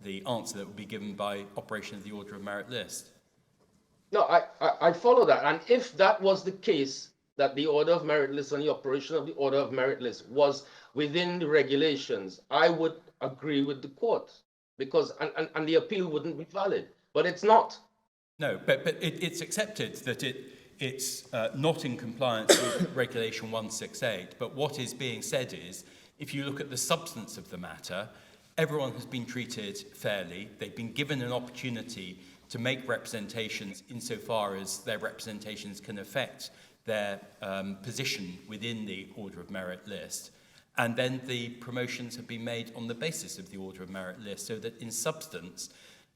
the answer that would be given by operation of the Order of Merit list. No, I follow that. And if that was the case, that the Order of Merit list and the operation of the Order of Merit list was within the regulations, I would agree with the court, because and the appeal wouldn't be valid. But it's not. No, but it's accepted that it's not in compliance with Regulation 168. But what is being said is, if you look at the substance of the matter, everyone has been treated fairly. They've been given an opportunity to make representations insofar as their representations can affect their position within the Order of Merit list. And then the promotions have been made on the basis of the Order of Merit list, so that in substance,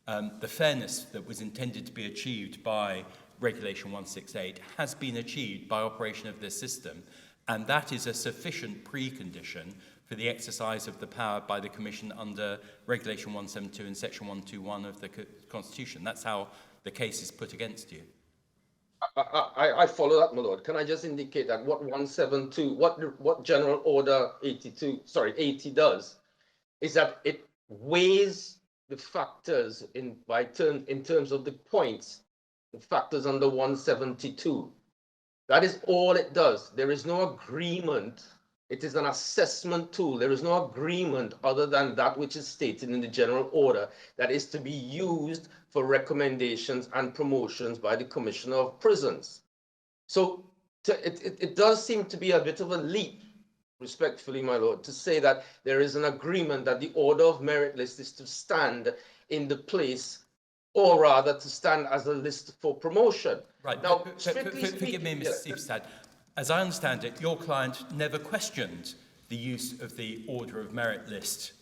the fairness that was intended to be achieved by Regulation 168 has been achieved by operation of this system. And that is a sufficient precondition for the exercise of the power by the Commission under Regulation 172 and Section 121 of the Constitution. That's how the case is put against you. I follow that, my lord. Can I just indicate that what 172, what General Order 80 does, is that it weighs the factors in terms of the points, the factors under 172. That is all it does. There is no agreement. It is an assessment tool. There is no agreement other than that which is stated in the General Order that is to be used for recommendations and promotions by the Commissioner of Prisons. So it does seem to be a bit of a leap, respectfully, my lord, to say that there is an agreement that the Order of Merit list is to stand in the place, or rather to stand as a list for promotion. Right. Now, forgive me, Mr. Stevestad. As I understand it, your client never questioned the use of the Order of Merit list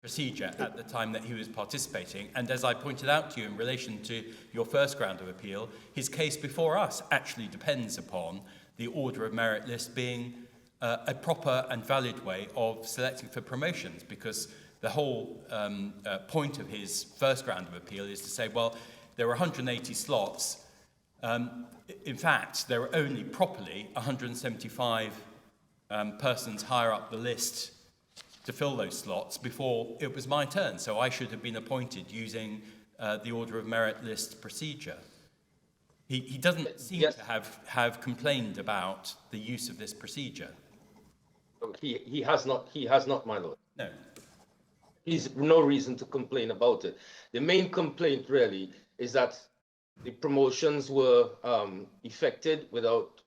procedure at the time that he was participating. And as I pointed out to you in relation to your first ground of appeal, his case before us actually depends upon the Order of Merit list being a proper and valid way of selecting for promotions, because the whole point of his first ground of appeal is to say, well, there were 180 slots. In fact, there were only properly 175 persons higher up the list to fill those slots before it was my turn. So I should have been appointed using the Order of Merit list procedure. He doesn't seem Yes. to have complained about the use of this procedure. He has not, my lord. No. He's no reason to complain about it. The main complaint really is that the promotions were effected without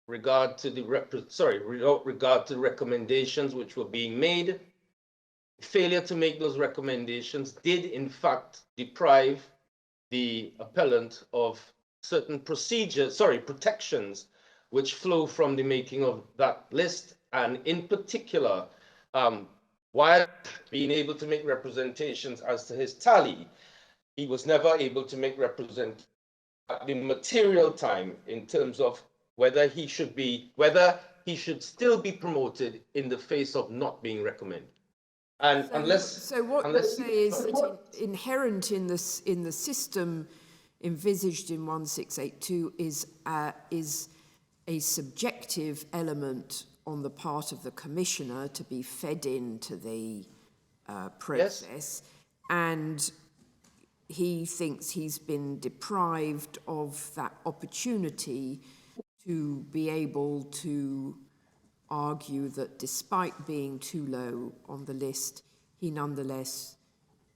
regard to the without regard to recommendations which were being made. Failure to make those recommendations did in fact deprive the appellant of certain protections which flow from the making of that list, and in particular, while being able to make representations as to his tally, he was never able to make represent at the material time in terms of whether he should still be promoted in the face of not being recommended. And So what you say is that inherent in the system envisaged in 1682 is a subjective element on the part of the commissioner to be fed into the process, yes. And he thinks he's been deprived of that opportunity to be able to argue that despite being too low on the list, he nonetheless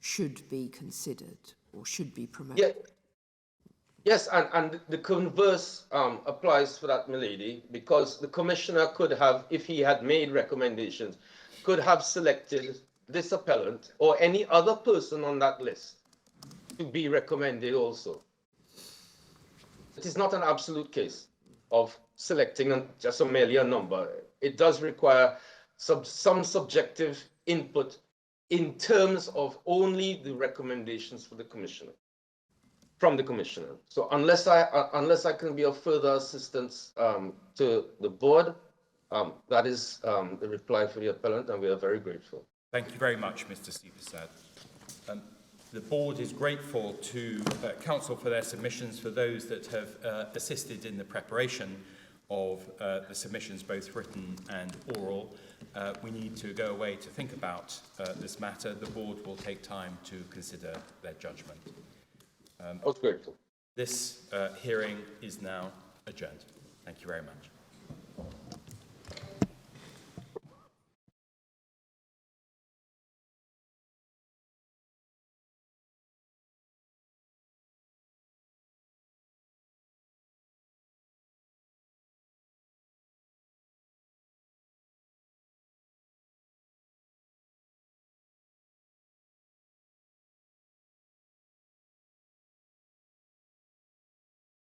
should be considered or should be promoted. Yeah. Yes, and the converse applies for that, milady, because the commissioner could have, if he had made recommendations, could have selected this appellant or any other person on that list to be recommended also. It is not an absolute case of selecting just merely a number. It does require some subjective input in terms of only the recommendations for the commissioner. From the commissioner. So unless I can be of further assistance to the board, that is the reply for the appellant, and we are very grateful. Thank you very much, Mr. Seepersad. The board is grateful to council for their submissions, for those that have assisted in the preparation of the submissions, both written and oral. We need to go away to think about this matter. The board will take time to consider their judgment. Most grateful. This hearing is now adjourned. Thank you very much.